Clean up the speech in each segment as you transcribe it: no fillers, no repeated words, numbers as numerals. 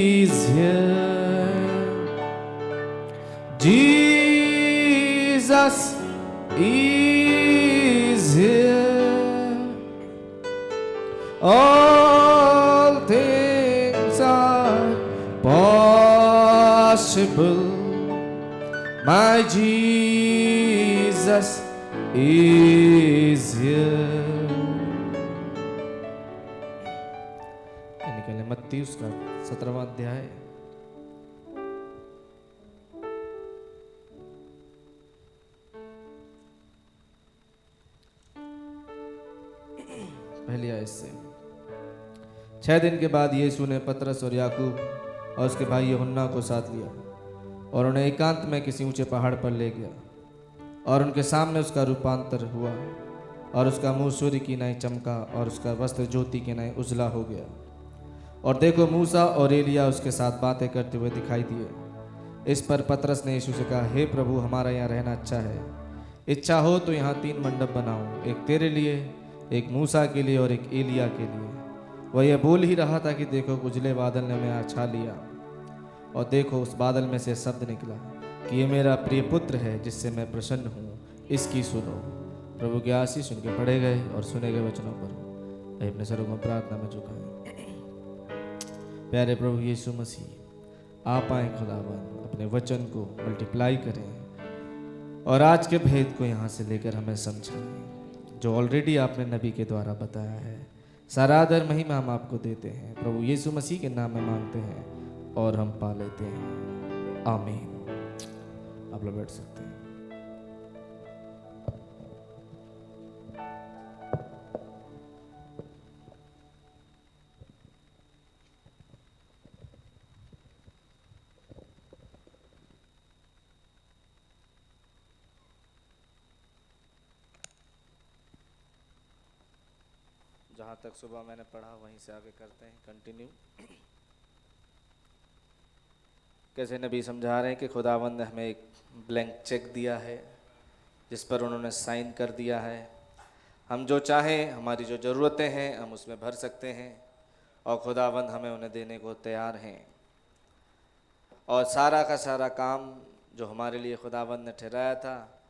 is here. Jesus is here. All things are possible. My Jesus is here. निकले मत्ती उसका 17वां अध्याय। पहली आयत से। 6 दिन के बाद यीशु ने पतरस और याकूब और उसके भाई यूहन्ना को साथ लिया और उन्हें एकांत में किसी ऊंचे पहाड़ पर ले गया और उनके सामने उसका रूपांतर हुआ और उसका मुंह सूर्य की नाई चमका और उसका वस्त्र ज्योति की नाई उजला हो गया। और देखो, मूसा और एलिया उसके साथ बातें करते हुए दिखाई दिए। इस पर पतरस ने यीशु से कहा, हे प्रभु, हमारा यहाँ रहना अच्छा है। इच्छा हो तो यहाँ 3 मंडप बनाओ, एक तेरे लिए, एक मूसा के लिए और एक एलिया के लिए। वह यह बोल ही रहा था कि देखो, उजले बादल ने उन्हें छा लिया और देखो, उस बादल में से शब्द निकला कि ये मेरा प्रिय पुत्र है जिससे मैं प्रसन्न हूँ, इसकी सुनो। प्रभु की आशीष सुन के पढ़े गए और सुने गए वचनों पर अपने सरों को प्रार्थना में झुकाएं। प्यारे प्रभु यीशु मसीह, आप आए खुदावन, अपने वचन को मल्टीप्लाई करें और आज के भेद को यहाँ से लेकर हमें समझाएं जो ऑलरेडी आपने नबी के द्वारा बताया है। सारा आदर महिमा हम आपको देते हैं, प्रभु यीशु मसीह के नाम में मांगते हैं और हम पा लेते हैं, आमीन। आप लोग बैठ सकते हैं। जहाँ तक सुबह मैंने पढ़ा वहीं से आगे करते हैं, कंटिन्यू। कैसे नबी समझा रहे हैं कि खुदावंद ने हमें एक ब्लैंक चेक दिया है जिस पर उन्होंने साइन कर दिया है। हम जो चाहें, हमारी जो ज़रूरतें हैं, हम उसमें भर सकते हैं और खुदावंद हमें उन्हें देने को तैयार हैं। और सारा का सारा काम जो हमारे लिए खुदावंद ने ठहराया था,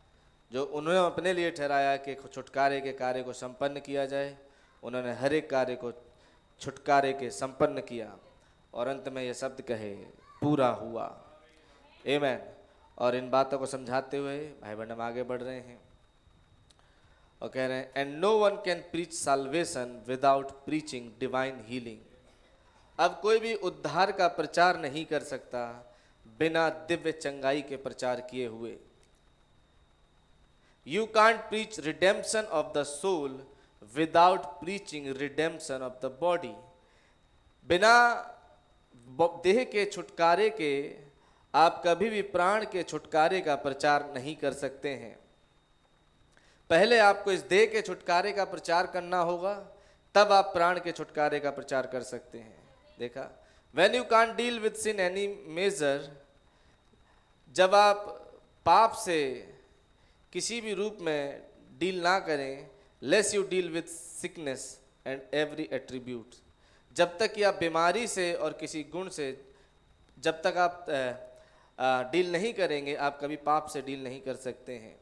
जो उन्होंने अपने लिए ठहराया कि छुटकारे के कार्य को संपन्न किया जाए, उन्होंने हर एक कार्य को छुटकारे के संपन्न किया और अंत में यह शब्द कहे, पूरा हुआ। आमीन। और इन बातों को समझाते हुए भाई बहन हम आगे बढ़ रहे हैं और कह रहे हैं, and no one can preach salvation without preaching divine healing. अब कोई भी उद्धार का प्रचार नहीं कर सकता बिना दिव्य चंगाई के प्रचार किए हुए। You can't preach redemption of the soul without preaching redemption of the body. बिना देह के छुटकारे के आप कभी भी प्राण के छुटकारे का प्रचार नहीं कर सकते हैं। पहले आपको इस देह के छुटकारे का प्रचार करना होगा, तब आप प्राण के छुटकारे का प्रचार कर सकते हैं। देखा, when you can't deal with sin any major, जब आप पाप से किसी भी रूप में डील ना करें, less you deal with sickness and every attribute, जब तक कि आप बीमारी से और किसी गुण से जब तक आप डील नहीं करेंगे, आप कभी पाप से डील नहीं कर सकते हैं।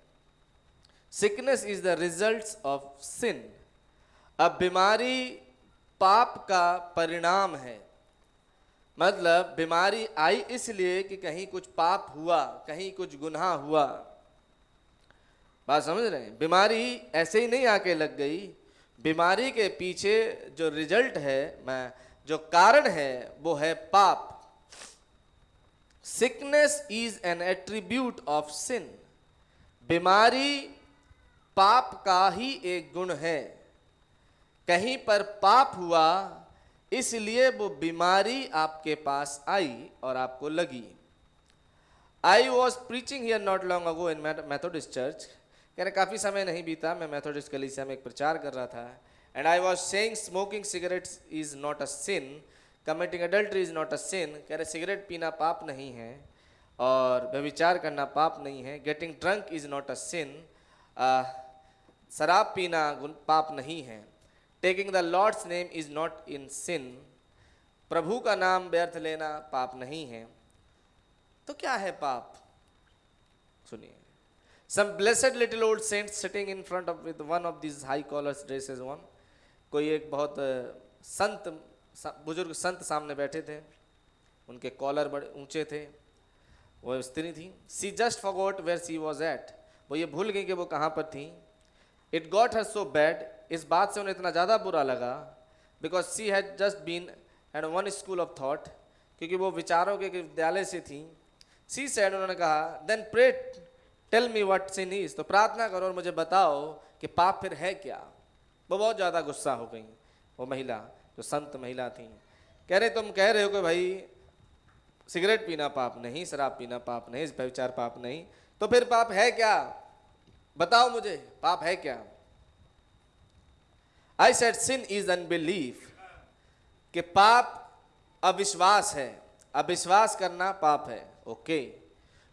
Sickness is the results of sin. अब बीमारी पाप का परिणाम है, मतलब बीमारी आई इसलिए कि कहीं कुछ पाप हुआ, कहीं कुछ गुनाह हुआ। बात समझ रहे हैं? बीमारी ऐसे ही नहीं आके लग गई। बीमारी के पीछे जो रिजल्ट है, जो कारण है, वो है पाप। Sickness is an attribute of sin. बीमारी पाप का ही एक गुण है। कहीं पर पाप हुआ इसलिए वो बीमारी आपके पास आई और आपको लगी। I was preaching here not long ago in Methodist church. कह रहे काफ़ी समय नहीं बीता, मैं मेथोडिस्ट कलीसिया में एक प्रचार कर रहा था। And I was saying smoking cigarettes is not a sin, committing adultery is not a sin. कह रहे सिगरेट पीना पाप नहीं है और व्यभिचार करना पाप नहीं है। Getting drunk is not a sin, शराब पीना पाप नहीं है। Taking the Lord's name is not in sin, प्रभु का नाम व्यर्थ लेना पाप नहीं है। तो क्या है पाप? सुनिए, some blessed little old saints sitting in front of with one of these high collars dresses on, कोई एक बहुत बुजुर्ग संत सामने बैठे थे, उनके कॉलर बड़े ऊंचे थे, वो स्त्री थी। She just forgot where she was at, वो ये भूल गई कि वो कहाँ पर थी। It got her so bad, इस बात से उन्हें इतना ज़्यादा बुरा लगा, because she had just been at one school of thought, क्योंकि वो विचारों के विद्यालय से थी। सी सैड, उन्होंने कहा, then pray tell me what sin is, तो प्रार्थना करो और मुझे बताओ कि पाप फिर है क्या। वो बहुत ज़्यादा गुस्सा हो गई, वो महिला जो संत महिला थी। कह रहे तुम कह रहे हो कि भाई सिगरेट पीना पाप नहीं, शराब पीना पाप नहीं, व्यभिचार पाप नहीं, तो फिर पाप है क्या? बताओ मुझे, पाप है क्या? I said sin is unbelief, कि पाप अविश्वास है, अविश्वास करना पाप है। Okay,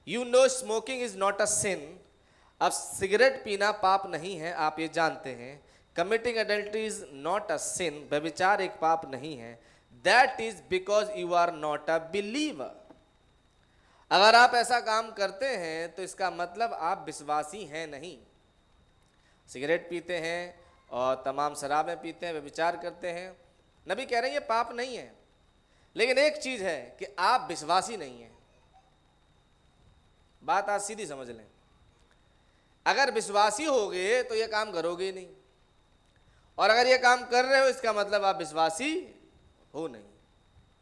you know smoking is not a sin, अब सिगरेट पीना पाप नहीं है, आप ये जानते हैं। Committing adultery is not a sin, व्यभिचार एक पाप नहीं है। That is because you are not a believer, अगर आप ऐसा काम करते हैं तो इसका मतलब आप विश्वासी हैं नहीं। सिगरेट पीते हैं और तमाम शराबें पीते हैं, व्यभिचार करते हैं, नबी कह रहे हैं ये पाप नहीं है, लेकिन एक चीज है कि आप विश्वासी नहीं हैं। बात आज सीधी समझ लें, अगर विश्वासी होगे तो ये काम करोगे ही नहीं, और अगर ये काम कर रहे हो इसका मतलब आप विश्वासी हो नहीं,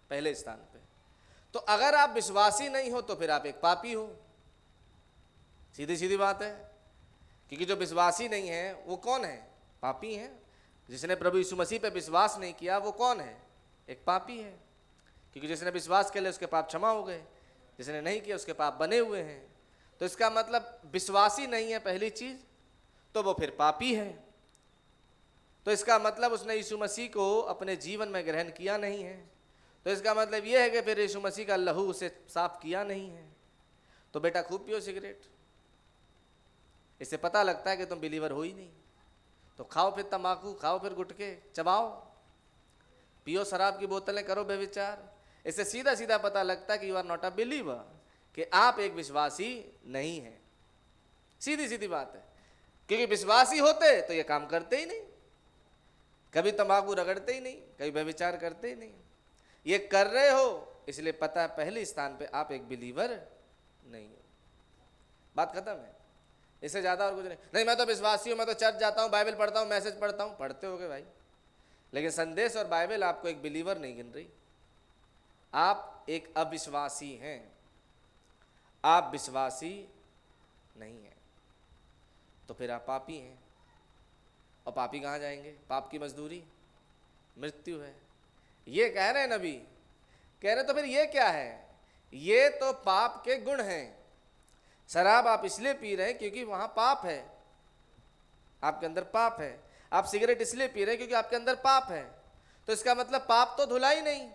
पहले स्थान पे। तो अगर आप विश्वासी नहीं हो तो फिर आप एक पापी हो, सीधी सीधी बात है। क्योंकि जो विश्वासी नहीं है वो कौन है? पापी है। जिसने प्रभु यीशु मसीह पे विश्वास नहीं किया वो कौन है? एक पापी है। क्योंकि जिसने विश्वास कर लिया उसके पाप क्षमा हो गए, जिसने नहीं किया उसके पाप बने हुए हैं। तो इसका मतलब विश्वासी नहीं है पहली चीज, तो वो फिर पापी है। तो इसका मतलब उसने यीशु मसीह को अपने जीवन में ग्रहण किया नहीं है। तो इसका मतलब यह है कि फिर यीशु मसीह का लहू उसे साफ किया नहीं है। तो बेटा खूब पियो सिगरेट, इससे पता लगता है कि तुम बिलीवर हो ही नहीं। तो खाओ फिर तंबाकू, खाओ फिर गुटखे चबाओ, पियो शराब की बोतलें, करो व्यभिचार, इससे सीधा सीधा पता लगता है कि you are not a believer, कि आप एक विश्वासी नहीं हैं। सीधी सीधी बात है। क्योंकि विश्वासी होते तो ये काम करते ही नहीं, कभी तंबाकू रगड़ते ही नहीं, कभी व्यभिचार करते ही नहीं। ये कर रहे हो इसलिए पता है पहले स्थान पे आप एक बिलीवर नहीं हो। बात खत्म है, इससे ज्यादा और कुछ नहीं। नहीं मैं तो विश्वासी हूं, मैं तो चर्च जाता हूं, बाइबल पढ़ता हूं, मैसेज पढ़ता हूं, पढ़ते होगे भाई, लेकिन संदेश और बाइबल आपको एक बिलीवर नहीं गिन रही। आप एक अविश्वासी हैं, आप विश्वासी नहीं हैं, तो फिर आप पापी हैं। और पापी कहाँ जाएंगे? पाप की मजदूरी मृत्यु है, ये कह रहे हैं नबी। कह रहे तो फिर ये क्या है? ये तो पाप के गुण हैं। शराब आप इसलिए पी रहे हैं क्योंकि वहां पाप है, आपके अंदर पाप है। आप सिगरेट इसलिए पी रहे हैं क्योंकि आपके अंदर पाप है। तो इसका मतलब पाप तो धुला ही नहीं,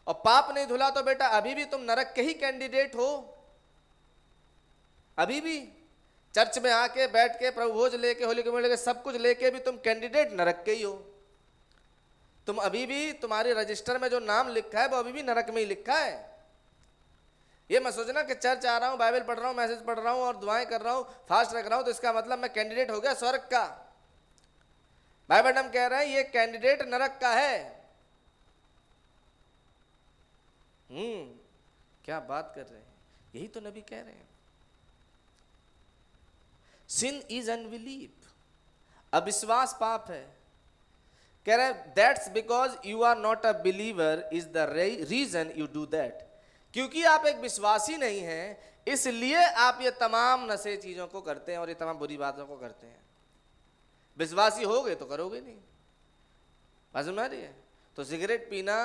और पाप नहीं धुला तो बेटा अभी भी तुम नरक के ही कैंडिडेट हो। अभी भी चर्च में आके बैठ के प्रभु भोज लेके, होली कम्युनियन लेके, सब कुछ लेके भी तुम कैंडिडेट नरक के ही हो। तुम अभी भी, तुम्हारे रजिस्टर में जो नाम लिखा है वो अभी भी नरक में ही लिखा है। ये मत सोचना कि चर्च आ रहा हूं, बाइबल पढ़ रहा हूं, मैसेज पढ़ रहा हूं और दुआएं कर रहा हूं, फास्ट रख रहा हूं, तो इसका मतलब मैं कैंडिडेट हो गया स्वर्ग का। बाइबल हम कह रहे हैं ये कैंडिडेट नरक का है। क्या बात कर रहे हैं, यही तो नबी कह रहे हैं। सिन इज अनबिलीफ, अविश्वास पाप है। कह रहे that's because you are not a believer is the reason you do that, क्योंकि आप एक विश्वासी नहीं हैं इसलिए आप ये तमाम नशे चीजों को करते हैं और ये तमाम बुरी बातों को करते हैं। विश्वासी होगे तो करोगे नहीं। बात समझ रही है? तो सिगरेट पीना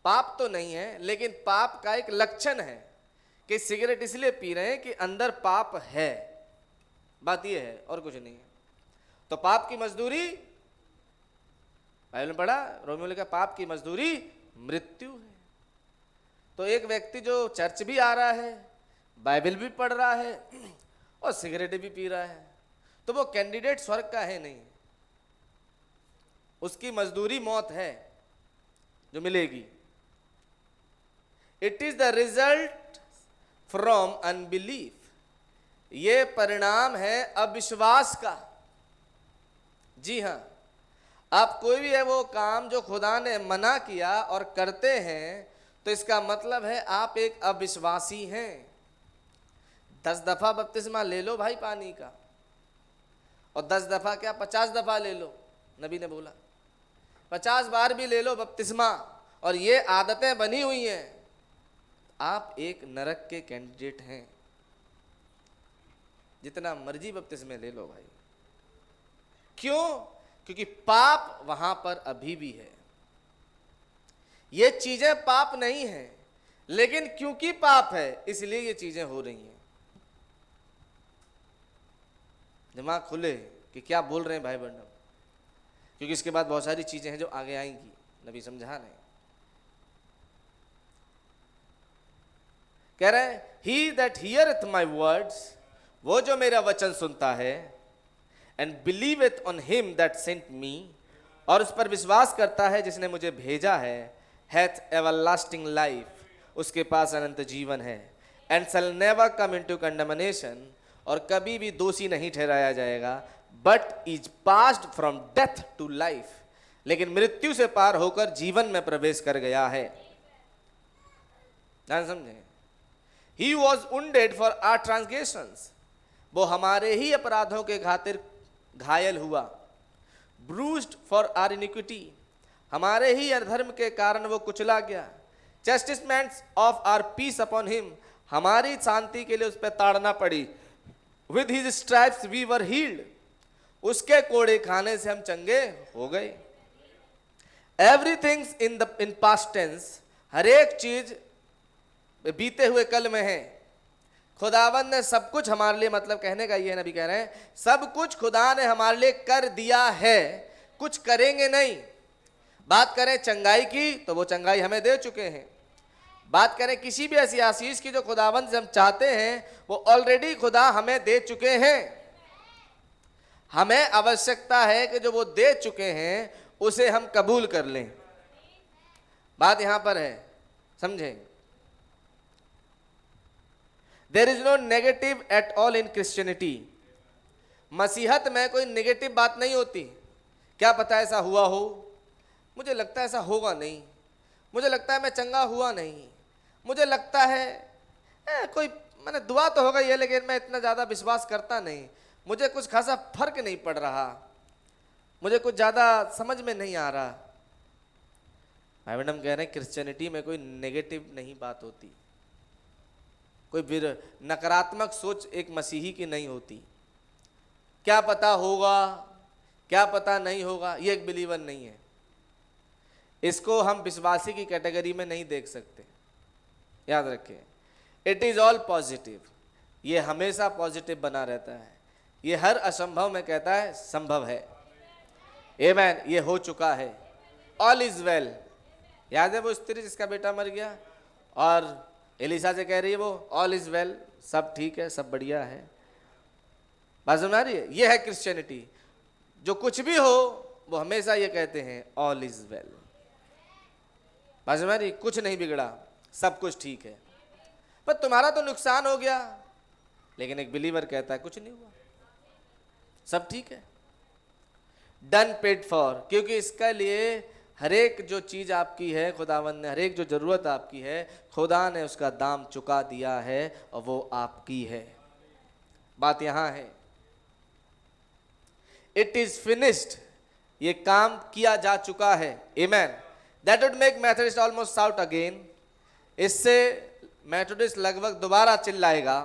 पाप तो नहीं है, लेकिन पाप का एक लक्षण है कि सिगरेट इसलिए पी रहे हैं कि अंदर पाप है। बात यह है और कुछ नहीं है। तो पाप की मजदूरी, बाइबल में पढ़ा, रोमियो लिखा पाप की मजदूरी मृत्यु है। तो एक व्यक्ति जो चर्च भी आ रहा है, बाइबल भी पढ़ रहा है और सिगरेट भी पी रहा है, तो वो कैंडिडेट स्वर्ग का है नहीं, उसकी मजदूरी मौत है। जो मिलेगी। It is the result from unbelief, ये परिणाम है अविश्वास का। जी हां, आप कोई भी है वो काम जो खुदा ने मना किया और करते हैं, तो इसका मतलब है आप एक अविश्वासी हैं। 10 दफा बपतिस्मा ले लो भाई पानी का, और 10 दफा क्या 50 दफा ले लो, नबी ने बोला 50 बार भी ले लो बपतिस्मा, और ये आदतें बनी हुई हैं, आप एक नरक के कैंडिडेट हैं। जितना मर्जी बपतिस्मे ले लो भाई। क्यों? क्योंकि पाप वहां पर अभी भी है। ये चीजें पाप नहीं है, लेकिन क्योंकि पाप है इसलिए ये चीजें हो रही हैं। दिमाग खुले कि क्या बोल रहे हैं भाई बहनों, क्योंकि इसके बाद बहुत सारी चीजें हैं जो आगे आएंगी, नबी समझा रहे हैं। कह रहे हैं ही दैट हियरथ माई वर्ड्स, वो जो मेरा वचन सुनता है, and believeth on him that sent me, और उस पर विश्वास करता है जिसने मुझे भेजा है, हैथ एवरलास्टिंग लाइफ, उसके पास अनंत जीवन है, and shall never come into condemnation, और कभी भी दोषी नहीं ठहराया जाएगा, but is passed from death to life, लेकिन मृत्यु से पार होकर जीवन में प्रवेश कर गया है। ध्यान समझे, he was wounded for our transgressions, वो हमारे ही अपराधों के खातिर घायल हुआ, ब्रूस्ड फॉर आवर इनिक्विटी, हमारे ही अधर्म के कारण वो कुचला गया, chastisements of our peace upon him, हमारी शांति के लिए उस पर ताड़ना पड़ी, with his stripes we were healed, उसके कोड़े खाने से हम चंगे हो गए। एवरीथिंग इन पास्ट टेंस, हर एक चीज बीते हुए कल में है। खुदावंद ने सब कुछ हमारे लिए, मतलब कहने का ये नबी कह रहे हैं, सब कुछ खुदा ने हमारे लिए कर दिया है, कुछ करेंगे नहीं। बात करें चंगाई की तो वो चंगाई हमें दे चुके हैं। बात करें किसी भी ऐसी आशीष की जो खुदावंद से हम चाहते हैं, वो ऑलरेडी खुदा हमें दे चुके हैं। हमें आवश्यकता है कि जो वो दे चुके हैं उसे हम कबूल कर लें। बात यहां पर है, समझें। There is no negative at all in Christianity, मसीहत में कोई नेगेटिव बात नहीं होती। क्या पता ऐसा हुआ हो, मुझे लगता है ऐसा होगा नहीं, मुझे लगता है मैं चंगा हुआ नहीं, मुझे लगता है कोई मैंने दुआ तो हो गई है लेकिन मैं इतना ज़्यादा विश्वास करता नहीं, मुझे कुछ खासा फर्क नहीं पड़ रहा, मुझे कुछ ज़्यादा समझ में नहीं आ रहा। भाई मैडम कह रहे हैं क्रिश्चियनिटी में कोई नेगेटिव नहीं बात होती, कोई नकारात्मक सोच एक मसीही की नहीं होती। क्या पता होगा, क्या पता नहीं होगा, ये एक बिलीवर नहीं है। इसको हम विश्वासी की कैटेगरी में नहीं देख सकते, याद रखें। इट इज ऑल पॉजिटिव, ये हमेशा पॉजिटिव बना रहता है। ये हर असंभव में कहता है संभव है। आमेन, ये हो चुका है। All is well. याद है वो स्त्री जिसका बेटा मर गया और एलिसा से कह रही है वो ऑल इज वेल, सब ठीक है, सब बढ़िया है। बात समझ आ रही है? ये है क्रिश्चियनिटी, जो कुछ भी हो वो हमेशा ये कहते हैं ऑल इज वेल। बात समझ आ रही? कुछ नहीं बिगड़ा, सब कुछ ठीक है। पर तुम्हारा तो नुकसान हो गया, लेकिन एक बिलीवर कहता है कुछ नहीं हुआ, सब ठीक है। डन पेड फॉर, क्योंकि इसके लिए हर एक जो चीज आपकी है खुदावंद ने, हर एक जो जरूरत आपकी है खुदा ने उसका दाम चुका दिया है और वो आपकी है। बात यहां है, इट इज फिनिश्ड, ये काम किया जा चुका है। Amen. That would make Methodist almost shout again, इससे मेथोडिस्ट लगभग दोबारा चिल्लाएगा।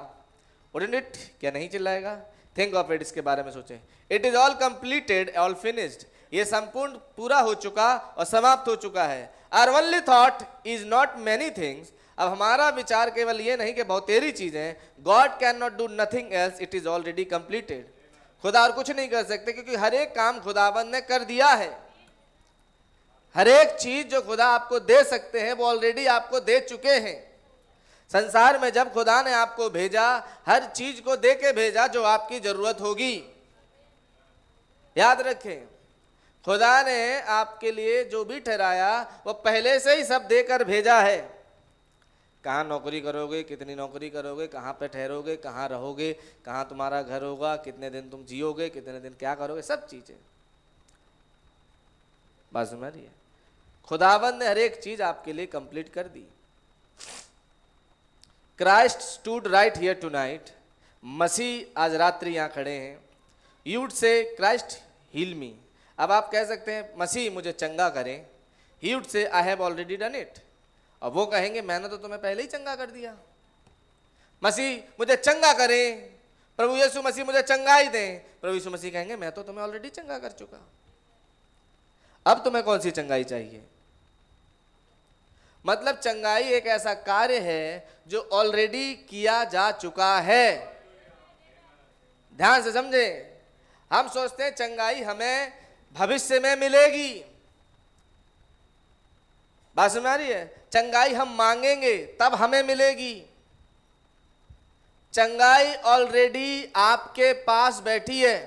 Wouldn't it? क्या नहीं चिल्लाएगा? थिंक ऑफ इट, इसके बारे में सोचें। It is all completed, all finished, ये संपूर्ण पूरा हो चुका और समाप्त हो चुका है। Our only thought is not many things, अब हमारा विचार केवल ये नहीं कि बहुतेरी चीजें। God can not do nothing else, it is already completed. खुदा और कुछ नहीं कर सकते क्योंकि हर एक काम खुदाबंद ने कर दिया है। हर एक चीज जो खुदा आपको दे सकते हैं वो ऑलरेडी आपको दे चुके हैं। संसार में जब खुदा ने आपको भेजा, हर चीज को दे के भेजा जो आपकी जरूरत होगी। याद रखें, खुदा ने आपके लिए जो भी ठहराया वो पहले से ही सब देकर भेजा है। कहाँ नौकरी करोगे, कितनी नौकरी करोगे, कहाँ पे ठहरोगे, कहाँ रहोगे, कहाँ तुम्हारा घर होगा, कितने दिन तुम जियोगे, कितने दिन क्या करोगे, सब चीजें बात समझ रही है। खुदावंद ने हर एक चीज आपके लिए कंप्लीट कर दी। Christ stood right here tonight. मसीह आज रात्रि यहाँ खड़े हैं। You would say Christ heal me. अब आप कह सकते हैं मसीह मुझे चंगा करें। He would say I have already done it. अब वो कहेंगे मैंने तो तुम्हें पहले ही चंगा कर दिया। मसीह मुझे चंगा करें, प्रभु यीशु मसीह मुझे चंगाई दें। प्रभु यीशु मसीह कहेंगे मैं तो तुम्हें ऑलरेडी चंगा कर चुका, अब तुम्हें कौन सी चंगाई चाहिए। मतलब चंगाई एक ऐसा कार्य है जो ऑलरेडी किया जा चुका है। ध्यान से समझे। हम सोचते हैं चंगाई हमें भविष्य में मिलेगी। बात समझ आ रही है। चंगाई हम मांगेंगे तब हमें मिलेगी। चंगाई ऑलरेडी आपके पास बैठी है।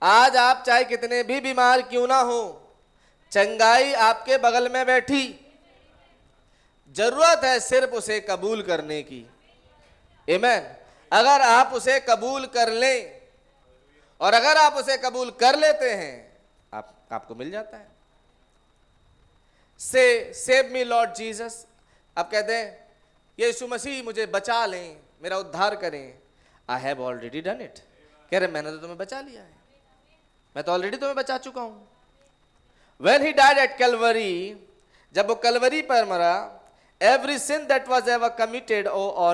आज आप चाहे कितने भी बीमार क्यों ना हो, चंगाई आपके बगल में बैठी। जरूरत है सिर्फ उसे कबूल करने की। आमीन। अगर आप उसे कबूल कर लें, और अगर आप उसे कबूल कर लेते हैं, आपको मिल जाता है। से सेव मी लॉर्ड जीसस। आप कहते हैं यीशु मसीह मुझे बचा लें, मेरा उद्धार करें। I have already done it. कह रहे मैंने तो तुम्हें बचा लिया है, मैं तो ऑलरेडी तुम्हें बचा चुका हूं। When he died at Calvary, जब वो कलवरी पर मरा, every sin that was ever committed or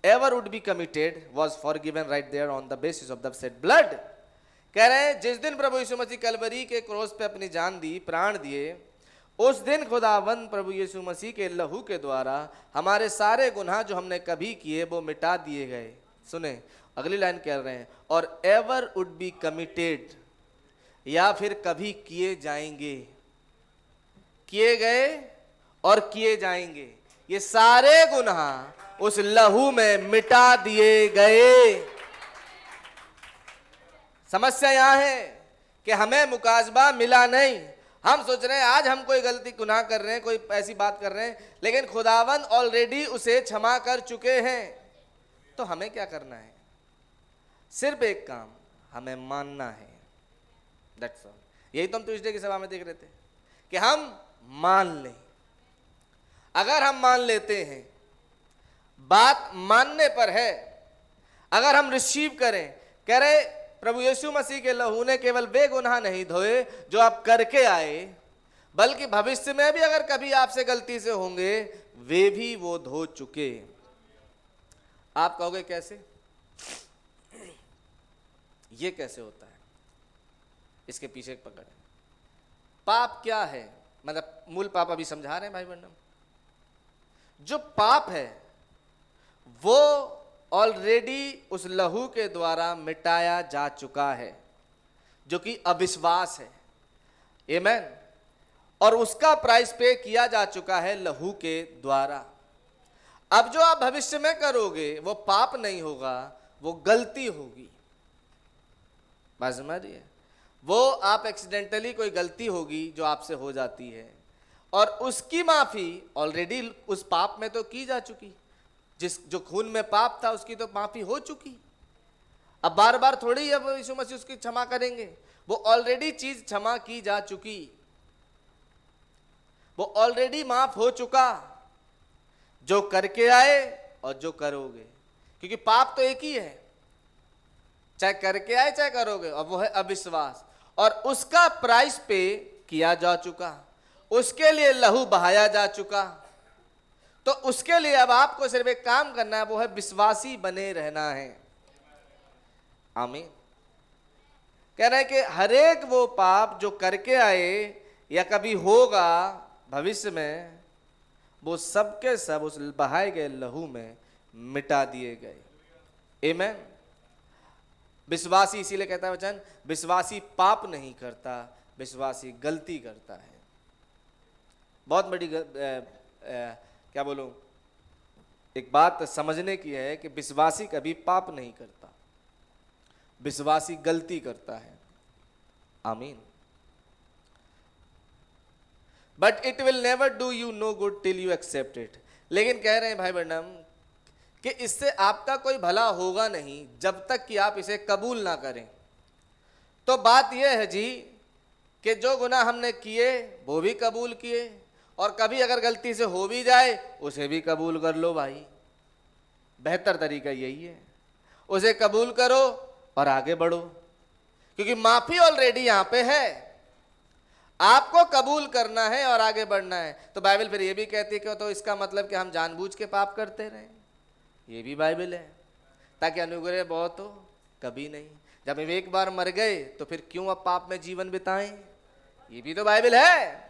ever would be committed was forgiven right there on the basis of the shed blood। कह रहे हैं जिस दिन प्रभु यीशु मसीह कलवरी के क्रोस पे अपनी जान दी, प्राण दिए, उस दिन खुदावंद प्रभु यीशु मसीह के लहू के द्वारा हमारे सारे गुनाह जो हमने कभी किए वो मिटा दिए गए। सुने अगली लाइन कह रहे हैं, और एवर वुड बी कमिटेड, या फिर कभी किए जाएंगे। किए गए और किए जाएंगे, ये सारे गुनाह उस लहू में मिटा दिए गए। समस्या यहां है कि हमें मुकाजबा मिला नहीं। हम सोच रहे हैं आज हम कोई गलती गुनाह कर रहे हैं, कोई ऐसी बात कर रहे हैं, लेकिन खुदावंद ऑलरेडी उसे क्षमा कर चुके हैं। तो हमें क्या करना है? सिर्फ एक काम, हमें मानना है। That's all। यही तो हम ट्यूसडे की सभा में देख रहे थे कि हम मान लें। अगर हम मान लेते हैं, बात मानने पर है। अगर हम रिसीव करें, कह रहे प्रभु यीशु मसीह के लहू ने केवल वे गुनाह नहीं धोए जो आप करके आए, बल्कि भविष्य में भी अगर कभी आपसे गलती से होंगे वे भी वो धो चुके। आप कहोगे कैसे? ये कैसे होता है? इसके पीछे एक पकड़ है। पाप क्या है? मतलब मूल पाप अभी समझा रहे हैं भाई बहनों। जो पाप है वो ऑलरेडी उस लहू के द्वारा मिटाया जा चुका है, जो कि अविश्वास है। आमीन। और उसका प्राइस पे किया जा चुका है लहू के द्वारा। अब जो आप भविष्य में करोगे वो पाप नहीं होगा, वो गलती होगी। बात समझ रही है? वो आप एक्सीडेंटली कोई गलती होगी जो आपसे हो जाती है, और उसकी माफी ऑलरेडी उस पाप में तो की जा चुकी। जो खून में पाप था उसकी तो माफी हो चुकी। अब बार बार थोड़ी अब यीशु मसीह उसकी क्षमा करेंगे, वो ऑलरेडी चीज क्षमा की जा चुकी, वो ऑलरेडी माफ हो चुका। जो करके आए और जो करोगे, क्योंकि पाप तो एक ही है, चाहे करके आए चाहे करोगे, और वो है अविश्वास। और उसका प्राइस पे किया जा चुका, उसके लिए लहू बहाया जा चुका। तो उसके लिए अब आपको सिर्फ एक काम करना है, वो है विश्वासी बने रहना है। आमीन। कह रहे हैं कि हर एक वो पाप जो करके आए या कभी होगा भविष्य में, वो सब के सब उस बहाए गए लहू में मिटा दिए गए। आमीन। विश्वासी, इसीलिए कहता है वचन, विश्वासी पाप नहीं करता, विश्वासी गलती करता है। बहुत बड़ी क्या बोलूं, एक बात समझने की है कि विश्वासी कभी पाप नहीं करता, विश्वासी गलती करता है। आमीन। But it will never do you no good till you accept it. लेकिन कह रहे हैं भाई ब्रैनम कि इससे आपका कोई भला होगा नहीं जब तक कि आप इसे कबूल ना करें। तो बात यह है जी कि जो गुनाह हमने किए वो भी कबूल किए, और कभी अगर गलती से हो भी जाए उसे भी कबूल कर लो भाई। बेहतर तरीका यही है, उसे कबूल करो और आगे बढ़ो, क्योंकि माफी ऑलरेडी यहां पे है। आपको कबूल करना है और आगे बढ़ना है। तो बाइबल फिर ये भी कहती है कि तो इसका मतलब कि हम जानबूझ के पाप करते रहें, ये भी बाइबल है, ताकि अनुग्रह बहुत हो? कभी नहीं। जब हम एक बार मर गए तो फिर क्यों अब पाप में जीवन बिताएं? ये भी तो बाइबल है।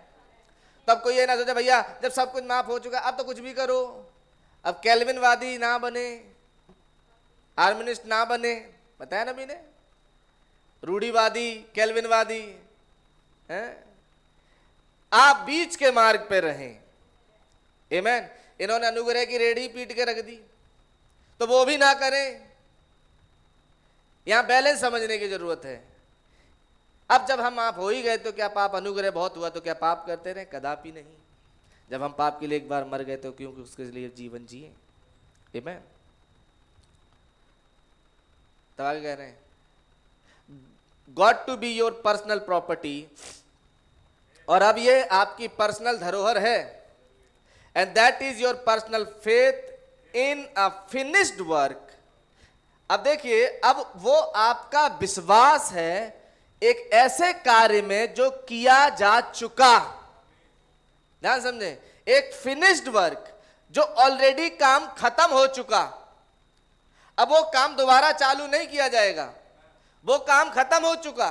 तब कोई ये ना सोचे भैया जब सब कुछ माफ हो चुका अब तो कुछ भी करो। अब कैल्विनवादी ना बने, आर्मिनिस्ट ना बने, बताया नबी ने, रूढ़िवादी, कैल्विनवादी हैं। आप बीच के मार्ग पे रहें। आमीन। इन्होंने अनुग्रह की रेडी पीट के रख दी, तो वो भी ना करें। यहां बैलेंस समझने की जरूरत है। अब जब हम माफ हो ही गए तो क्या पाप, अनुग्रह बहुत हुआ तो क्या पाप करते रहे? कदापि नहीं। जब हम पाप के लिए एक बार मर गए तो क्योंकि उसके लिए जीवन जिए। आमीन। तब आगे कह रहे हैं God to be your personal property, और अब ये आपकी पर्सनल धरोहर है। And that is your personal faith in a finished work. अब देखिए, अब वो आपका विश्वास है एक ऐसे कार्य में जो किया जा चुका। ध्यान समझे, एक फिनिश्ड वर्क, जो ऑलरेडी काम खत्म हो चुका। अब वो काम दोबारा चालू नहीं किया जाएगा, वो काम खत्म हो चुका।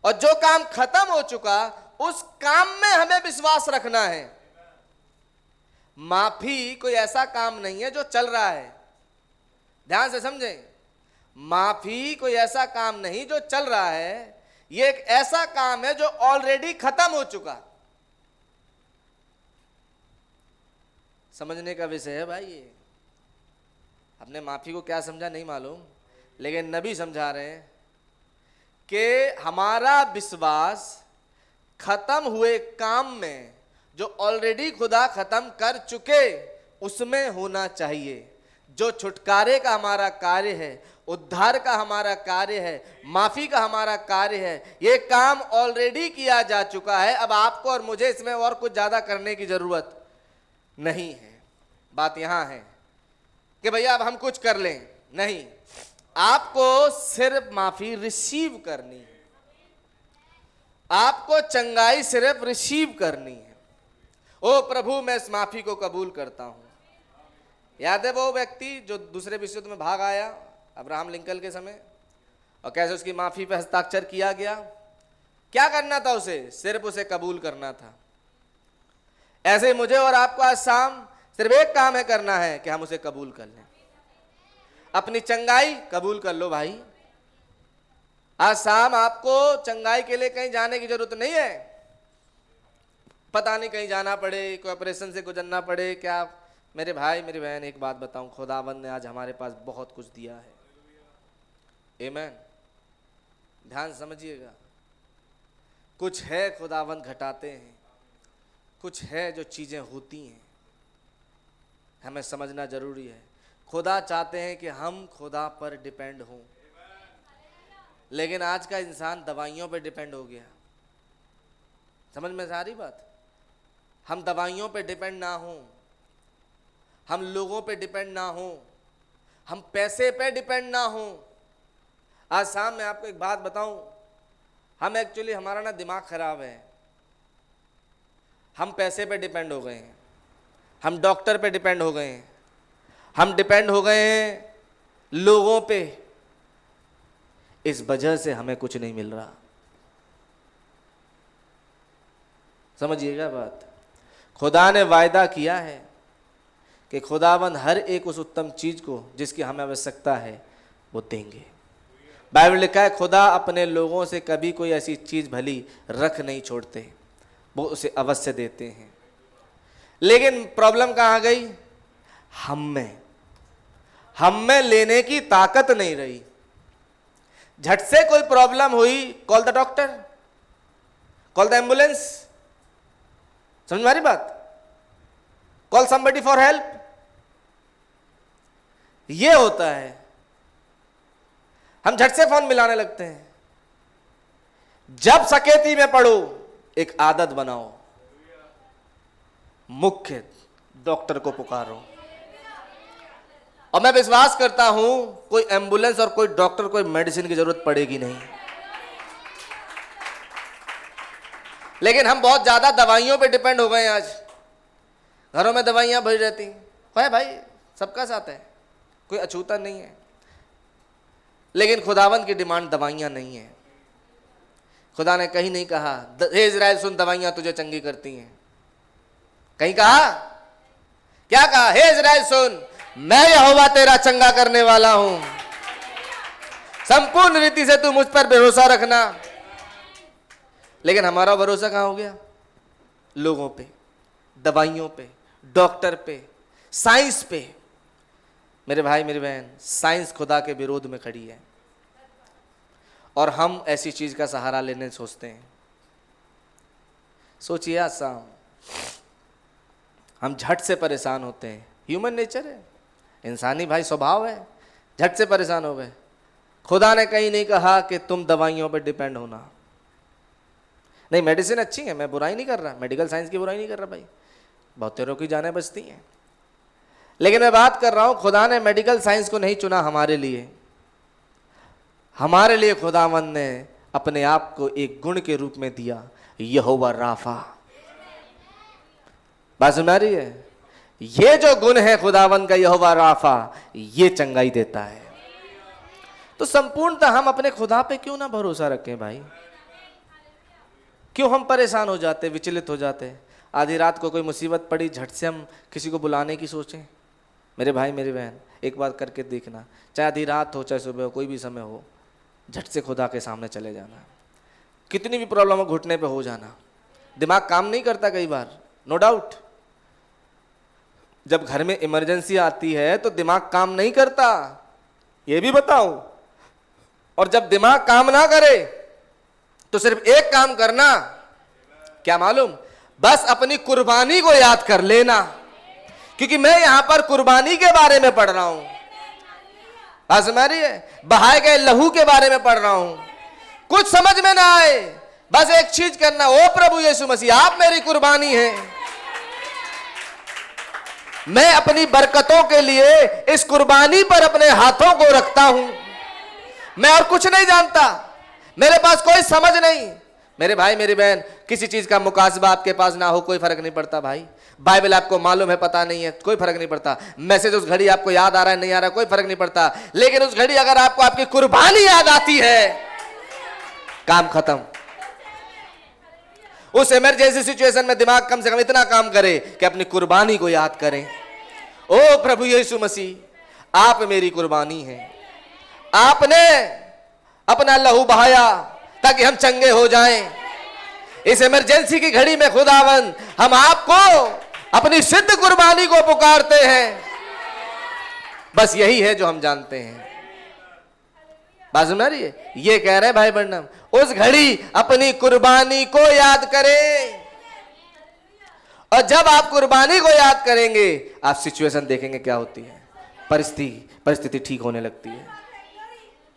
और जो काम खत्म हो चुका उस काम में हमें विश्वास रखना है। माफी कोई ऐसा काम नहीं है जो चल रहा है। ध्यान से समझें, माफी कोई ऐसा काम नहीं जो चल रहा है, ये एक ऐसा काम है जो ऑलरेडी खत्म हो चुका। समझने का विषय है भाई ये। हमने माफी को क्या समझा नहीं मालूम, लेकिन नबी समझा रहे हैं कि हमारा विश्वास खत्म हुए काम में, जो ऑलरेडी खुदा खत्म कर चुके, उसमें होना चाहिए। जो छुटकारे का हमारा कार्य है, उद्धार का हमारा कार्य है, माफी का हमारा कार्य है, ये काम ऑलरेडी किया जा चुका है। अब आपको और मुझे इसमें और कुछ ज्यादा करने की जरूरत नहीं है। बात यहां है कि भैया अब हम कुछ कर लें, नहीं, आपको सिर्फ माफी रिसीव करनी है। आपको चंगाई सिर्फ रिसीव करनी है। ओ प्रभु, मैं इस माफी को कबूल करता हूं। याद है वो व्यक्ति जो दूसरे विश्व युद्ध में भाग आया अब्राहम लिंकन के समय, और कैसे उसकी माफी पर हस्ताक्षर किया गया? क्या करना था उसे? सिर्फ उसे कबूल करना था। ऐसे ही मुझे और आपको आज शाम सिर्फ एक काम है करना है कि हम उसे कबूल कर लें। अपनी चंगाई कबूल कर लो भाई। आज शाम आपको चंगाई के लिए कहीं जाने की जरूरत नहीं है। पता नहीं कहीं जाना पड़े, कोई ऑपरेशन से गुजरना पड़े, क्या मेरे भाई मेरी बहन, एक बात बताऊं, खुदावंद ने आज हमारे पास बहुत कुछ दिया है। आमीन। ध्यान समझिएगा, कुछ है खुदावंद घटाते हैं, कुछ है जो चीजें होती हैं, हमें समझना जरूरी है। खुदा चाहते हैं कि हम खुदा पर डिपेंड हों, लेकिन आज का इंसान दवाइयों पर डिपेंड हो गया। समझ में सारी बात? हम दवाइयों पे डिपेंड ना हों, हम लोगों पे डिपेंड ना हों, हम पैसे पे डिपेंड ना हों। आज शाम मैं आपको एक बात बताऊं, हम एक्चुअली, हमारा ना दिमाग खराब है। हम पैसे पे डिपेंड हो गए हैं, हम डॉक्टर पे डिपेंड हो गए हैं, हम डिपेंड हो गए हैं लोगों पे। इस वजह से हमें कुछ नहीं मिल रहा। समझिएगा बात। खुदा ने वायदा किया है कि खुदावंद हर एक उस उत्तम चीज को जिसकी हमें आवश्यकता है वो देंगे। बाइबल लिखा है खुदा अपने लोगों से कभी कोई ऐसी चीज भली रख नहीं छोड़ते, वो उसे अवश्य देते हैं। लेकिन प्रॉब्लम कहाँ गई? हम में लेने की ताकत नहीं रही। झट से कोई प्रॉब्लम हुई, call the doctor, call the ambulance. समझ में आ रही बात? Call somebody for help. ये होता है, हम झट से फोन मिलाने लगते हैं। जब सकेती में पड़ो, एक आदत बनाओ, मुख्य डॉक्टर को पुकारो। और मैं विश्वास करता हूं कोई एम्बुलेंस और कोई डॉक्टर, कोई मेडिसिन की जरूरत पड़ेगी नहीं। लेकिन हम बहुत ज्यादा दवाइयों पे डिपेंड हो गए हैं। आज घरों में दवाइयां भरी रहती है भाई, सबका साथ है, कोई अछूता नहीं है। लेकिन खुदावंद की डिमांड दवाइयां नहीं है। खुदा ने कहीं नहीं कहा, हे इज़राइल सुन, दवाइयां तुझे चंगी करती हैं। कहीं कहा? क्या कहा? हे इज़राइल सुन, मैं यहोवा तेरा चंगा करने वाला हूं, संपूर्ण रीति से तू मुझ पर भरोसा रखना। लेकिन हमारा भरोसा कहां हो गया? लोगों पे, दवाइयों पे, डॉक्टर पे, साइंस पे। मेरे भाई मेरी बहन, साइंस खुदा के विरोध में खड़ी है और हम ऐसी चीज का सहारा लेने सोचते हैं। सोचिए, आज शाम हम झट से परेशान होते हैं। ह्यूमन नेचर है, इंसानी भाई स्वभाव है, झट से परेशान हो गए। खुदा ने कहीं नहीं कहा कि तुम दवाइयों पर डिपेंड होना। नहीं, मेडिसिन अच्छी है, मैं बुराई नहीं कर रहा, मेडिकल साइंस की बुराई नहीं कर रहा भाई, बहुत तेरों की जानें बचती हैं। लेकिन मैं बात कर रहा हूं, खुदा ने मेडिकल साइंस को नहीं चुना हमारे लिए। हमारे लिए खुदावंद ने अपने आप को एक गुण के रूप में दिया, यहोवा राफा। बात सुन रही है? ये जो गुण है खुदावंद का, यहोवा राफा, ये चंगाई देता है। तो संपूर्णतः हम अपने खुदा पे क्यों ना भरोसा रखें भाई? क्यों हम परेशान हो जाते, विचलित हो जाते? आधी रात को कोई मुसीबत पड़ी, झट से हम किसी को बुलाने की सोचें। मेरे भाई मेरी बहन, एक बात करके देखना, चाहे आधी रात हो चाहे सुबह हो, कोई भी समय हो, झट से खुदा के सामने चले जाना। कितनी भी प्रॉब्लम हो, घुटने पे हो जाना। दिमाग काम नहीं करता कई बार, नो डाउट। जब घर में इमरजेंसी आती है तो दिमाग काम नहीं करता, ये भी बताओ। और जब दिमाग काम ना करे तो सिर्फ एक काम करना, क्या मालूम? बस अपनी कुर्बानी को याद कर लेना, क्योंकि मैं यहां पर कुर्बानी के बारे में पढ़ रहा हूं। बात समझ रही है? बहाए गए लहू के बारे में पढ़ रहा हूं। कुछ समझ में ना आए, बस एक चीज करना, ओ प्रभु यीशु मसीह, आप मेरी कुर्बानी हैं। मैं अपनी बरकतों के लिए इस कुर्बानी पर अपने हाथों को रखता हूं। मैं और कुछ नहीं जानता, मेरे पास कोई समझ नहीं। मेरे भाई मेरी बहन, किसी चीज का मुकासबा आपके पास ना हो, कोई फर्क नहीं पड़ता भाई। बाइबल आपको मालूम है, पता नहीं है, कोई फर्क नहीं पड़ता। मैसेज उस घड़ी आपको याद आ रहा है नहीं आ रहा है, कोई फर्क नहीं पड़ता। लेकिन उस घड़ी अगर आपको आपकी कुर्बानी याद आती है, काम खत्म। उस इमरजेंसी सिचुएशन में दिमाग कम से कम इतना काम करे कि अपनी कुर्बानी को याद करें। ओ प्रभु यीशु मसीह, आप मेरी कुर्बानी हैं। आपने अपना लहू बहाया ताकि हम चंगे हो जाएं। इस इमरजेंसी की घड़ी में खुदावंद, हम आपको अपनी सिद्ध कुर्बानी को पुकारते हैं। बस यही है जो हम जानते हैं। बात सुन रही है? ये कह रहे हैं भाई बर्नम, उस घड़ी अपनी कुर्बानी को याद करें। और जब आप कुर्बानी को याद करेंगे, आप सिचुएशन देखेंगे क्या होती है, परिस्थिति ठीक होने लगती है।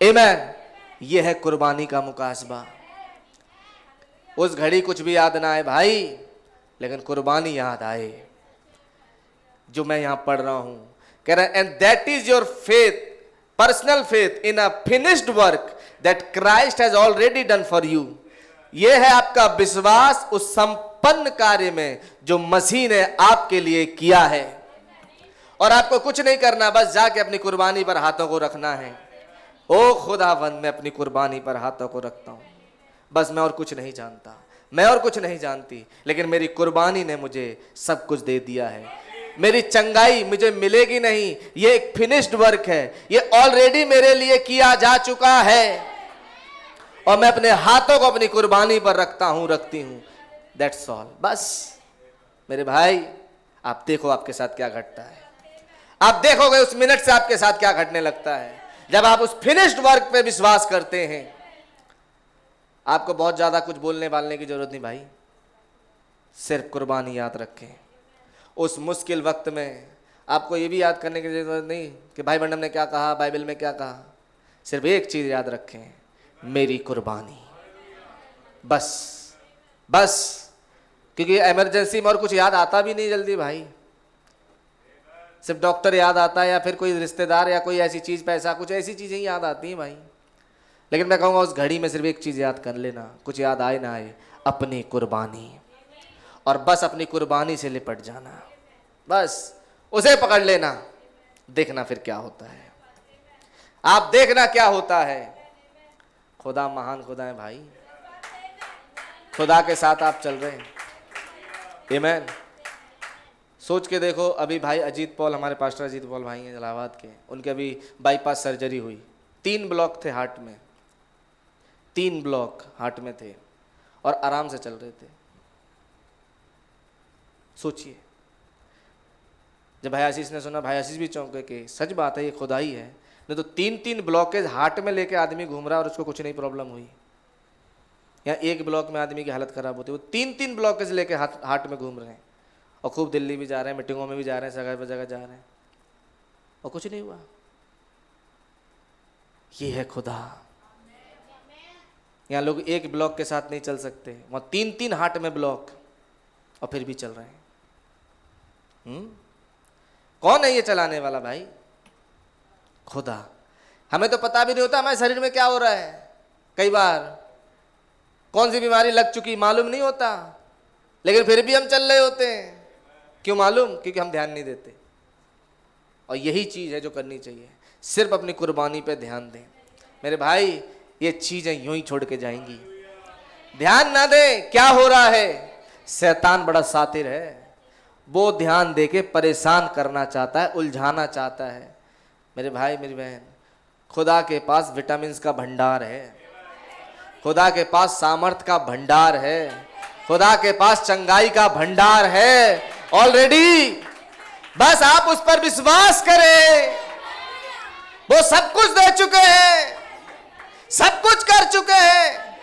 आमीन। यह है कुर्बानी का मुकासबा। उस घड़ी कुछ भी याद ना आए भाई, लेकिन कुर्बानी याद आए। जो मैं यहां पढ़ रहा हूं, कह रहा है, and that is your faith, personal faith in a finished work that Christ has already done for you. यह है आपका विश्वास उस संपन्न कार्य में जो मसीह ने आपके लिए किया है। और आपको कुछ नहीं करना, बस जाके अपनी कुर्बानी पर हाथों को रखना है। ओ खुदावंद, मैं अपनी कुर्बानी पर हाथों को रखता हूं। बस मैं और कुछ नहीं जानता, मैं और कुछ नहीं जानती, लेकिन मेरी कुर्बानी ने मुझे सब कुछ दे दिया है। मेरी चंगाई मुझे मिलेगी नहीं, ये एक फिनिश्ड वर्क है, ये ऑलरेडी मेरे लिए किया जा चुका है। और मैं अपने हाथों को अपनी कुर्बानी पर रखता हूं, रखती हूं। That's all. बस मेरे भाई, आप देखो आपके साथ क्या घटता है। आप देखोगे उस मिनट से आपके साथ क्या घटने लगता है। जब आप उस फिनिश्ड वर्क पे विश्वास करते हैं, आपको बहुत ज़्यादा कुछ बोलने बालने की जरूरत नहीं भाई, सिर्फ कुर्बानी याद रखें। उस मुश्किल वक्त में आपको ये भी याद करने की जरूरत नहीं कि भाई बंडम ने क्या कहा, बाइबल में क्या कहा। सिर्फ एक चीज़ याद रखें, मेरी कुर्बानी। बस बस, क्योंकि इमरजेंसी में और कुछ याद आता भी नहीं जल्दी भाई। सिर्फ डॉक्टर याद आता है, या फिर कोई रिश्तेदार, या कोई ऐसी चीज़, पैसा, कुछ ऐसी चीज़ें ही याद आती हैं भाई। लेकिन मैं कहूँगा उस घड़ी में सिर्फ एक चीज़ याद कर लेना, कुछ याद आए ना आए, अपनी कुर्बानी। और बस अपनी कुर्बानी से लिपट जाना, बस उसे पकड़ लेना, देखना फिर क्या होता है। आप देखना क्या होता है। खुदा महान खुदा है भाई, खुदा के साथ आप चल रहे हैं। आमीन। सोच के देखो, अभी भाई अजीत पॉल, हमारे पास्टर अजीत पॉल भाई हैं इलाहाबाद के, उनके अभी बाईपास सर्जरी हुई। 3 ब्लॉक थे हार्ट में, 3 ब्लॉक हार्ट में थे, और आराम से चल रहे थे। सोचिए, जब भाई आशीष ने सुना, भाई आशीष भी चौंके कि सच बात है, ये खुदा ही है। नहीं तो 3 ब्लॉकेज हार्ट में लेके आदमी घूम रहा है और उसको कुछ नहीं प्रॉब्लम हुई। या 1 ब्लॉक में आदमी की हालत खराब होती है, वो 3 ब्लॉकेज लेके हार्ट में घूम रहे हैं, और खूब दिल्ली भी जा रहे हैं, मीटिंगों में भी जा रहे हैं, जगह जगह जा रहे हैं, और कुछ नहीं हुआ। ये है खुदा। यहाँ लोग 1 ब्लॉक के साथ नहीं चल सकते, वहाँ 3 हार्ट में ब्लॉक, और फिर भी चल रहे हैं। कौन है ये चलाने वाला भाई? खुदा। हमें तो पता भी नहीं होता हमारे शरीर में क्या हो रहा है। कई बार कौन सी बीमारी लग चुकी मालूम नहीं होता, लेकिन फिर भी हम चल रहे होते हैं। क्यों मालूम? क्योंकि हम ध्यान नहीं देते। और यही चीज़ है जो करनी चाहिए, सिर्फ अपनी कुर्बानी पे ध्यान दें। मेरे भाई, ये चीज़ें यूं ही छोड़ के जाएंगी। ध्यान ना दें क्या हो रहा है। शैतान बड़ा शातिर है, वो ध्यान दे के परेशान करना चाहता है, उलझाना चाहता है। मेरे भाई मेरी बहन, खुदा के पास विटामिन का भंडार है, खुदा के पास सामर्थ का भंडार है, खुदा के पास चंगाई का भंडार है ऑलरेडी। बस आप उस पर विश्वास करें। वो सब कुछ दे चुके हैं, सब कुछ कर चुके हैं।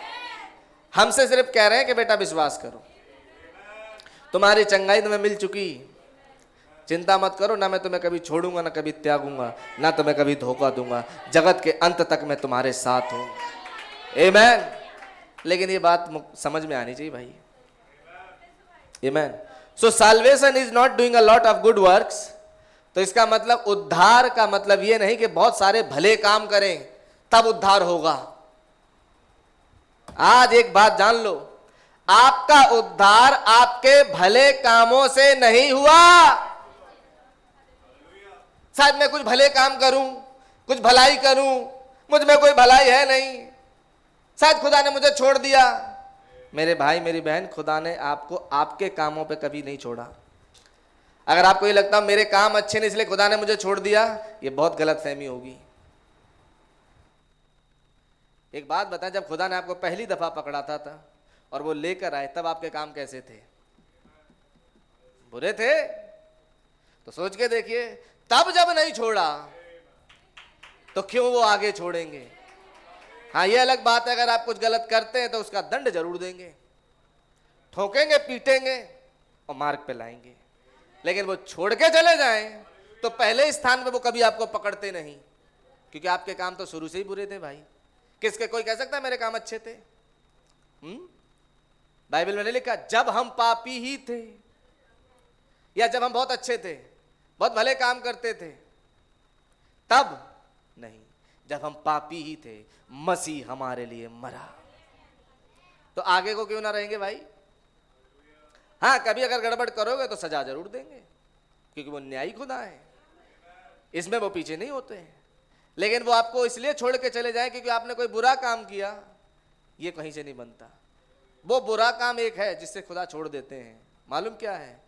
हमसे सिर्फ कह रहे हैं कि बेटा विश्वास करो, तुम्हारी चंगाई तुम्हें मिल चुकी, चिंता मत करो, ना मैं तुम्हें कभी छोड़ूंगा, ना कभी त्यागूंगा, ना तुम्हें कभी धोखा दूंगा, जगत के अंत तक मैं तुम्हारे साथ हूं। आमीन। लेकिन ये बात समझ में आनी चाहिए भाई। Amen. So salvation is not doing a lot of good works. तो इसका मतलब, उद्धार का मतलब ये नहीं कि बहुत सारे भले काम करें तब उद्धार होगा। आज एक बात जान लो, आपका उद्धार आपके भले कामों से नहीं हुआ। शायद मैं कुछ भले काम करूं, कुछ भलाई करूं, मुझ में कोई भलाई है नहीं, शायद खुदा ने मुझे छोड़ दिया। मेरे भाई मेरी बहन, खुदा ने आपको आपके कामों पे कभी नहीं छोड़ा। अगर आपको ये लगता है मेरे काम अच्छे नहीं इसलिए खुदा ने मुझे छोड़ दिया, ये बहुत गलत फहमी होगी। एक बात बताएं, जब खुदा ने आपको पहली दफा पकड़ा था और वो लेकर आए, तब आपके काम कैसे थे? बुरे थे? तो सोच के देखिए, तब जब नहीं छोड़ा तो क्यों वो आगे छोड़ेंगे? हाँ, ये अलग बात है, अगर आप कुछ गलत करते हैं तो उसका दंड जरूर देंगे, ठोकेंगे, पीटेंगे और मार्ग पे लाएंगे। लेकिन वो छोड़ के चले जाएं तो पहले स्थान पे वो कभी आपको पकड़ते नहीं, क्योंकि आपके काम तो शुरू से ही बुरे थे भाई। किसके कोई कह सकता है मेरे काम अच्छे थे? बाइबल में नहीं लिखा जब हम पापी ही थे, या जब हम बहुत अच्छे थे, बहुत भले काम करते थे? तब नहीं, जब हम पापी ही थे मसीह हमारे लिए मरा। तो आगे को क्यों ना रहेंगे भाई? हाँ, कभी अगर गड़बड़ करोगे तो सजा जरूर देंगे, क्योंकि वो न्यायी खुदा है, इसमें वो पीछे नहीं होते हैं। लेकिन वो आपको इसलिए छोड़ के चले जाए क्योंकि आपने कोई बुरा काम किया, ये कहीं से नहीं बनता। वो बुरा काम एक है जिससे खुदा छोड़ देते हैं, मालूम क्या है?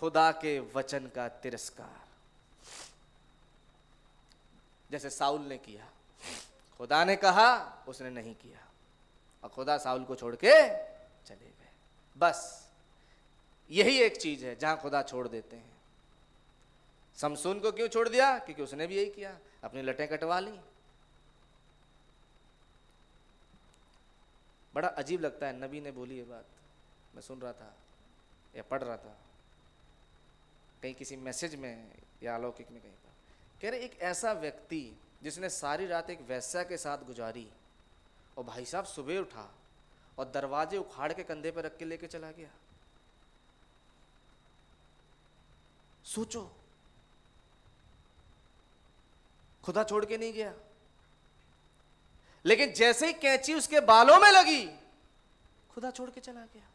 खुदा के वचन का तिरस्कार। जैसे साउल ने किया, खुदा ने कहा, उसने नहीं किया, और खुदा साउल को छोड़ के चले गए। बस यही एक चीज है जहां खुदा छोड़ देते हैं। शमसून को क्यों छोड़ दिया? क्योंकि उसने भी यही किया, अपनी लटें कटवा ली, बड़ा अजीब लगता है, नबी ने बोली ये बात, मैं सुन रहा था या पढ़ रहा था कहीं किसी मैसेज में या अलौकिक में, कहीं पर कह रहे एक ऐसा व्यक्ति जिसने सारी रात एक वैश्या के साथ गुजारी और भाई साहब सुबह उठा और दरवाजे उखाड़ के कंधे पर रख के लेके चला गया। सोचो, खुदा छोड़ के नहीं गया, लेकिन जैसे ही कैंची उसके बालों में लगी खुदा छोड़ के चला गया।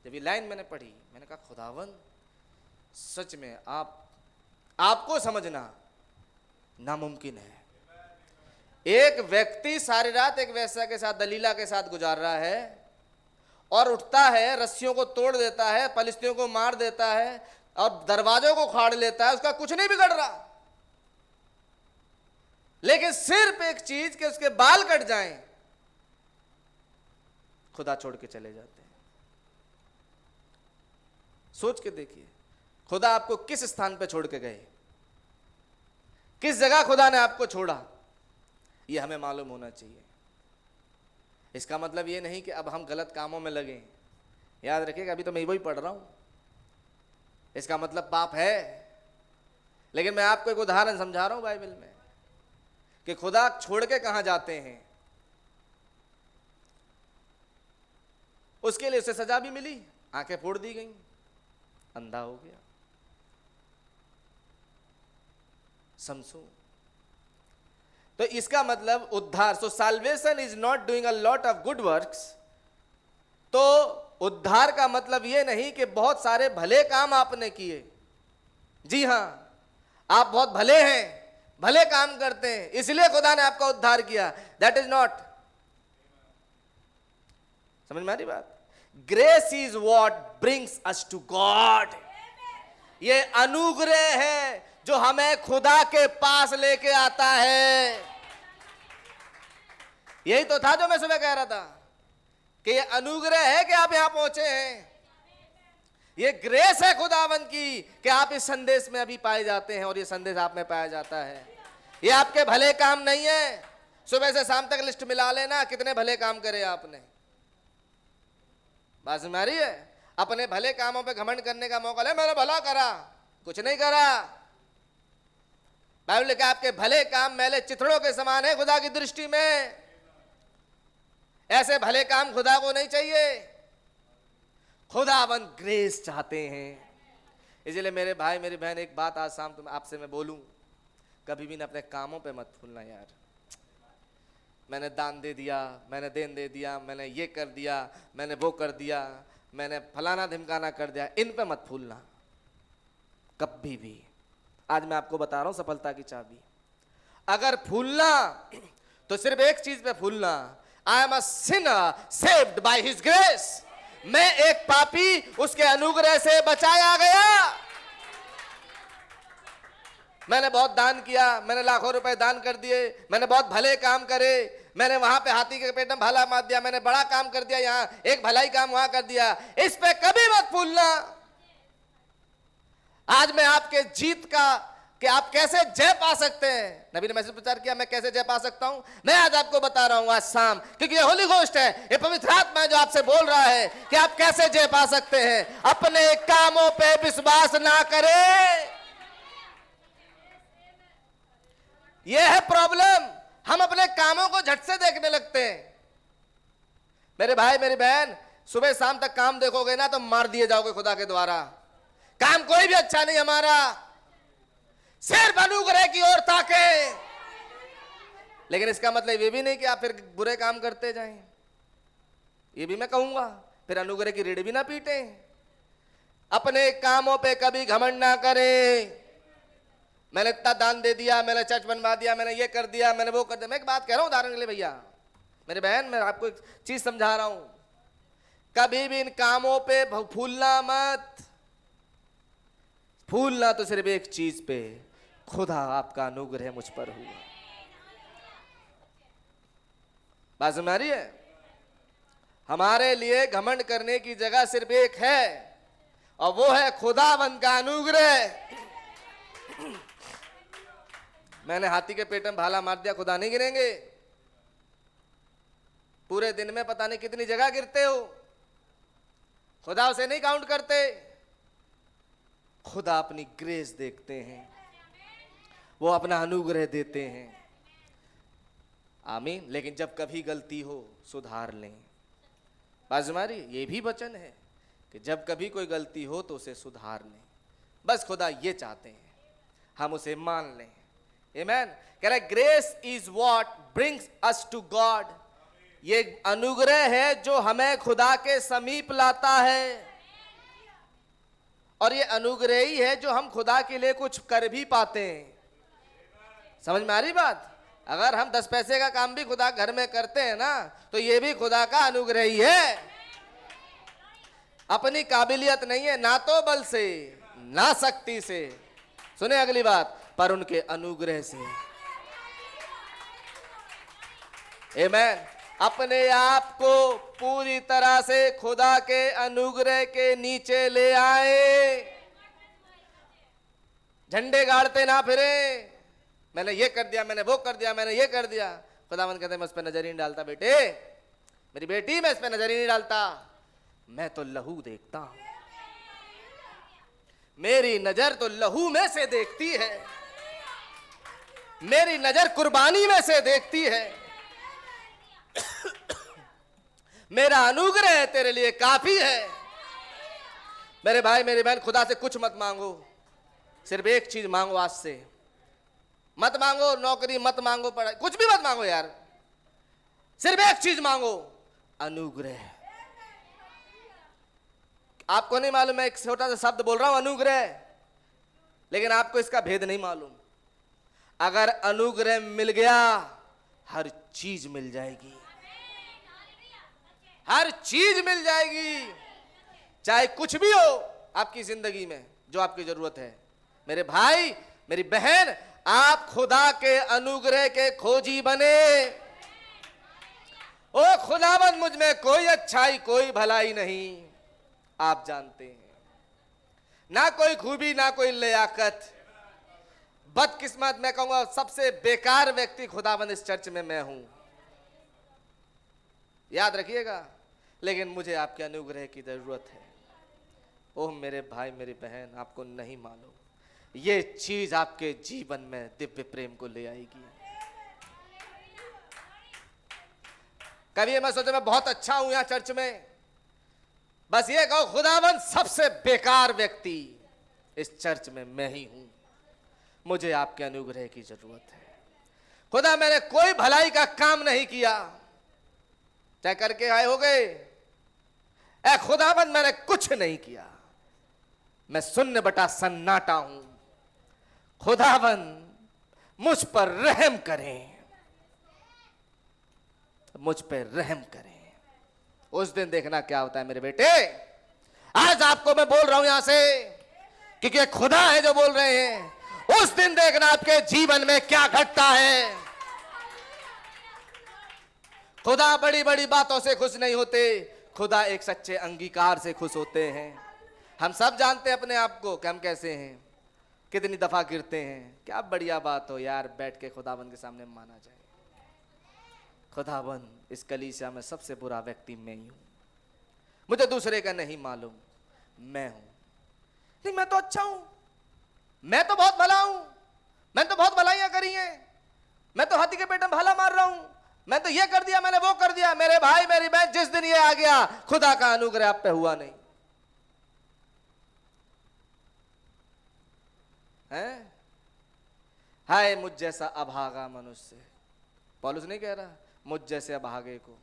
जब ये लाइन मैंने पढ़ी मैंने कहा खुदावन सच में आपको समझना नामुमकिन है। एक व्यक्ति सारी रात एक वेश्या के साथ, दलीला के साथ गुजार रहा है और उठता है, रस्सियों को तोड़ देता है, पलिश्तियों को मार देता है और दरवाजों को फाड़ लेता है, उसका कुछ नहीं बिगड़ रहा, लेकिन सिर्फ एक चीज कि उसके बाल कट जाएं खुदा छोड़ के चले जाते हैं। सोच के देखिए, खुदा आपको किस स्थान पे छोड़ के गए, किस जगह खुदा ने आपको छोड़ा, यह हमें मालूम होना चाहिए। इसका मतलब यह नहीं कि अब हम गलत कामों में लगे। याद रखिएगा, अभी तो मैं वही पढ़ रहा हूं, इसका मतलब पाप है, लेकिन मैं आपको एक उदाहरण समझा रहा हूं बाइबल में कि खुदा छोड़ के कहां जाते हैं। उसके लिए उसे सजा भी मिली, आंखें फोड़ दी गई, अंधा हो गया। समझो, तो इसका मतलब उद्धार, so salvation is not doing a lot of good works. तो उद्धार का मतलब यह नहीं कि बहुत सारे भले काम आपने किए। जी हां, आप बहुत भले हैं, भले काम करते हैं, इसलिए खुदा ने आपका उद्धार किया, दैट इज नॉट। समझ में आ रही बात? Grace is what brings us to God. ये अनुग्रह है जो हमें खुदा के पास लेके आता है। यही तो था जो मैं सुबह कह रहा था कि ये अनुग्रह है कि आप यहां पहुंचे हैं, ये ग्रेस है खुदावन की कि आप इस संदेश में अभी पाए जाते हैं और ये संदेश आप में पाया जाता है। ये आपके भले काम नहीं है, सुबह से शाम तक लिस्ट मिला लेना कितने भले काम करे आपने। बात समझ आ रही है? अपने भले कामों पे घमंड करने का मौका ले, मैंने भला करा, कुछ नहीं करा। बाइबल लिखा है आपके भले काम मैले चिथड़ों के समान है खुदा की दृष्टि में। ऐसे भले काम खुदा को नहीं चाहिए, खुदावन ग्रेस चाहते हैं। इसलिए मेरे भाई मेरी बहन, एक बात आज शाम तुम आपसे मैं बोलूं, कभी भी ना अपने कामों पे मत भूलना यार। मैंने दान दे दिया, मैंने देन दे दिया, मैंने ये कर दिया, मैंने वो कर दिया, मैंने फलाना धिमकाना कर दिया, इन पे मत भूलना कभी भी। आज मैं आपको बता रहा हूं सफलता की चाबी। अगर भूलना तो सिर्फ एक चीज पे भूलना, I am a Sinner saved by his grace. मैं एक पापी उसके अनुग्रह से बचाया गया। मैंने बहुत दान किया, मैंने लाखों रुपए दान कर दिए, मैंने बहुत भले काम करे, मैंने वहां पे हाथी के पेट में भाला मार दिया, मैंने बड़ा काम कर दिया, यहां एक भलाई काम वहां कर दिया, इस पे कभी मत भूलना। आज मैं आपके जीत का कि आप कैसे जय पा सकते हैं, नबी ने मैसेज प्रचार किया, मैं कैसे जय पा सकता हूं, मैं आज आपको बता रहा हूं आज शाम, क्योंकि ये होली घोस्ट है, ये पवित्र आत्मा है जो आपसे बोल रहा है कि आप कैसे जय पा सकते हैं। अपने कामों पे विश्वास ना करें, यह है प्रॉब्लम। हम अपने कामों को झट से देखने लगते हैं। मेरे भाई मेरी बहन, सुबह शाम तक काम देखोगे ना तो मार दिए जाओगे खुदा के द्वारा। काम कोई भी अच्छा नहीं हमारा, सिर्फ अनुग्रह की ओर ताके। लेकिन इसका मतलब ये भी नहीं कि आप फिर बुरे काम करते जाएं, ये भी मैं कहूंगा, फिर अनुग्रह की रीढ़ भी ना पीटे। अपने कामों पे कभी घमंड ना करें। मैंने इतना दान दे दिया, मैंने चर्च बनवा दिया, मैंने ये कर दिया, मैंने वो कर दिया। मैं एक बात कह रहा हूं उदाहरण के लिए भैया मेरे बहन, मैं आपको एक चीज समझा रहा हूं, कभी भी इन कामों पे भूलना मत। भूलना तो सिर्फ एक चीज पे, खुदा आपका अनुग्रह मुझ पर हुआ। बात समझ आ रही है? हमारे लिए घमंड करने की जगह सिर्फ एक है और वो है खुदावंद का अनुग्रह। मैंने हाथी के पेट में भाला मार दिया, खुदा नहीं गिरेंगे। पूरे दिन में पता नहीं कितनी जगह गिरते हो, खुदा उसे नहीं काउंट करते। खुदा अपनी ग्रेस देखते हैं, वो अपना अनुग्रह देते हैं। आमीन। लेकिन जब कभी गलती हो सुधार लें। बात हमारी ये भी वचन है कि जब कभी कोई गलती हो तो उसे सुधार लें। बस खुदा ये चाहते हैं हम उसे मान लें। आमीन। कह रहा है grace is what brings us to God. ये अनुग्रह है जो हमें खुदा के समीप लाता है, और ये अनुग्रह ही है जो हम खुदा के लिए कुछ कर भी पाते हैं। समझ में आ रही बात? अगर हम 10 पैसे का काम भी खुदा घर में करते हैं ना, तो ये भी खुदा का अनुग्रह ही है। अपनी काबिलियत नहीं है, ना तो बल से ना शक्ति से, सुने अगली बात, पर उनके अनुग्रह से। आमीन। अपने आप को पूरी तरह से खुदा के अनुग्रह के नीचे ले आए। झंडे गाड़ते ना फिरे, मैंने ये कर दिया, मैंने वो कर दिया, मैंने ये कर दिया। खुदावंद कहते मैं उस पर नजर ही नहीं डालता बेटे, मेरी बेटी, मैं इस पर नजर ही नहीं डालता। मैं तो लहू देखता हूं, मेरी नजर तो लहू में से देखती है, मेरी नजर कुर्बानी में से देखती है। मेरा अनुग्रह तेरे लिए काफी है। मेरे भाई मेरी बहन, खुदा से कुछ मत मांगो, सिर्फ एक चीज मांगो आज से। मत मांगो नौकरी, मत मांगो पढ़ाई, कुछ भी मत मांगो यार, सिर्फ एक चीज मांगो, अनुग्रह। आपको नहीं मालूम, मैं एक छोटा सा शब्द बोल रहा हूं अनुग्रह, लेकिन आपको इसका भेद नहीं मालूम। अगर अनुग्रह मिल गया, हर चीज मिल जाएगी, हर चीज मिल जाएगी। चाहे कुछ भी हो आपकी जिंदगी में जो आपकी जरूरत है। मेरे भाई मेरी बहन, आप खुदा के अनुग्रह के खोजी बने। ओ खुदाबंद, मुझ में कोई अच्छाई कोई भलाई नहीं, आप जानते हैं, ना कोई खूबी ना कोई लियाकत। बदकिस्मत, मैं कहूंगा सबसे बेकार व्यक्ति खुदाबंद इस चर्च में मैं हूं, याद रखिएगा। लेकिन मुझे आपके अनुग्रह की जरूरत है। ओह मेरे भाई मेरी बहन, आपको नहीं मालूम, ये चीज आपके जीवन में दिव्य प्रेम को ले आएगी। कभी मैं सोचा मैं बहुत अच्छा हूं यहां चर्च में, बस ये कहो खुदावन सबसे बेकार व्यक्ति इस चर्च में मैं ही हूं, मुझे आपके अनुग्रह की जरूरत है। खुदा मैंने कोई भलाई का काम नहीं किया, चाहे करके आए हो गए, ऐ खुदाबंद मैंने कुछ नहीं किया, मैं शून्य बटा सन्नाटा हूं। खुदाबंद मुझ पर रहम करें, मुझ पर रहम करें। उस दिन देखना क्या होता है मेरे बेटे। आज आपको मैं बोल रहा हूं यहां से, क्योंकि खुदा है जो बोल रहे हैं। उस दिन देखना आपके जीवन में क्या घटता है। खुदा बड़ी बड़ी बातों से खुश नहीं होते, खुदा एक सच्चे अंगीकार से खुश होते हैं। हम सब जानते हैं अपने आप को कि हम कैसे हैं, कितनी दफा गिरते हैं। क्या बढ़िया बात हो यार, बैठ के खुदाबंद के सामने माना जाए, खुदाबंद इस कलीसिया में सबसे बुरा व्यक्ति मैं ही हूं, मुझे दूसरे का नहीं मालूम, मैं हूं। नहीं मैं तो अच्छा हूं, मैं तो बहुत भला हूं, मैंने तो बहुत भलाइयां करी हैं, मैं तो हाथी के पेट में भाला मार रहा हूं, मैं तो ये कर दिया, मैंने वो कर दिया। मेरे भाई मेरी बहन, जिस दिन ये आ गया, खुदा का अनुग्रह आप पे हुआ नहीं है। हाय मुझ जैसा अभागा मनुष्य, पौलुस नहीं कह रहा मुझ जैसे अभागे को।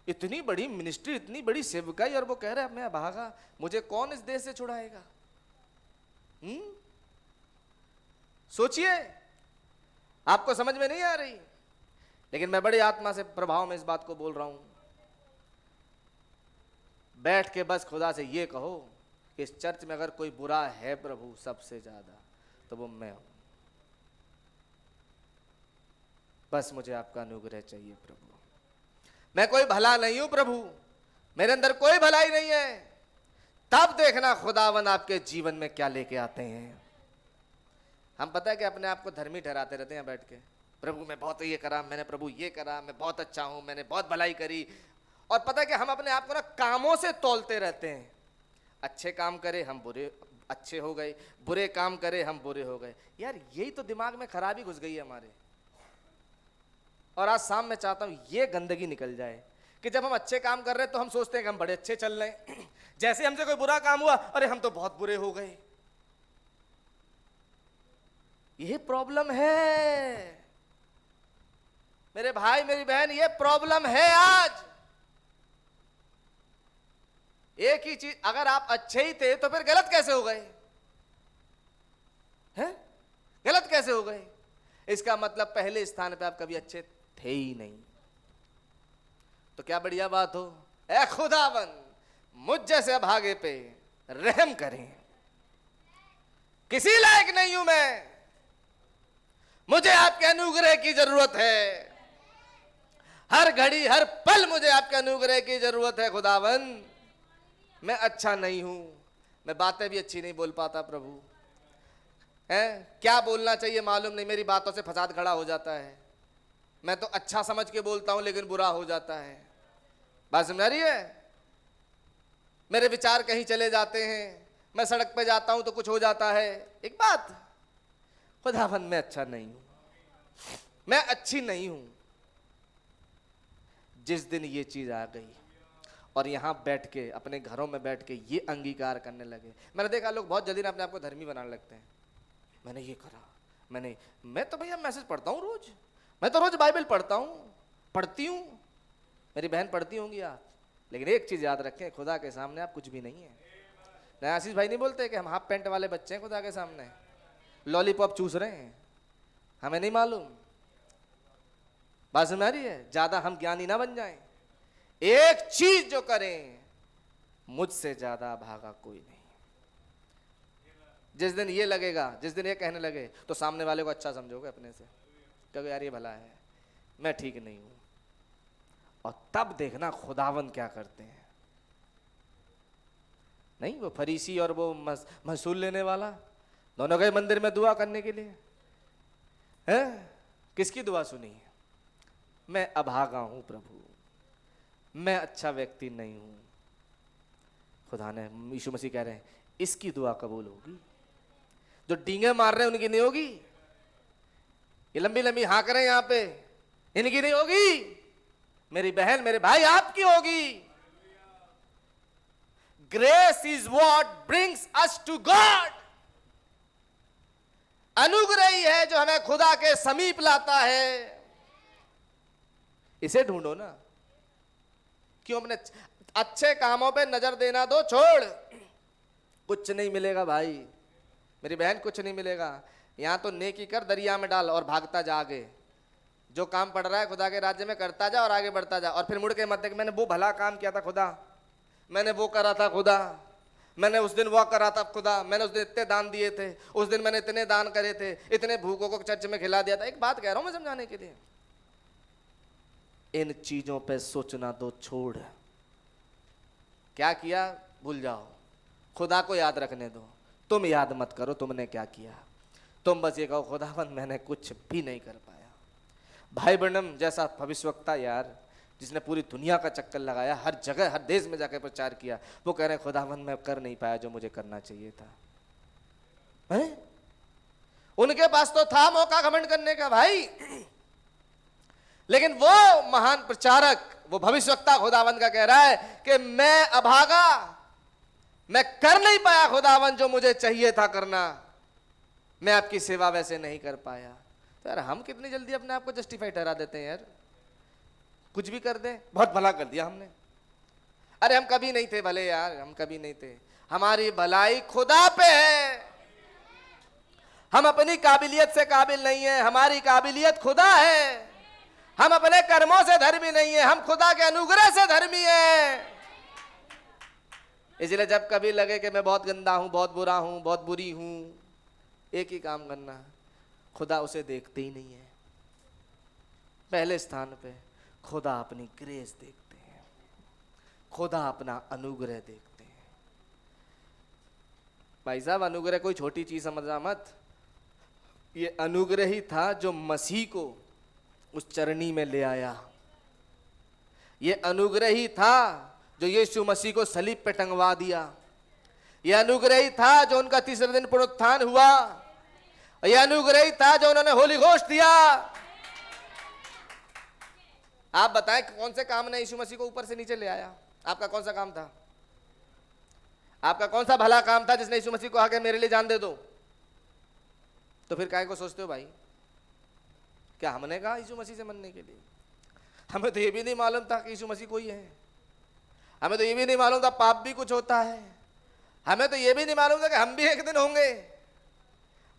इतनी बड़ी मिनिस्ट्री, इतनी बड़ी सेवकाई, और वो कह रहा है मैं अभागा, मुझे कौन इस देश से छुड़ाएगा। सोचिए, आपको समझ में नहीं आ रही, लेकिन मैं बड़ी आत्मा से प्रभाव में इस बात को बोल रहा हूं। बैठ के बस खुदा से ये कहो कि इस चर्च में अगर कोई बुरा है प्रभु सबसे ज्यादा, तो वो मैं हूं। बस मुझे आपका अनुग्रह चाहिए प्रभु। मैं कोई भला नहीं हूं प्रभु, मेरे अंदर कोई भलाई नहीं है। तब देखना खुदावन आपके जीवन में क्या लेके आते हैं। हम पता है कि अपने आप को धर्मी ठहराते रहते हैं बैठ के, प्रभु मैं बहुत ये करा, मैंने प्रभु ये करा, मैं बहुत अच्छा हूं, मैंने बहुत भलाई करी। और पता है कि हम अपने आप को ना कामों से तौलते रहते हैं। अच्छे काम करे हम बुरे अच्छे हो गए, बुरे काम करे हम बुरे हो गए। यार यही तो दिमाग में खराबी घुस गई है हमारे। और आज शाम मैं चाहता हूं ये गंदगी निकल जाए कि जब हम अच्छे काम कर रहे हैं तो हम सोचते हैं कि हम बड़े अच्छे चल रहे हैं, जैसे हमसे कोई बुरा काम हुआ अरे हम तो बहुत बुरे हो गए। यही प्रॉब्लम है मेरे भाई मेरी बहन, ये प्रॉब्लम है आज। एक ही चीज, अगर आप अच्छे ही थे तो फिर गलत कैसे हो गए हैं? गलत कैसे हो गए? इसका मतलब पहले स्थान पे आप कभी अच्छे थे ही नहीं। तो क्या बढ़िया बात हो, ऐ खुदावन मुझ जैसे भागे पे रहम करें, किसी लायक नहीं हूं मैं, मुझे आपके अनुग्रह की जरूरत है। हर घड़ी हर पल मुझे आपके अनुग्रह की जरूरत है खुदावन। मैं अच्छा नहीं हूं, मैं बातें भी अच्छी नहीं बोल पाता प्रभु, है क्या बोलना चाहिए मालूम नहीं, मेरी बातों से फसाद खड़ा हो जाता है। मैं तो अच्छा समझ के बोलता हूं लेकिन बुरा हो जाता है। बात समझ रही है? मेरे विचार कहीं चले जाते हैं, मैं सड़क पे जाता हूं तो कुछ हो जाता है। एक बात, खुदावन मैं अच्छा नहीं हूं, मैं अच्छी नहीं हूं। जिस दिन ये चीज आ गई और यहां बैठ के अपने घरों में बैठ के ये अंगीकार करने लगे, मैंने देखा लोग बहुत जल्दी अपने आप को धर्मी बनाने लगते हैं। मैंने ये करा, मैं तो भैया मैसेज पढ़ता हूं रोज, मैं तो रोज बाइबल पढ़ता हूं, पढ़ती हूं। मेरी बहन पढ़ती होंगी आप, लेकिन एक चीज याद रखें, खुदा के सामने आप कुछ भी नहीं है। नया आशीष भाई नहीं बोलते कि हम हाफ पैंट वाले बच्चे हैं खुदा के सामने, लॉलीपॉप चूस रहे हैं, हमें नहीं मालूम। बात समझ आ रही है? ज्यादा हम ज्ञानी ना बन जाएं। एक चीज जो करें, मुझसे ज्यादा भागा कोई नहीं। जिस दिन ये लगेगा, जिस दिन ये कहने लगे, तो सामने वाले को अच्छा समझोगे अपने से, कहोगे यार ये भला है, मैं ठीक नहीं हूं। और तब देखना खुदावन क्या करते हैं। नहीं, वो फरीसी और वो महसूल लेने वाला दोनों गए मंदिर में दुआ करने के लिए, हैं? किसकी दुआ सुनी? मैं अभागा हूं प्रभु, मैं अच्छा व्यक्ति नहीं हूं। खुदा ने, यीशु मसीह कह रहे हैं इसकी दुआ कबूल होगी। जो डींगे मार रहे हैं उनकी नहीं होगी, ये लंबी लंबी हाँक रहे हैं यहां पे, इनकी नहीं होगी। मेरी बहन मेरे भाई आपकी होगी। Grace is what brings us to God. अनुग्रह ही है जो हमें खुदा के समीप लाता है। इसे ढूंढो ना। क्यों अपने अच्छे कामों पे नजर देना दो, छोड़। कुछ नहीं मिलेगा भाई मेरी बहन, कुछ नहीं मिलेगा। यहां तो नेकी कर, दरिया में डाल और भागता जा आगे। जो काम पड़ रहा है खुदा के राज्य में करता जा और आगे बढ़ता जा। और फिर मुड़ के मत देख मैंने वो भला काम किया था खुदा, मैंने वो करा था खुदा, मैंने उस दिन वो करा था खुदा, मैंने उस दिन इतने दान दिए थे, उस दिन मैंने इतने दान करे थे, इतने भूखों को चर्च में खिला दिया था। एक बात कह रहा हूं मैं समझाने के लिए, इन चीजों पे सोचना दो, छोड़। क्या किया भूल जाओ, खुदा को याद रखने दो। तुम याद मत करो तुमने क्या किया, तुम बस ये कहो खुदावन मैंने कुछ भी नहीं कर पाया। भाई ब्रैनम जैसा भविष्यवक्ता यार, जिसने पूरी दुनिया का चक्कर लगाया, हर जगह हर देश में जाकर प्रचार किया, वो कह रहे हैं खुदावन मैं कर नहीं पाया जो मुझे करना चाहिए था। है? उनके पास तो था मौका घमंड करने का भाई, लेकिन वो महान प्रचारक, वो भविष्यवक्ता खुदावन का कह रहा है कि मैं अभागा, मैं कर नहीं पाया खुदावन जो मुझे चाहिए था करना, मैं आपकी सेवा वैसे नहीं कर पाया। तो यार हम कितनी जल्दी अपने आप को जस्टिफाई ठहरा देते हैं यार, कुछ भी कर दें, बहुत भला कर दिया हमने। अरे हम कभी नहीं थे भले यार, हम कभी नहीं थे, हमारी भलाई खुदा पे है। हम अपनी काबिलियत से काबिल नहीं है, हमारी काबिलियत खुदा है। हम अपने कर्मों से धर्मी नहीं है, हम खुदा के अनुग्रह से धर्मी है। इसलिए जब कभी लगे कि मैं बहुत गंदा हूं, बहुत बुरा हूं, बहुत बुरी हूं, एक ही काम करना, खुदा उसे देखते ही नहीं है। पहले स्थान पे खुदा अपनी ग्रेस देखते हैं, खुदा अपना अनुग्रह देखते हैं। भाई साहब अनुग्रह कोई छोटी चीज समझना मत, ये अनुग्रह ही था जो मसीह को उस चरनी में ले आया। ये अनुग्रह ही था जो यीशु मसीह को सलीब पे टंगवा दिया। यह अनुग्रह ही था जो उनका तीसरे दिन पुनरुत्थान हुआ। यह अनुग्रह ही था जो उन्होंने होली घोस्ट दिया। आप बताएं कौन से काम ने यीशु मसीह को ऊपर से नीचे ले आया? आपका कौन सा काम था? आपका कौन सा भला काम था जिसने यीशु मसीह को आके मेरे लिए जान दे दो? तो फिर काहे को सोचते हो भाई? क्या हमने कहा यीशु मसीह से मनने के लिए? हमें तो ये भी नहीं मालूम था कि यीशु मसीह कोई है। हमें तो ये भी नहीं मालूम था पाप भी कुछ होता है। हमें तो ये भी नहीं मालूम था कि हम भी एक दिन होंगे,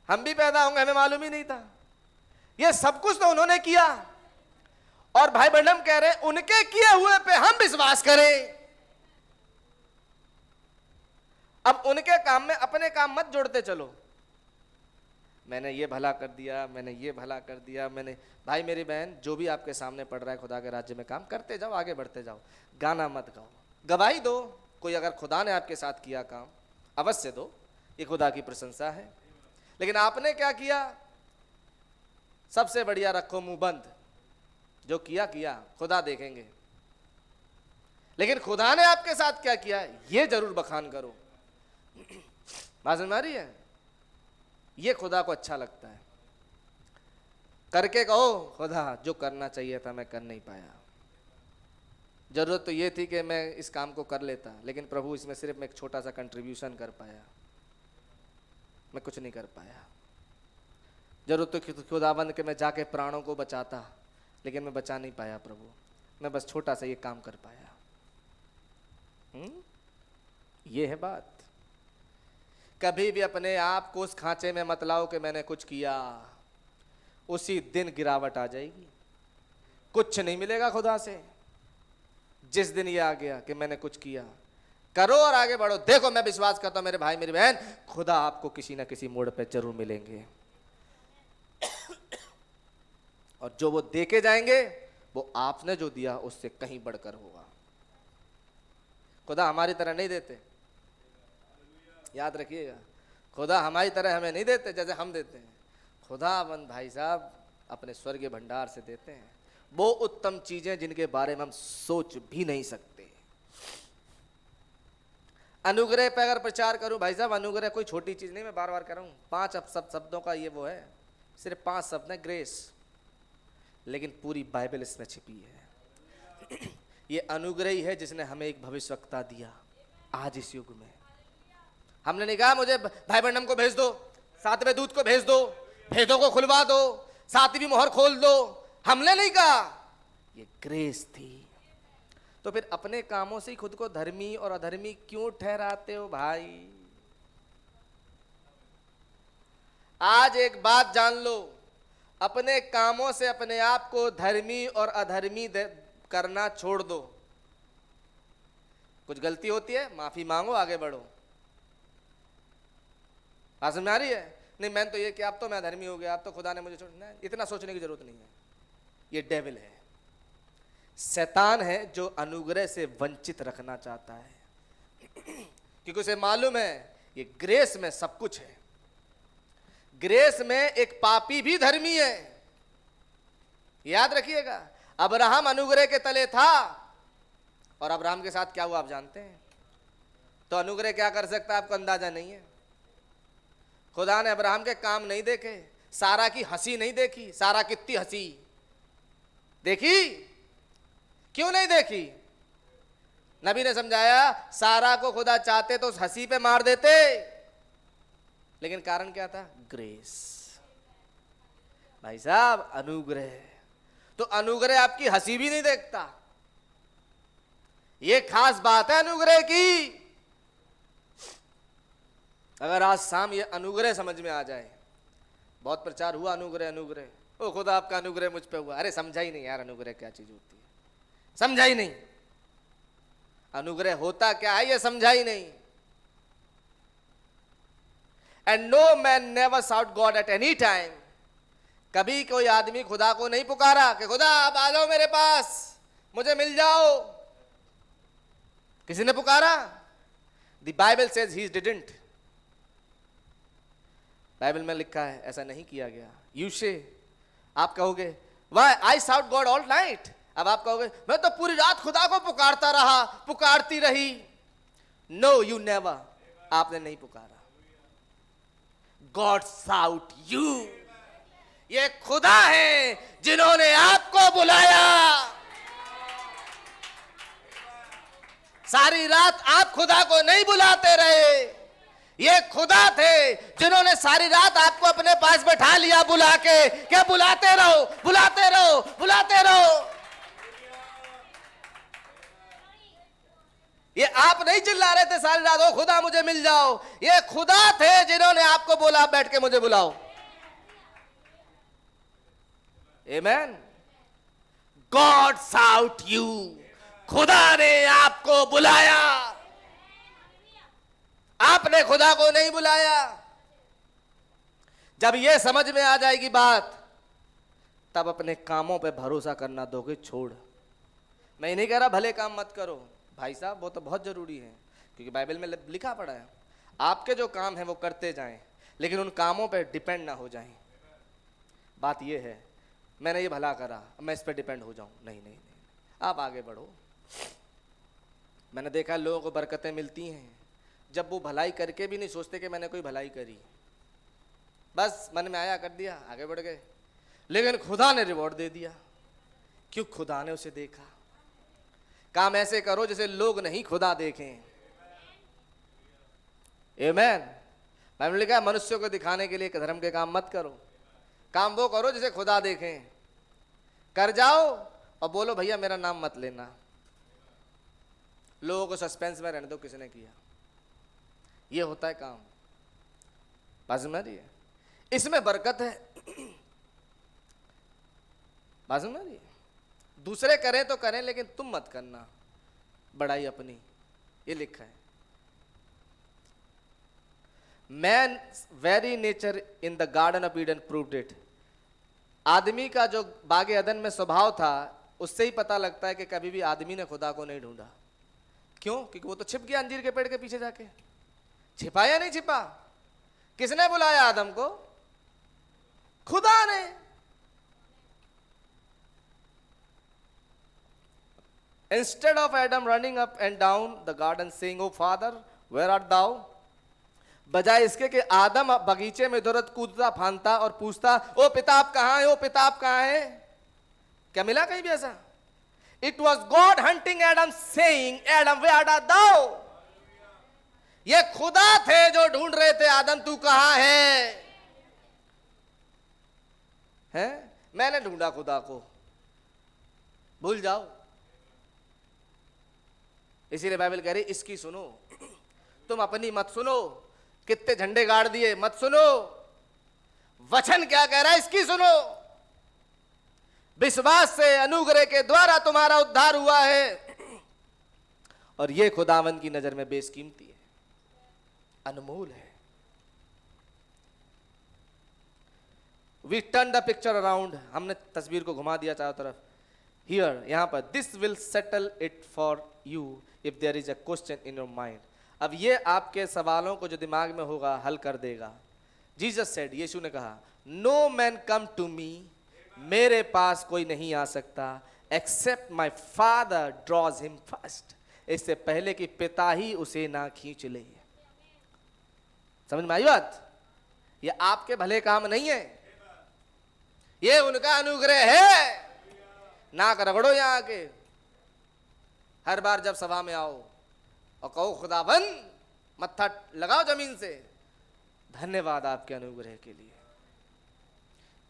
हम भी पैदा होंगे। हमें मालूम ही नहीं था। ये सब कुछ तो उन्होंने किया। और भाई ब्रैनम कह रहे हैं उनके किए हुए पे हम विश्वास करें। अब उनके काम में अपने काम मत जोड़ते चलो। मैंने ये भला कर दिया, मैंने ये भला कर दिया, मैंने। भाई मेरी बहन, जो भी आपके सामने पड़ रहा है खुदा के राज्य में काम करते जाओ, आगे बढ़ते जाओ। गाना मत गाओ, गवाही दो। कोई अगर खुदा ने आपके साथ किया काम अवश्य दो, ये खुदा की प्रशंसा है। लेकिन आपने क्या किया? सबसे बढ़िया रखो मुंह बंद। जो किया किया, खुदा देखेंगे। लेकिन खुदा ने आपके साथ क्या किया ये जरूर बखान करो। बात समझ में आ रही है? ये खुदा को अच्छा लगता है। करके कहो खुदा जो करना चाहिए था मैं कर नहीं पाया। जरूरत तो ये थी कि मैं इस काम को कर लेता, लेकिन प्रभु इसमें सिर्फ मैं एक छोटा सा कंट्रीब्यूशन कर पाया, मैं कुछ नहीं कर पाया। जरूरत तो खुदाबंद के मैं जाके प्राणों को बचाता, लेकिन मैं बचा नहीं पाया प्रभु। मैं बस छोटा सा ये काम कर पाया। ये है बात। कभी भी अपने आप को उस खांचे में मत लाओ कि मैंने कुछ किया। उसी दिन गिरावट आ जाएगी। कुछ नहीं मिलेगा खुदा से जिस दिन ये आ गया कि मैंने कुछ किया। करो और आगे बढ़ो। देखो मैं विश्वास करता हूं मेरे भाई मेरी बहन, खुदा आपको किसी ना किसी मोड़ पे जरूर मिलेंगे। और जो वो दे के जाएंगे वो आपने जो दिया उससे कहीं बढ़कर होगा। खुदा हमारी तरह नहीं देते, याद रखिएगा। खुदा हमारी तरह हमें नहीं देते जैसे हम देते हैं। खुदाबंद भाई साहब अपने स्वर्गीय भंडार से देते हैं वो उत्तम चीजें जिनके बारे में हम सोच भी नहीं सकते। अनुग्रह पे अगर प्रचार करूं भाई साहब, अनुग्रह कोई छोटी चीज नहीं। मैं बार बार कह रहा हूं, 5 शब्दों का ये वो है, सिर्फ 5 शब्द है ग्रेस, लेकिन पूरी बाइबल इसमें छिपी है। ये अनुग्रह ही है जिसने हमें एक भविष्यवक्ता दिया आज इस युग में। हमने नहीं कहा मुझे भाई ब्रैनम को भेज दो, 7वें दूत को भेज दो, भेदों को खुलवा दो, 7वीं मोहर खोल दो। हमने नहीं कहा, ये ग्रेस थी। तो फिर अपने कामों से ही खुद को धर्मी और अधर्मी क्यों ठहराते हो भाई? आज एक बात जान लो, अपने कामों से अपने आप को धर्मी और अधर्मी करना छोड़ दो। कुछ गलती होती है माफी मांगो, आगे बढ़ो। बात समझ में आ रही है? नहीं मैं तो ये कि अब तो मैं धर्मी हो गया, अब तो खुदा ने मुझे छोड़ना, इतना सोचने की जरूरत नहीं है। ये डेविल है, शैतान है जो अनुग्रह से वंचित रखना चाहता है, क्योंकि उसे मालूम है ये ग्रेस में सब कुछ है। ग्रेस में एक पापी भी धर्मी है। याद रखिएगा, अब्राहम अनुग्रह के तले था और अब्राहम के साथ क्या हुआ आप जानते हैं। तो अनुग्रह क्या कर सकता है आपको अंदाजा नहीं है। खुदा ने अब्राहम के काम नहीं देखे, सारा की हंसी नहीं देखी। सारा कितनी हंसी देखी, क्यों नहीं देखी? नबी ने समझाया सारा को खुदा चाहते तो उस हंसी पे मार देते, लेकिन कारण क्या था? ग्रेस। भाई साहब अनुग्रह, तो अनुग्रह आपकी हंसी भी नहीं देखता। ये खास बात है अनुग्रह की। अगर आज शाम ये अनुग्रह समझ में आ जाए, बहुत प्रचार हुआ अनुग्रह अनुग्रह, ओ खुदा आपका अनुग्रह मुझ पे हुआ। अरे समझा ही नहीं यार अनुग्रह क्या चीज होती है, समझा ही नहीं। अनुग्रह होता क्या है ये समझा ही नहीं। And no man never sought God at any time. कभी कोई आदमी खुदा को नहीं पुकारा कि खुदा आप आ जाओ मेरे पास, मुझे मिल जाओ। किसी ने पुकारा? The Bible says he didn't. Bible में लिखा है ऐसा नहीं किया गया। यूशे, आप कहोगे वाई आई साउट गॉड ऑल नाइट। अब आप कहोगे मैं तो पूरी रात खुदा को पुकारता रहा, पुकारती रही। नो यू नेवर, आपने नहीं पुकारा। गॉड साउट यू, ये खुदा है जिन्होंने आपको बुलाया। सारी रात आप खुदा को नहीं बुलाते रहे, ये खुदा थे जिन्होंने सारी रात आपको अपने पास बैठा लिया बुला के, क्या बुलाते रहो, बुलाते रहो, बुलाते रहो। ये आप नहीं चिल्ला रहे थे सारी रात, ओ खुदा मुझे मिल जाओ। ये खुदा थे जिन्होंने आपको बोला बैठ के मुझे बुलाओ। आमेन। गॉड साउट यू, खुदा ने आपको बुलाया, आपने खुदा को नहीं बुलाया। जब यह समझ में आ जाएगी बात, तब अपने कामों पे भरोसा करना दोगे छोड़। मैं नहीं कह रहा भले काम मत करो भाई साहब, वो तो बहुत जरूरी है, क्योंकि बाइबल में लिखा पड़ा है आपके जो काम है वो करते जाएं, लेकिन उन कामों पे डिपेंड ना हो जाएं। बात ये है मैंने ये भला करा, मैं इस पे डिपेंड हो जाऊं, नहीं नहीं नहीं, आप आगे बढ़ो। मैंने देखा लोगों को बरकतें मिलती हैं जब वो भलाई करके भी नहीं सोचते कि मैंने कोई भलाई करी, बस मन में आया कर दिया, आगे बढ़ गए। लेकिन खुदा ने रिवॉर्ड दे दिया, क्यों? खुदा ने उसे देखा। काम ऐसे करो जैसे लोग नहीं खुदा देखें। आमेन। बाइबल में लिखा है मनुष्यों को दिखाने के लिए धर्म के काम मत करो, काम वो करो जिसे खुदा देखें। कर जाओ और बोलो भैया मेरा नाम मत लेना, लोगों को सस्पेंस में रहने दो किसने किया। ये होता है काम। बात समझ रही है? इसमें बरकत है। बात समझ रही है? दूसरे करें तो करें, लेकिन तुम मत करना बड़ाई अपनी, ये लिखा है। Man very nature in the garden of Eden proved it. आदमी का जो बागे अदन में स्वभाव था, उससे ही पता लगता है कि कभी भी आदमी ने खुदा को नहीं ढूंढा। क्यों? क्योंकि वो तो छिप गया अंजीर के पेड़ के पीछे जाके। छिपा या नहीं छिपा? किसने बुलाया आदम को? खुदा ने। Instead of Adam running up and down the garden saying, "Oh Father, where art thou?" बजाय इसके कि आदम बगीचे में इधर कूदता फांदता और पूछता, ओ पिता आप कहाँ हैं, ओ पिता आप कहाँ हैं? क्या मिला कहीं भी ऐसा? It was God hunting Adam saying, Adam, where art thou? ये खुदा थे जो ढूंढ रहे थे, आदम तू कहाँ है? हैं? मैंने ढूंढा खुदा को, भूल जाओ। इसीलिए बाइबल कह रही इसकी सुनो, तुम अपनी मत सुनो। कितने झंडे गाड़ दिए, मत सुनो। वचन क्या कह रहा है, इसकी सुनो। विश्वास से अनुग्रह के द्वारा तुम्हारा उद्धार हुआ है, और यह खुदावन की नजर में बेशकीमती है, अनमोल है। We turn the picture around, हमने तस्वीर को घुमा दिया चारों तरफ। हियर, यहां पर, this will settle it for you if there is a question in your mind. अब ये आपके सवालों को जो दिमाग में होगा हल कर देगा। जीसस सेड, यीशु ने कहा, no man come to me, मेरे पास कोई नहीं आ सकता, except my father draws him first, इससे पहले कि पिता ही उसे ना खींच ले। समझ में आई बात? ये आपके भले काम नहीं है, ये उनका अनुग्रह है। नाक रगड़ो यहाँ के हर बार जब सभा में आओ और कहो खुदावन, मत्था लगाओ जमीन से, धन्यवाद आपके अनुग्रह के लिए।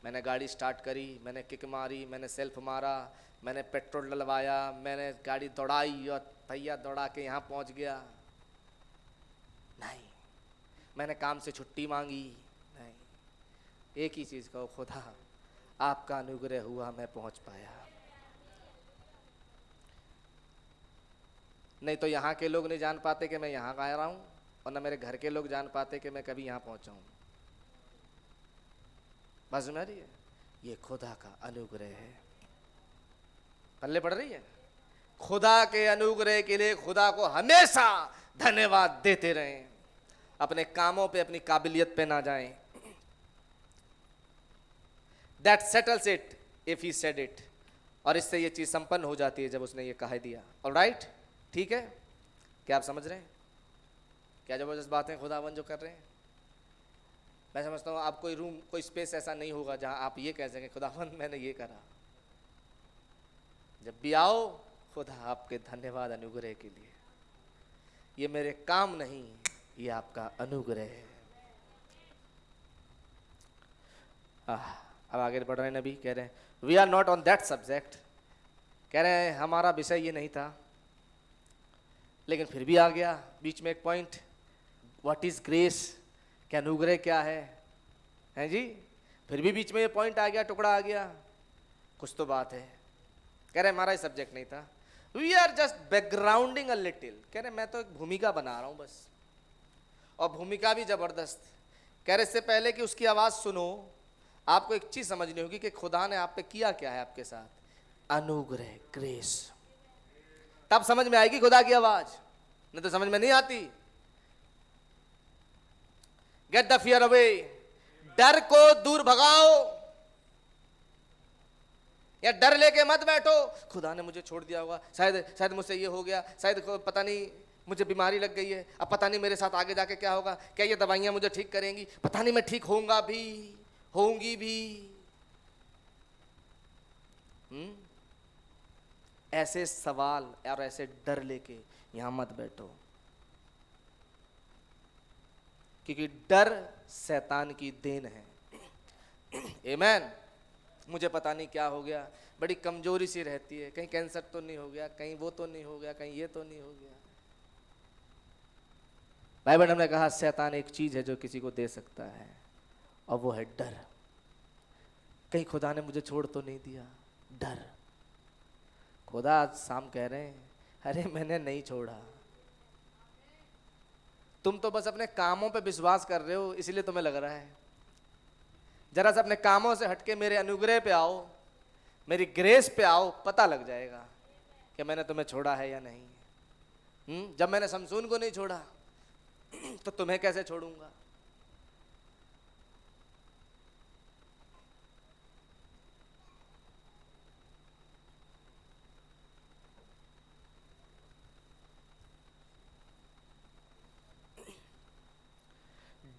मैंने गाड़ी स्टार्ट करी, मैंने किक मारी, मैंने सेल्फ मारा, मैंने पेट्रोल डलवाया, मैंने गाड़ी दौड़ाई और भैया दौड़ा के यहाँ पहुँच गया। नहीं, मैंने काम से छुट्टी मांगी, नहीं। एक ही चीज़ कहो, खुदा आपका अनुग्रह हुआ, मैं पहुँच पाया। नहीं तो यहाँ के लोग नहीं जान पाते कि मैं यहाँ आ रहा हूँ, और न मेरे घर के लोग जान पाते कि मैं कभी यहाँ पहुँचा हूँ। बस में रही है, ये खुदा का अनुग्रह है। पल्ले पड़ रही है? खुदा के अनुग्रह के लिए खुदा को हमेशा धन्यवाद देते रहें, अपने कामों पे, अपनी काबिलियत पे ना जाएं। That settles it. If he said it, और इससे ये चीज संपन्न हो जाती है जब उसने ये कह दिया। ऑलराइट, ठीक है, क्या आप समझ रहे हैं? क्या जबरदस्त बातें खुदावन जो कर रहे हैं। मैं समझता हूँ आप कोई रूम, कोई स्पेस ऐसा नहीं होगा जहां आप ये कह सकें खुदावन मैंने ये करा। जब भी आओ, खुदा आपके धन्यवाद अनुग्रह के लिए, ये मेरे काम नहीं, ये आपका अनुग्रह है। अब आगे बढ़ रहे हैं, नबी कह रहे हैं we are not on that subject, कह रहे हैं हमारा विषय ये नहीं था, लेकिन फिर भी आ गया बीच में एक पॉइंट, व्हाट इज ग्रेस, क्या अनुग्रह क्या है जी। फिर भी बीच में ये पॉइंट आ गया, टुकड़ा आ गया, कुछ तो बात है। कह रहे हमारा ये सब्जेक्ट नहीं था, we are just backgrounding a little, कह रहे मैं तो एक भूमिका बना रहा हूं बस, और भूमिका भी जबरदस्त। कह रहे इससे पहले कि उसकी आवाज सुनो, आपको एक चीज समझनी होगी कि खुदा ने आप पे किया क्या है, आपके साथ अनुग्रह, ग्रेस, तब समझ में आएगी खुदा की आवाज, नहीं तो समझ में नहीं आती। गेट द फियर अवे, डर को दूर भगाओ, या डर लेके मत बैठो खुदा ने मुझे छोड़ दिया होगा, शायद मुझसे ये हो गया, शायद पता नहीं मुझे बीमारी लग गई है, अब पता नहीं मेरे साथ आगे जाके क्या होगा, क्या ये दवाइयां मुझे ठीक करेंगी, पता नहीं मैं ठीक होऊंगा भी, होंगी भी। ऐसे सवाल और ऐसे डर लेके यहां मत बैठो, क्योंकि डर शैतान की देन है। आमीन। मुझे पता नहीं क्या हो गया, बड़ी कमजोरी सी रहती है, कहीं कैंसर तो नहीं हो गया, कहीं वो तो नहीं हो गया, कहीं ये तो नहीं हो गया। बाइबल ने कहा शैतान एक चीज है जो किसी को दे सकता है, और वो है डर। कहीं खुदा ने मुझे छोड़ तो नहीं दिया, डर। खुदा आज शाम कह रहे हैं अरे मैंने नहीं छोड़ा, तुम तो बस अपने कामों पे विश्वास कर रहे हो, इसलिए तुम्हें लग रहा है। जरा सा अपने कामों से हटके मेरे अनुग्रह पे आओ, मेरी ग्रेस पे आओ, पता लग जाएगा कि मैंने तुम्हें छोड़ा है या नहीं। जब मैंने शमसून को नहीं छोड़ा तो तुम्हें कैसे छोड़ूंगा।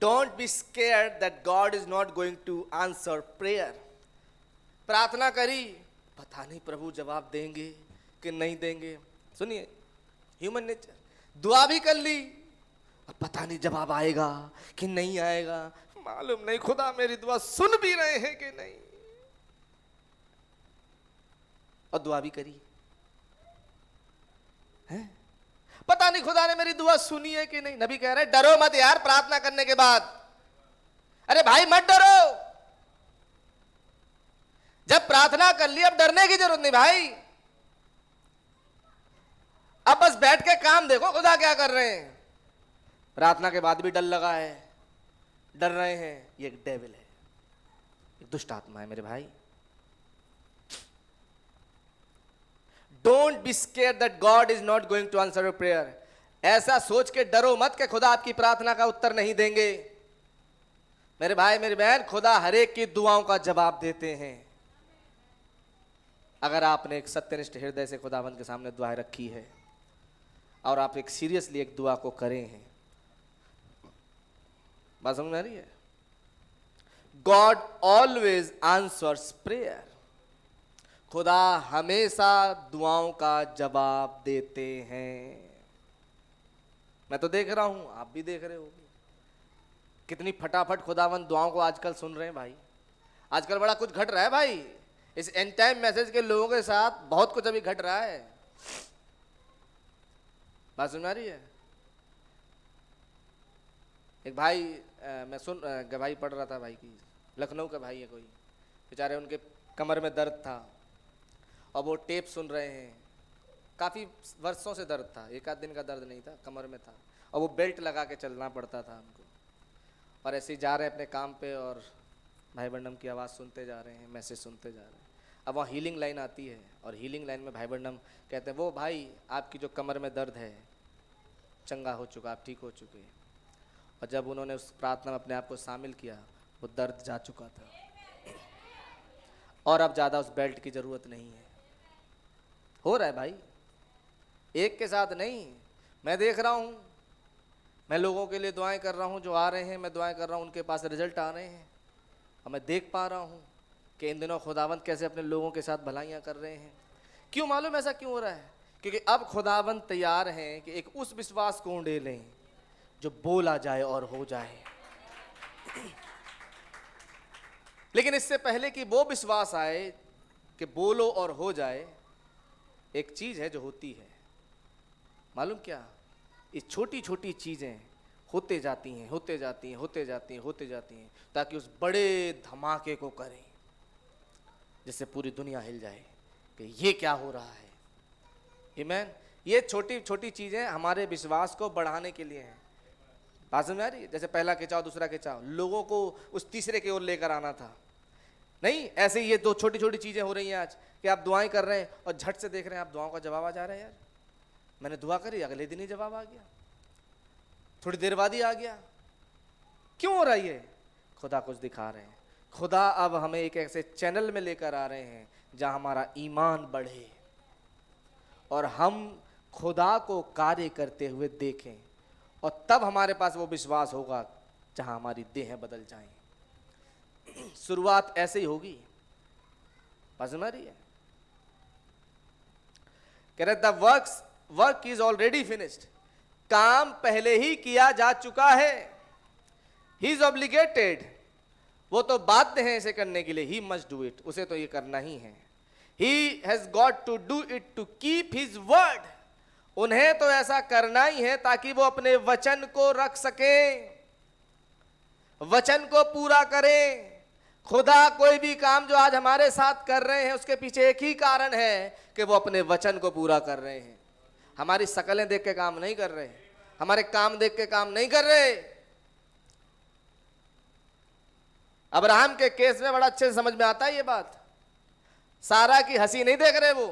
Don't be scared that God is not going to answer prayer. प्रार्थना करी, पता नहीं प्रभु जवाब देंगे कि नहीं देंगे। सुनिए, ह्यूमन नेचर। दुआ भी कर ली, अब पता नहीं जवाब आएगा कि नहीं आएगा, मालूम नहीं खुदा मेरी दुआ सुन भी रहे हैं कि नहीं, और दुआ भी करी है, पता नहीं खुदा ने मेरी दुआ सुनी है कि नहीं। नबी कह रहे डरो मत यार प्रार्थना करने के बाद। अरे भाई मत डरो, जब प्रार्थना कर ली अब डरने की जरूरत नहीं भाई, अब बस बैठ के काम देखो खुदा क्या कर रहे हैं। प्रार्थना के बाद भी डर लगा है, डर रहे हैं, ये एक डेविल है, एक दुष्ट आत्मा है मेरे भाई। Don't be scared that God is not going to answer your prayer. ऐसा सोच के डरो मत कि खुदा आपकी प्रार्थना का उत्तर नहीं देंगे। मेरे भाई मेरी बहन, खुदा हर एक की दुआओं का जवाब देते हैं, अगर आपने एक सत्यनिष्ठ हृदय से खुदावंद के सामने दुआ रखी है और आप एक सीरियसली एक दुआ को करें हैं। बात समझ में आ रही है? God always answers prayer. खुदा हमेशा दुआओं का जवाब देते हैं। मैं तो देख रहा हूं, आप भी देख रहे होंगे, कितनी फटाफट खुदावंद दुआओं को आजकल सुन रहे हैं भाई। आजकल बड़ा कुछ घट रहा है भाई, इस एंड टाइम मैसेज के लोगों के साथ बहुत कुछ अभी घट रहा है। बात सुन आ रही है? एक भाई मैं गवाही पढ़ रहा था भाई की, लखनऊ का भाई है कोई, बेचारे उनके कमर में दर्द था और वो टेप सुन रहे हैं, काफ़ी वर्षों से दर्द था, एक आध दिन का दर्द नहीं था, कमर में था, और वो बेल्ट लगा के चलना पड़ता था उनको, और ऐसे ही जा रहे हैं अपने काम पे और भाई बंडम की आवाज़ सुनते जा रहे हैं, मैसेज सुनते जा रहे हैं। अब वहाँ हीलिंग लाइन आती है और हीलिंग लाइन में भाई बंडम कहते हैं वो भाई आपकी जो कमर में दर्द है चंगा हो चुका, आप ठीक हो चुके। और जब उन्होंने उस प्रार्थना में अपने आप को शामिल किया, वो दर्द जा चुका था और अब ज्यादा उस बेल्ट की जरूरत नहीं है। हो रहा है भाई, एक के साथ नहीं, मैं देख रहा हूं, मैं लोगों के लिए दुआएं कर रहा हूं, जो आ रहे हैं मैं दुआएं कर रहा हूं, उनके पास रिजल्ट आ रहे हैं, और मैं देख पा रहा हूं कि इन दिनों खुदावंद कैसे अपने लोगों के साथ भलाइयां कर रहे हैं। क्यों मालूम ऐसा क्यों हो रहा है? क्योंकि अब खुदावंद तैयार हैं कि एक उस विश्वास को ढूंढ लें जो बोला जाए और हो जाए। लेकिन इससे पहले कि वो विश्वास आए कि बोलो और हो जाए, एक चीज है जो होती है, मालूम क्या? ये छोटी छोटी चीजें होते जाती हैं, होते जाती हैं, होते जाती हैं, होते जाती हैं, ताकि उस बड़े धमाके को करें जिससे पूरी दुनिया हिल जाए कि ये क्या हो रहा है। आमीन। ये छोटी छोटी चीजें हमारे विश्वास को बढ़ाने के लिए हैं। बात समझ आ रही है? जैसे पहला खिंचाव, दूसरा खिंचाव, लोगों को उस तीसरे की ओर लेकर आना था। नहीं, ऐसे ही ये दो छोटी छोटी चीजें हो रही हैं आज कि आप दुआएं कर रहे हैं और झट से देख रहे हैं आप दुआओं का जवाब आ जा रहा है। यार मैंने दुआ करी, अगले दिन ही जवाब आ गया, थोड़ी देर बाद ही आ गया। क्यों हो रहा है ये? खुदा कुछ दिखा रहे हैं। खुदा अब हमें एक ऐसे चैनल में लेकर आ रहे हैं जहां हमारा ईमान बढ़े और हम खुदा को कार्य करते हुए देखें, और तब हमारे पास वो विश्वास होगा जहां हमारी देहें बदल जाएं। शुरुआत ऐसे ही होगी। समझ में आ रही है? कह रहे the work is already finished, काम पहले ही किया जा चुका है। ही इज ऑब्लिगेटेड, वो तो बाध्य है इसे करने के लिए। ही मस्ट डू इट, उसे तो ये करना ही है। He has got to do it to keep his word, उन्हें तो ऐसा करना ही है ताकि वो अपने वचन को रख सके, वचन को पूरा करें। खुदा कोई भी काम जो आज हमारे साथ कर रहे हैं उसके पीछे एक ही कारण है कि वो अपने वचन को पूरा कर रहे हैं। हमारी शकलें देख के काम नहीं कर रहे, हमारे काम देख के काम नहीं कर रहे। अब्राहम के केस में बड़ा अच्छे से समझ में आता है ये बात। सारा की हंसी नहीं देख रहे वो,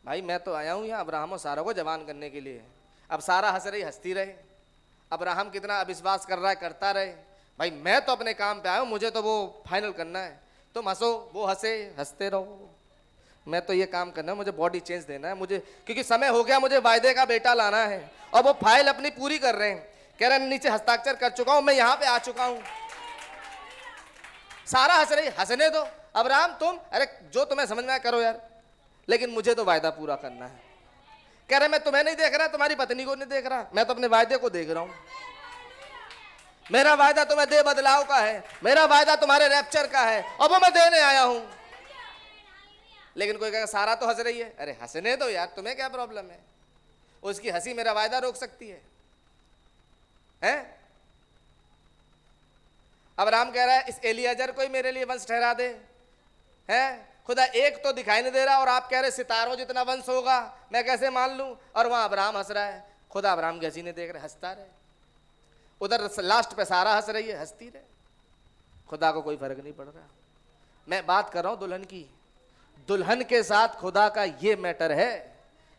भाई मैं तो आया हूं यहां अब्राहम और सारा को जवान करने के लिए। अब सारा हंस रही, हंसती रहे। अब्राहम कितना अविश्वास कर रहा है, करता रहे। भाई मैं तो अपने काम पे आया हूं, मुझे तो वो फाइनल करना है। तुम हंसो, वो हंसे, हंसते रहो। मैं तो ये काम करना है, मुझे बॉडी चेंज देना है मुझे, क्योंकि समय हो गया, मुझे वायदे का बेटा लाना है। और वो फाइल अपनी पूरी कर रहे हैं, कह रहे हैं नीचे हस्ताक्षर कर चुका हूं, मैं यहां पे आ चुका हूं। सारा हंस रही, हंसने दो। अब्राहम तुम, अरे जो तुम्हें समझ में आए करो यार, लेकिन मुझे तो वायदा पूरा करना है। कह रहे मैं तुम्हें नहीं देख रहा, तुम्हारी पत्नी को नहीं देख रहा, मैं तो अपने वायदे को देख रहा हूं। मेरा वायदा तुम्हें दे बदलाव का है, मेरा वायदा तुम्हारे रैप्चर का है, और वो मैं देने आया हूं। लेकिन कोई कहेगा सारा तो हंस रही है, अरे हंसने दो यार, तुम्हें क्या प्रॉब्लम है? उसकी हंसी मेरा वायदा रोक सकती है? हैं? अब्राहम कह रहा है इस एलियाजर को ही मेरे लिए वंश ठहरा दे। हैं? खुदा एक तो दिखाई नहीं दे रहा और आप कह रहे सितारों जितना वंश होगा, मैं कैसे मान लूं? और वहां अब्राहम हंस रहा है। खुदा अब्राहम की हंसी नहीं देख रहे, हंसता रहे। उधर लास्ट पे सारा हंस रही है, हंसती रहे। खुदा को कोई फर्क नहीं पड़ रहा। मैं बात कर रहा हूं दुल्हन की। दुल्हन के साथ खुदा का ये मैटर है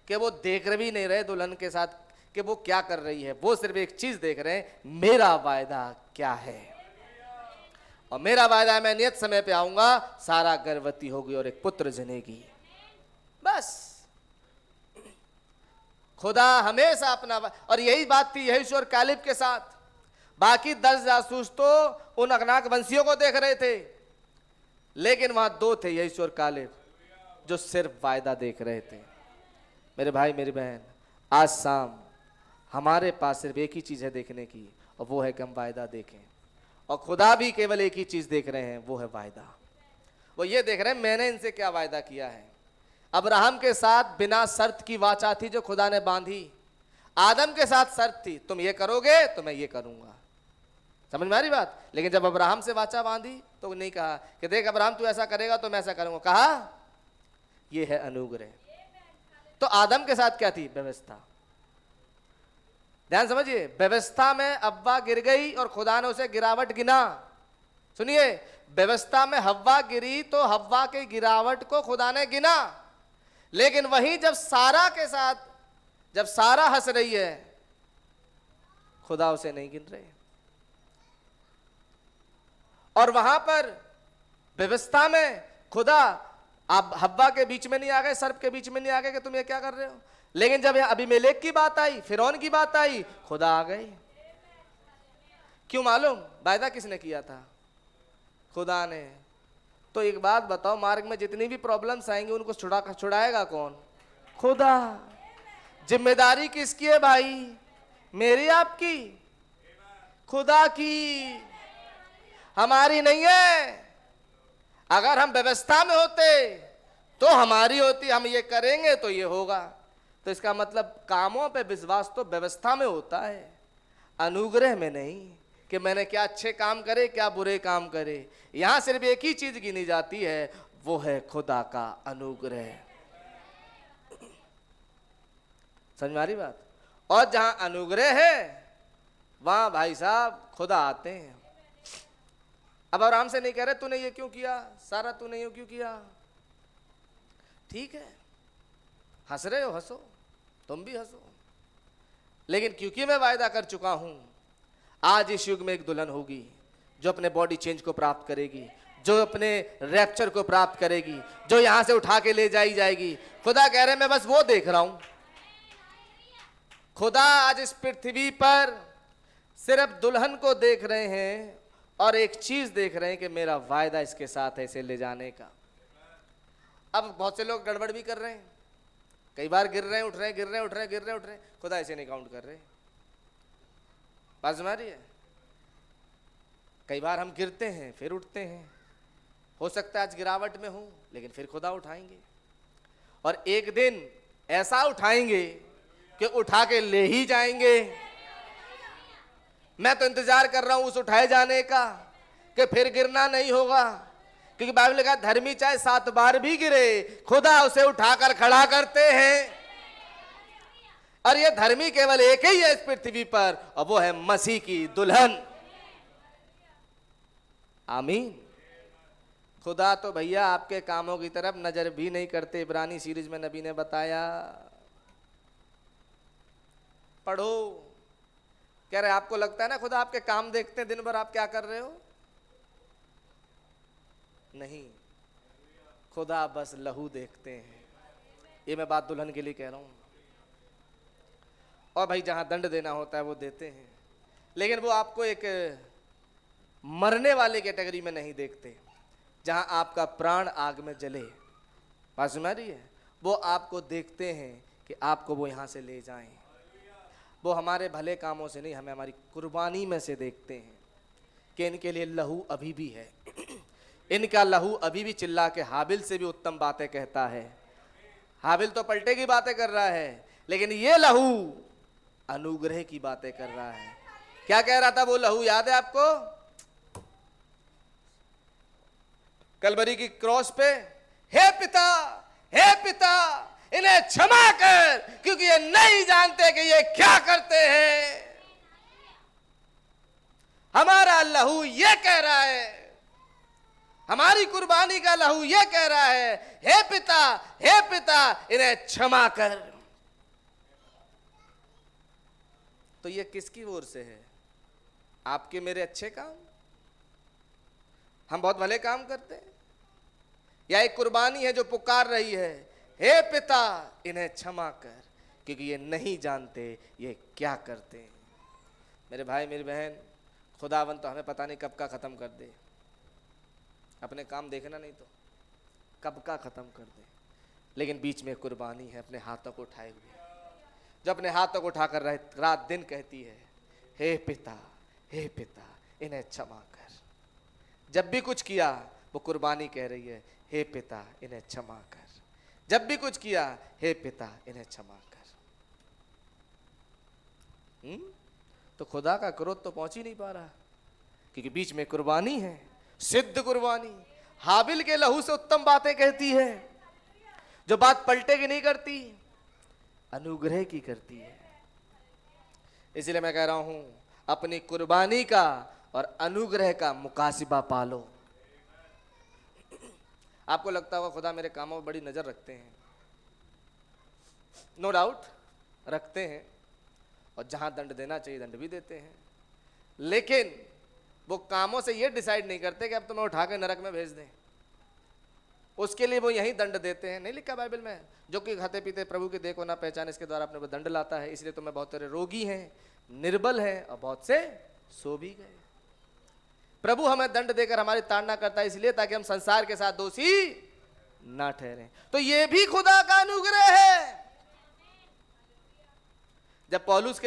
कि वो देख भी नहीं रहे दुल्हन के साथ कि वो क्या कर रही है, वो सिर्फ एक चीज देख रहे हैं, मेरा वायदा क्या है। और मेरा वायदा है मैं नियत समय पे आऊंगा, सारा गर्भवती होगी और एक पुत्र जनेगी। बस खुदा हमेशा अपना, और यही बात थी यही और कालिब के साथ। बाकी 10 जासूस तो उन अगनाक वंशियों को देख रहे थे, लेकिन वहां 2 थे, यही और कालिब, जो सिर्फ वायदा देख रहे थे। मेरे भाई मेरी बहन, आज शाम हमारे पास सिर्फ एक ही चीज है देखने की, और वो है कि हम वायदा देखें। और खुदा भी केवल एक ही चीज देख रहे हैं, वो है वायदा। वो ये देख रहे हैं मैंने इनसे क्या वायदा किया है। अब्राहम के साथ बिना शर्त की वाचा थी जो खुदा ने बांधी। आदम के साथ शर्त थी, तुम ये करोगे तो मैं ये करूंगा। समझ में आ रही बात? लेकिन जब अब्राहम से वाचा बांधी तो नहीं कहा कि देख अब्राहम तू ऐसा करेगा तो मैं ऐसा करूंगा, कहा ये है अनुग्रह। तो आदम के साथ क्या थी? व्यवस्था। ध्यान समझिए, व्यवस्था में अव्वा गिर गई और खुदा ने उसे गिरावट गिना। सुनिए, व्यवस्था में हव्वा गिरी तो हव्वा के गिरावट को खुदा ने गिना। लेकिन वहीं जब सारा के साथ, जब सारा हंस रही है, खुदा उसे नहीं गिन रहे। और वहां पर व्यवस्था में खुदा आप हव्वा के बीच में नहीं आ गए, सर्प के बीच में नहीं आ गए कि तुम ये क्या कर रहे हो। लेकिन जब अबीमेलेक की बात आई, फिरौन की बात आई, खुदा आ गए। क्यों मालूम? वायदा किसने किया था? खुदा ने। तो एक बात बताओ, मार्ग में जितनी भी प्रॉब्लम्स आएंगे उनको छुड़ाएगा कौन? खुदा। जिम्मेदारी किसकी है भाई? मेरी, आपकी? खुदा की, हमारी नहीं है। अगर हम व्यवस्था में होते तो हमारी होती, हम ये करेंगे तो ये होगा। तो इसका मतलब कामों पे विश्वास तो व्यवस्था में होता है, अनुग्रह में नहीं कि मैंने क्या अच्छे काम करे क्या बुरे काम करे। यहां सिर्फ एक ही चीज गिनी जाती है, वो है खुदा का अनुग्रह। समझ में आ रही बात? और जहां अनुग्रह है वहां भाई साहब खुदा आते हैं। अब आराम से नहीं कह रहे तूने ये क्यों किया, सारा तूने ये क्यों किया। ठीक है, हंस रहे हो हंसो, तुम भी हंसो, लेकिन क्योंकि मैं वायदा कर चुका हूं, आज इस युग में एक दुल्हन होगी जो अपने बॉडी चेंज को प्राप्त करेगी, जो अपने रैप्चर को प्राप्त करेगी, जो यहां से उठा के ले जाई जाएगी। खुदा कह रहे मैं बस वो देख रहा हूं। खुदा आज इस पृथ्वी पर सिर्फ दुल्हन को देख रहे हैं और एक चीज देख रहे हैं कि मेरा वायदा इसके साथ है इसे ले जाने का। अब बहुत से लोग गड़बड़ भी कर रहे हैं, कई बार गिर रहे हैं, उठ रहे हैं, गिर रहे हैं, उठ रहे हैं, गिर रहे हैं, उठ रहे हैं। खुदा ऐसे नहीं काउंट कर रहे। बात समझ रही है? कई बार हम गिरते हैं फिर उठते हैं। हो सकता है आज गिरावट में हूं, लेकिन फिर खुदा उठाएंगे और एक दिन ऐसा उठाएंगे कि उठा के ले ही जाएंगे। मैं तो इंतजार कर रहा हूं उस उठाए जाने का कि फिर गिरना नहीं होगा, क्योंकि बाइबल ने कहा धर्मी चाहे 7 बार भी गिरे खुदा उसे उठाकर खड़ा करते हैं। और ये धर्मी केवल एक ही है इस पृथ्वी पर, और वो है मसीह की दुल्हन। आमीन। खुदा तो भैया आपके कामों की तरफ नजर भी नहीं करते। इब्रानी सीरीज में नबी ने बताया, पढ़ो। कह रहे आपको लगता है ना खुदा आपके काम देखते हैं, दिन भर आप क्या कर रहे हो? नहीं, खुदा बस लहू देखते हैं। ये मैं बात दुल्हन के लिए कह रहा हूं। और भाई जहां दंड देना होता है वो देते हैं, लेकिन वो आपको एक मरने वाले कैटेगरी में नहीं देखते, जहां आपका प्राण आग में जले। बात समझ रही है? वो आपको देखते हैं कि आपको वो यहां से ले जाएं। वो हमारे भले कामों से नहीं, हमें हमारी कुर्बानी में से देखते हैं कि इनके लिए लहू अभी भी है। इनका लहू अभी भी चिल्ला के हाबिल से भी उत्तम बातें कहता है। हाबिल तो पलटे की बातें कर रहा है, लेकिन ये लहू अनुग्रह की बातें कर रहा है। क्या कह रहा था वो लहू, याद है आपको? कलवरी की क्रॉस पे, हे पिता इन्हें क्षमा कर, क्योंकि ये नहीं जानते कि ये क्या करते हैं। हमारा लहू ये कह रहा है, हमारी कुर्बानी का लहू ये कह रहा है, हे पिता इन्हें क्षमा कर। तो ये किसकी ओर से है? आपके मेरे अच्छे काम? हम बहुत भले काम करते हैं, या एक कुर्बानी है जो पुकार रही है, हे पिता इन्हें क्षमा कर, क्योंकि ये नहीं जानते ये क्या करते हैं। मेरे भाई मेरी बहन, खुदावन तो हमें पता नहीं कब का खत्म कर दे। अपने काम देखना नहीं तो कब का खत्म कर दे, लेकिन बीच में कुर्बानी है अपने हाथों को उठाए हुए, जो अपने हाथों को उठाकर रात दिन कहती है, हे पिता इन्हें क्षमा कर। जब भी कुछ किया वो कुर्बानी कह रही है, हे पिता इन्हें क्षमा कर। जब भी कुछ किया, हे पिता इन्हें क्षमा कर। तो खुदा का क्रोध तो पहुंच ही नहीं पा रहा, क्योंकि बीच में कुर्बानी है, सिद्ध कुर्बानी। हाबिल के लहू से उत्तम बातें कहती है, जो बात पलटे की नहीं करती, अनुग्रह की करती है। इसलिए मैं कह रहा हूं, अपनी कुर्बानी का और अनुग्रह का मुकासिबा पालो। आपको लगता होगा खुदा मेरे कामों में बड़ी नजर रखते हैं। नो डाउट रखते हैं, और जहां दंड देना चाहिए दंड भी देते हैं, लेकिन वो कामों से ये डिसाइड नहीं करते कि अब तुम्हें उठा के नरक में भेज दें। उसके लिए वो यही दंड देते हैं। नहीं लिखा बाइबल में, जो कि खाते पीते प्रभु के देह को ना पहचाने इसके द्वारा अपने को दंड लाता है, इसलिए तुम्हें बहुत सारे रोगी हैं, निर्बल हैं और बहुत से सो भी गए। प्रभु हमें दंड देकर हमारी ताड़ना करता है इसलिए ताकि हम संसार के साथ दोषी ना ठहरें। तो ये भी खुदा का अनुग्रह है। जब पौलुस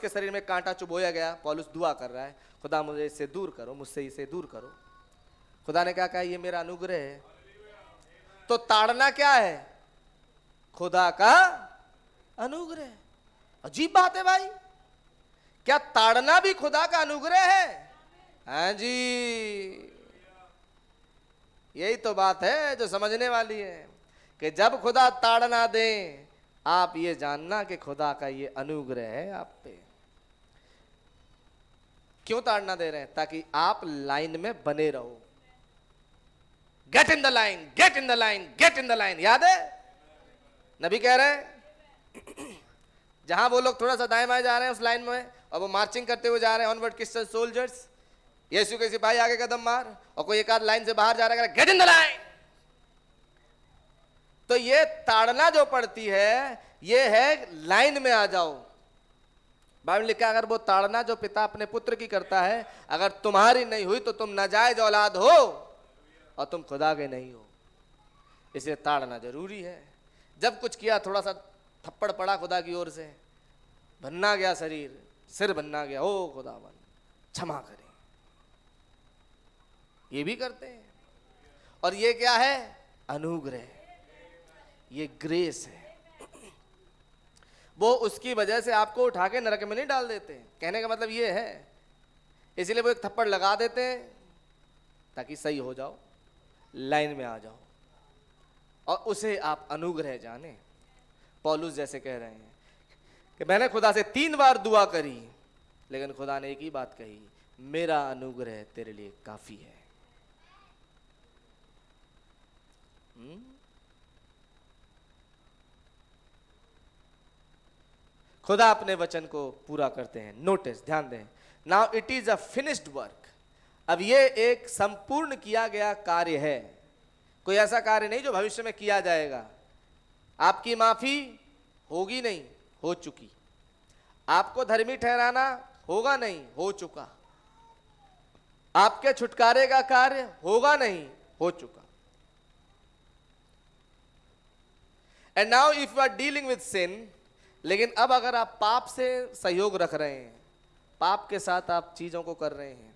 के शरीर में कांटा चुभोया गया, पौलुस दुआ कर रहा है, खुदा मुझे इससे दूर करो, मुझसे इसे दूर करो। खुदा ने क्या कहा? ये मेरा अनुग्रह है। तो ताड़ना क्या है? खुदा का अनुग्रह। अजीब बात है भाई, क्या ताड़ना भी खुदा का अनुग्रह है? हाँ जी, यही तो बात है जो समझने वाली है कि जब खुदा ताड़ना दे, आप ये जानना कि खुदा का ये अनुग्रह है आप पे। क्यों ताड़ना दे रहे हैं? ताकि आप लाइन में बने रहो। Get in the line, get in the line, get in the line. याद है नबी कह रहे हैं जहां वो लोग थोड़ा सा दाएं बाएं जा रहे हैं उस लाइन में, और वो मार्चिंग करते हुए जा रहे हैं, ऑनवर्ड क्रिश्चियन सोल्जर्स, यीशु के सिपाही आगे कदम मार, और कोई एक आध लाइन से बाहर जा रहा है, गेट इन द लाइन। तो ये ताड़ना जो पड़ती है ये है लाइन में आ जाओ। बाइबल लिखा है अगर वो ताड़ना जो पिता अपने पुत्र की करता है, अगर तुम्हारी नहीं हुई तो तुम नाजायज औलाद हो और तुम खुदा के नहीं हो। इसलिए ताड़ना जरूरी है। जब कुछ किया, थोड़ा सा थप्पड़ पड़ा खुदा की ओर से, भन्ना गया शरीर, सिर भन्ना गया, ओ खुदावन क्षमा करें, ये भी करते हैं। और ये क्या है? अनुग्रह, ये ग्रेस है। वो उसकी वजह से आपको उठा के नरक में नहीं डाल देते। कहने का मतलब ये है, इसलिए वो एक थप्पड़ लगा देते हैं ताकि सही हो जाओ, लाइन में आ जाओ, और उसे आप अनुग्रह जाने। पौलुस जैसे कह रहे हैं कि मैंने खुदा से 3 बार दुआ करी, लेकिन खुदा ने एक ही बात कही, मेरा अनुग्रह तेरे लिए काफी है। खुदा अपने वचन को पूरा करते हैं। नोटिस, ध्यान दें, now it is a finished work. अब ये एक संपूर्ण किया गया कार्य है, कोई ऐसा कार्य नहीं जो भविष्य में किया जाएगा। आपकी माफी होगी नहीं, हो चुकी। आपको धर्मी ठहराना होगा नहीं, हो चुका। आपके छुटकारे का कार्य होगा नहीं, हो चुका। And now if you are dealing with sin, लेकिन अब अगर आप पाप से सहयोग रख रहे हैं, पाप के साथ आप चीजों को कर रहे हैं,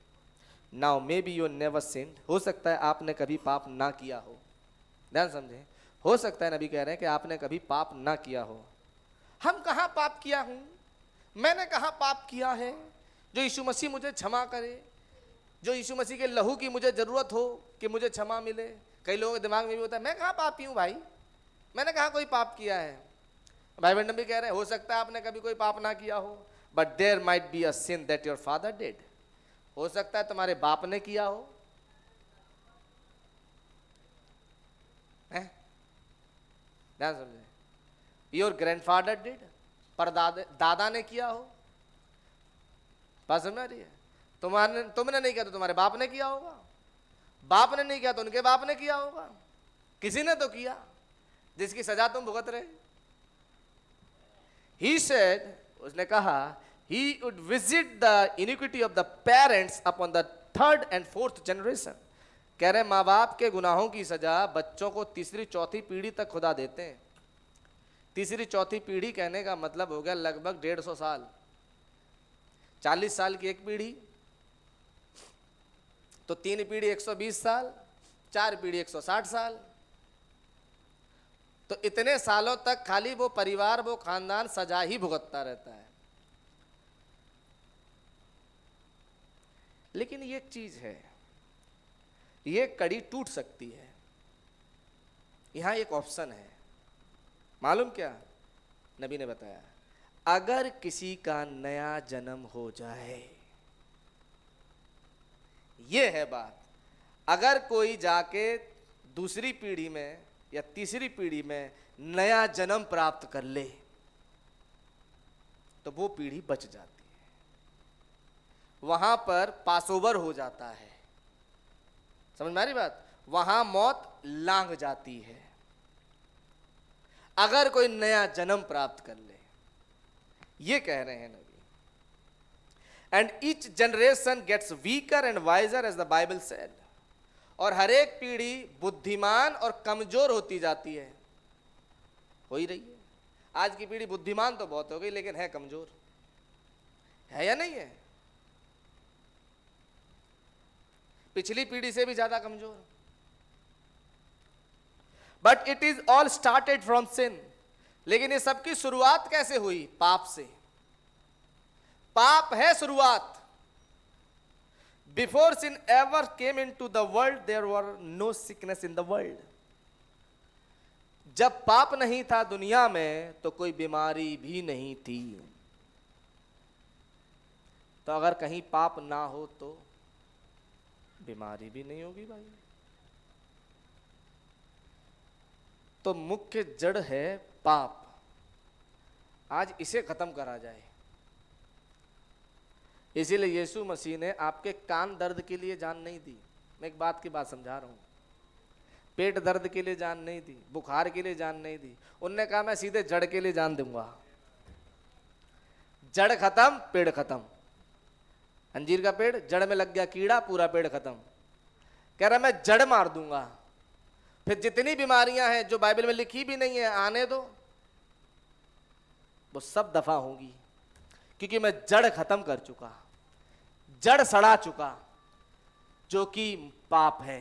now maybe you never sinned, हो सकता है आपने कभी पाप ना किया हो। ध्यान समझे, हो सकता है नबी कह रहे हैं कि आपने कभी पाप ना किया हो। हम कहाँ पाप किया हूं, मैंने कहाँ पाप किया है जो यीशु मसीह मुझे क्षमा करे, जो यीशु मसीह के लहू की मुझे जरूरत हो कि मुझे क्षमा मिले। कई लोगों के दिमाग में भी होता है, मैं कहाँ पापी हूँ भाई, मैंने कहाँ कोई पाप किया है। भाई बहन भी कह रहे हैं हो सकता है आपने कभी कोई पाप ना किया हो, but there might be a sin that your father did. हो सकता है तुम्हारे बाप ने किया हो, ध्यान समझे, योर ग्रैंडफादर डिड, पर दादा ने किया हो। बात समझ आ रही है? तुमने नहीं किया तो तुम्हारे बाप ने किया होगा, बाप ने नहीं किया तो उनके बाप ने किया होगा, किसी ने तो किया जिसकी सजा तुम भुगत रहे। He said, उसने कहा, he would visit the iniquity of the parents upon the 3rd and 4th generation। कह रहे माँ बाप के गुनाहों की सजा बच्चों को तीसरी चौथी पीढ़ी तक खुदा देते हैं। तीसरी चौथी पीढ़ी कहने का मतलब हो गया लगभग 150 साल। 40 साल की एक पीढ़ी, तो 3 पीढ़ी 120 साल, 4 पीढ़ी 160 साल। तो इतने सालों तक खाली वो परिवार, वो खानदान सजा ही भुगतता रहता है। लेकिन ये एक चीज है, ये कड़ी टूट सकती है। यहां एक ऑप्शन है, मालूम क्या? नबी ने बताया, अगर किसी का नया जन्म हो जाए, ये है बात। अगर कोई जाके दूसरी पीढ़ी में या तीसरी पीढ़ी में नया जन्म प्राप्त कर ले तो वो पीढ़ी बच जाती है, वहां पर पासओवर हो जाता है। समझ में आ रही बात? वहां मौत लांघ जाती है अगर कोई नया जन्म प्राप्त कर ले। ये कह रहे हैं नबी। And each generation gets weaker and wiser as the Bible said. और हर एक पीढ़ी बुद्धिमान और कमजोर होती जाती है, हो ही रही है। आज की पीढ़ी बुद्धिमान तो बहुत हो गई लेकिन है कमजोर, है या नहीं है? पिछली पीढ़ी से भी ज्यादा कमजोर। But it is all started from sin. लेकिन ये सबकी शुरुआत कैसे हुई? पाप से। पाप है शुरुआत। Before sin ever came into the world there were no sickness in the world. जब पाप नहीं था दुनिया में तो कोई बीमारी भी नहीं थी। तो अगर कहीं पाप ना हो तो बीमारी भी नहीं होगी भाई। तो मुख्य जड़ है पाप। आज इसे खत्म करा जाए। इसीलिए यीशु मसीह ने आपके कान दर्द के लिए जान नहीं दी। मैं एक बात की बात समझा रहा हूं। पेट दर्द के लिए जान नहीं दी, बुखार के लिए जान नहीं दी। उनने कहा मैं सीधे जड़ के लिए जान दूंगा। जड़ खत्म, पेड़ खत्म। अंजीर का पेड़, जड़ में लग गया कीड़ा, पूरा पेड़ खत्म। कह रहा मैं जड़ मार दूंगा। फिर जितनी बीमारियां हैं जो बाइबल में लिखी भी नहीं है, आने दो, वो सब दफा होंगी, क्योंकि मैं जड़ खत्म कर चुका, जड़ सड़ा चुका, जो कि पाप है।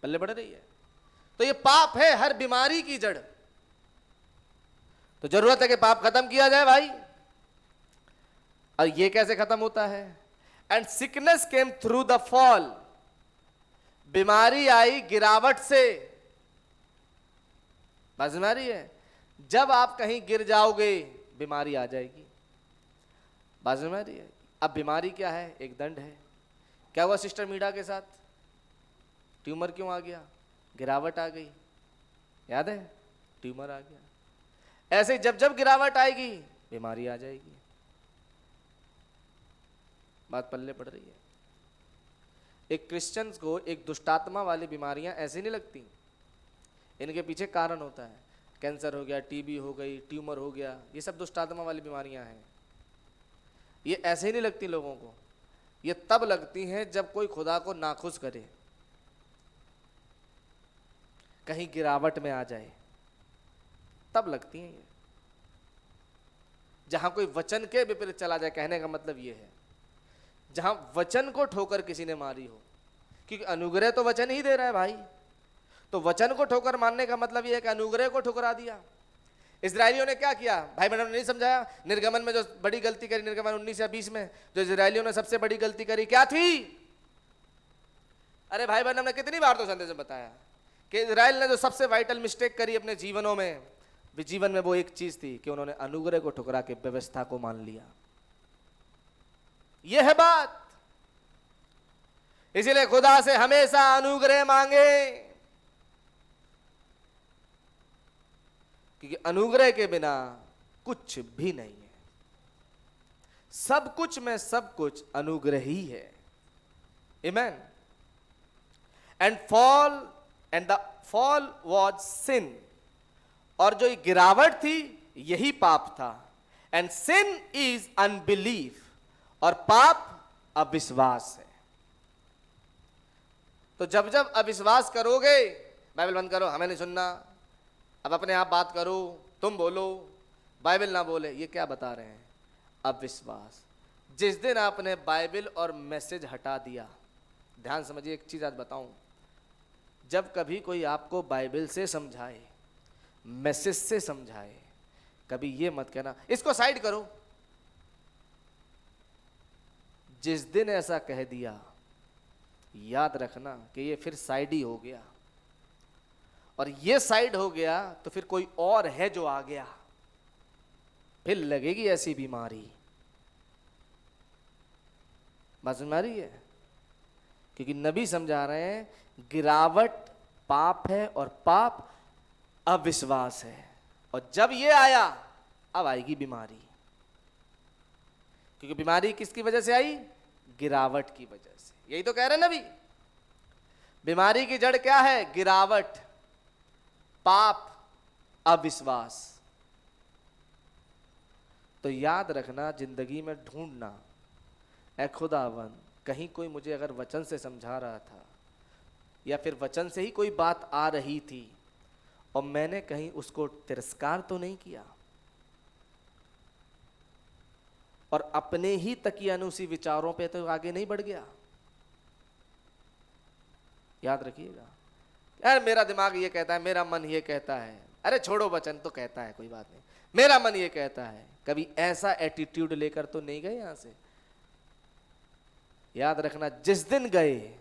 पल्ले बढ़ रही है। तो ये पाप है हर बीमारी की जड़। तो जरूरत है कि पाप खत्म किया जाए भाई। और ये कैसे खत्म होता है? And sickness came through the fall. बीमारी आई गिरावट से। बस बीमारी है, जब आप कहीं गिर जाओगे बीमारी आ जाएगी। बस बीमारी है। अब बीमारी क्या है? एक दंड है। क्या हुआ सिस्टर मीडा के साथ? ट्यूमर क्यों आ गया? गिरावट आ गई, याद है? ट्यूमर आ गया। ऐसे जब जब गिरावट आएगी बीमारी आ जाएगी। बात पल्ले पड़ रही है। एक क्रिश्चियंस को एक दुष्टात्मा वाली बीमारियां ऐसे नहीं लगती, इनके पीछे कारण होता है। कैंसर हो गया, टीबी हो गई, ट्यूमर हो गया, ये सब दुष्टात्मा वाली बीमारियां हैं। ये ऐसे ही नहीं लगती लोगों को। ये तब लगती हैं जब कोई खुदा को नाखुश करे, कहीं गिरावट में आ जाए, तब लगती हैं ये। जहां कोई वचन के विपरीत चला जाए, कहने का मतलब ये है, जहां वचन को ठोकर किसी ने मारी हो, क्योंकि अनुग्रह तो वचन ही दे रहा है भाई। तो वचन को ठोकर मारने का मतलब यह है कि अनुग्रह को ठुकरा दिया। इजरायलियों ने क्या किया? भाई मैंने नहीं समझाया। निर्गमन में जो बड़ी गलती करी, निर्गमन 19 या 20 में जो इजरायलियों ने सबसे बड़ी गलती करी, क्या थी? अरे भाई बहन, हमने कितनी बार तो संदेश में बताया कि इजराइल ने जो सबसे वाइटल मिस्टेक करी अपने जीवनों में, जीवन में, वो एक चीज थी कि उन्होंने अनुग्रह को ठुकरा के व्यवस्था को मान लिया। यह है बात। इसीलिए खुदा से हमेशा अनुग्रह मांगे, क्योंकि अनुग्रह के बिना कुछ भी नहीं है। सब कुछ में सब कुछ अनुग्रह ही है। आमेन। And the fall was sin. और जो गिरावट थी यही पाप था। And sin is unbelief. और पाप अविश्वास है। तो जब जब अविश्वास करोगे, बाइबल बंद करो, हमें नहीं सुनना, अब अपने आप बात करो, तुम बोलो, बाइबल ना बोले, ये क्या बता रहे हैं? अविश्वास। जिस दिन आपने बाइबल और मैसेज हटा दिया, ध्यान समझिए, एक चीज आज बताऊं, जब कभी कोई आपको बाइबल से समझाए, मैसेज से समझाए, कभी ये मत कहना इसको साइड करो। जिस दिन ऐसा कह दिया, याद रखना कि ये फिर साइड ही हो गया। और ये साइड हो गया तो फिर कोई और है जो आ गया, फिर लगेगी ऐसी बीमारी। बात समझ आ रही है? क्योंकि नबी समझा रहे हैं गिरावट पाप है और पाप अविश्वास है। और जब ये आया, अब आएगी बीमारी। क्योंकि बीमारी किसकी वजह से आई? गिरावट की वजह से। यही तो कह रहे हैं नबी। बीमारी की जड़ क्या है? गिरावट, पाप, अविश्वास। तो याद रखना, जिंदगी में ढूंढना, ऐ खुदावन कहीं कोई मुझे अगर वचन से समझा रहा था या फिर वचन से ही कोई बात आ रही थी और मैंने कहीं उसको तिरस्कार तो नहीं किया और अपने ही तकियानुसी विचारों पे तो आगे नहीं बढ़ गया। याद रखिएगा, यार मेरा दिमाग ये कहता है, मेरा मन ये कहता है, अरे छोड़ो वचन तो कहता है, कोई बात नहीं, मेरा मन ये कहता है। कभी ऐसा एटीट्यूड लेकर तो नहीं गए यहां से। याद रखना, जिस दिन गए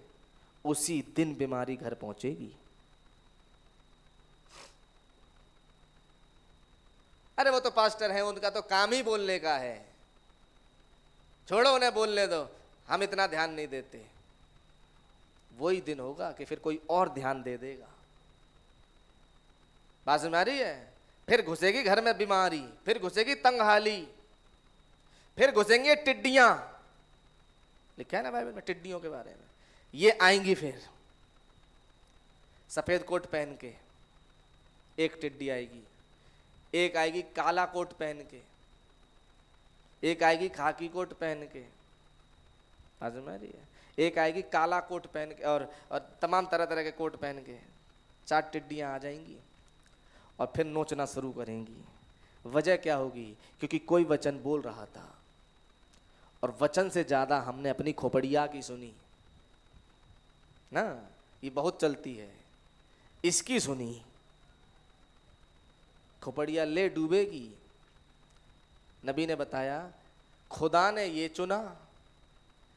उसी दिन बीमारी घर पहुंचेगी। अरे वो तो पास्टर हैं, उनका तो काम ही बोलने का है, छोड़ो उन्हें बोलने दो, हम इतना ध्यान नहीं देते। वही दिन होगा कि फिर कोई और ध्यान दे देगा। बात समझ आ रही है? फिर घुसेगी घर में बीमारी, फिर घुसेगी तंगहाली, फिर घुसेंगे टिड्डियां। लिखा है ना बाइबल में टिड्डियों के बारे में, ये आएंगी फिर सफेद कोट पहन के। एक टिड्डी आएगी, एक आएगी काला कोट पहन के, एक आएगी खाकी कोट पहन के, समझ में आ रही है? एक आएगी काला कोट पहन के और तमाम तरह तरह के कोट पहन के। 4 टिड्डियां आ जाएंगी और फिर नोचना शुरू करेंगी। वजह क्या होगी? क्योंकि कोई वचन बोल रहा था और वचन से ज्यादा हमने अपनी खोपड़िया की सुनी ना, ये बहुत चलती है, इसकी सुनी। खोपड़िया ले डूबेगी। नबी ने बताया, खुदा ने ये चुना,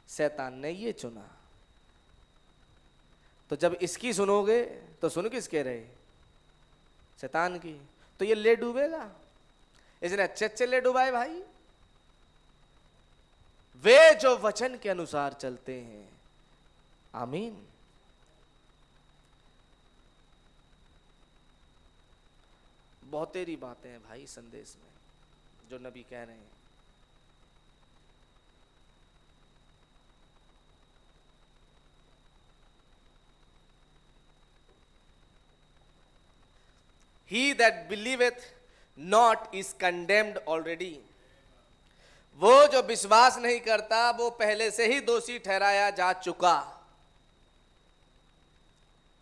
शैतान ने ये चुना। तो जब इसकी सुनोगे तो सुन किसके रहे? शैतान की। तो ये ले डूबेगा। इसने अच्छे अच्छे ले डुबाए भाई, वे जो वचन के अनुसार चलते हैं। आमीन। बहुत तेरी बातें हैं भाई संदेश में जो नबी कह रहे हैं। He that believeth not is condemned already. वो जो विश्वास नहीं करता वो पहले से ही दोषी ठहराया जा चुका।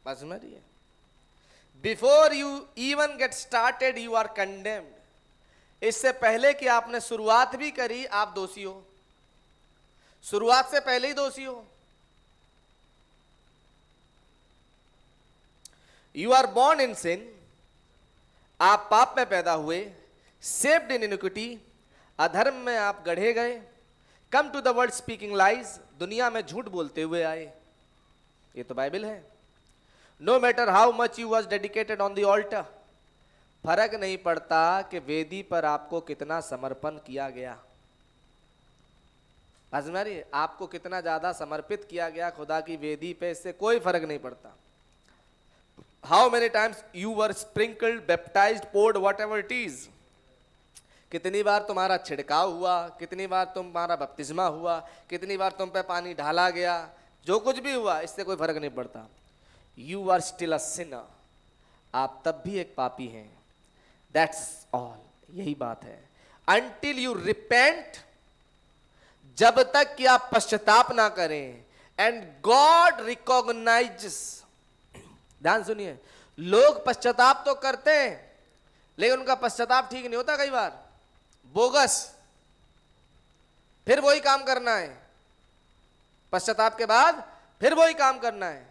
बात समझ रही है? Before you even get started, you are condemned. इससे पहले कि आपने शुरुआत भी करी, आप दोषी हो। शुरुआत से पहले ही दोषी हो। You are born in sin. आप पाप में पैदा हुए। Saved in iniquity. अधर्म में आप गढ़े गए। Come to the world speaking lies. दुनिया में झूठ बोलते हुए आए। ये तो बाइबल है। No matter how much you was dedicated on the altar. फर्क नहीं पड़ता कि वेदी पर आपको कितना समर्पण किया गया। हज़रात, आपको कितना ज्यादा समर्पित किया गया खुदा की वेदी पे, इससे कोई फर्क नहीं पड़ता। How many times you were sprinkled, baptized, poured, whatever it is. कितनी बार तुम्हारा छिड़काव हुआ, कितनी बार तुम्हारा बपतिस्मा हुआ, कितनी बार तुम पे पानी ढाला गया, जो कुछ भी हुआ, इससे कोई फर्क नहीं पड़ता। You are still a sinner. आप तब भी एक पापी हैं। That's all. यही बात है। Until you repent, जब तक कि आप पश्चाताप ना करें, and God recognizes. ध्यान सुनिए, लोग पश्चाताप तो करते हैं लेकिन उनका पश्चाताप ठीक नहीं होता, कई बार बोगस। फिर वही काम करना है, पश्चाताप के बाद फिर वही काम करना है।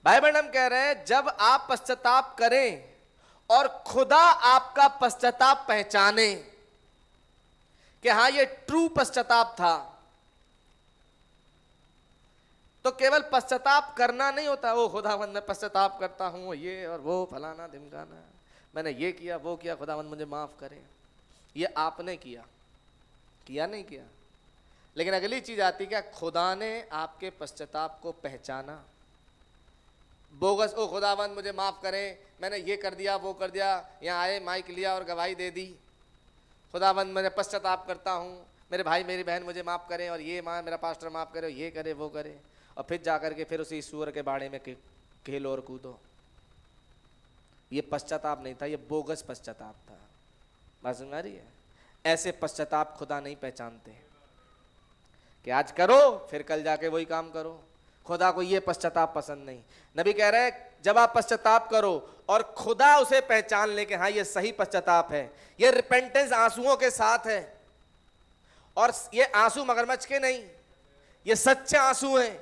बाइबल हम कह रहे हैं, जब आप पश्चाताप करें और खुदा आपका पश्चाताप पहचाने कि हां ये ट्रू पश्चाताप था, तो केवल पश्चाताप करना नहीं होता। ओ खुदावंद मैं पश्चाताप करता हूं, ये और वो फलाना ढिमकाना, मैंने ये किया वो किया, खुदावंद मुझे माफ करे। ये आपने किया नहीं किया। लेकिन अगली चीज आती क्या? खुदा ने आपके पश्चाताप को पहचाना। बोगस, ओ खुदावंद मुझे माफ करें, मैंने ये कर दिया वो कर दिया, यहाँ आए माइक लिया और गवाही दे दी, खुदावंद मैं पश्चाताप करता हूँ, मेरे भाई मेरी बहन मुझे माफ करें, और ये माँ मेरा पास्टर माफ करे, ये करे वो करे। और फिर जाकर के फिर उसी सूअर के बाड़े में खेलो और कूदो। ये पश्चाताप नहीं था, ये बोगस पश्चाताप था। बात समझ आ रही है? ऐसे पश्चाताप खुदा नहीं पहचानते कि आज करो फिर कल जाके वही काम करो। खुदा को ये पश्चाताप पसंद नहीं। नबी कह रहे हैं जब आप पश्चाताप करो और खुदा उसे पहचान ले कि हाँ ये सही पश्चाताप है, ये रिपेंटेंस आंसुओं के साथ है, और ये आंसू मगरमच्छ के नहीं, ये सच्चे आंसू हैं।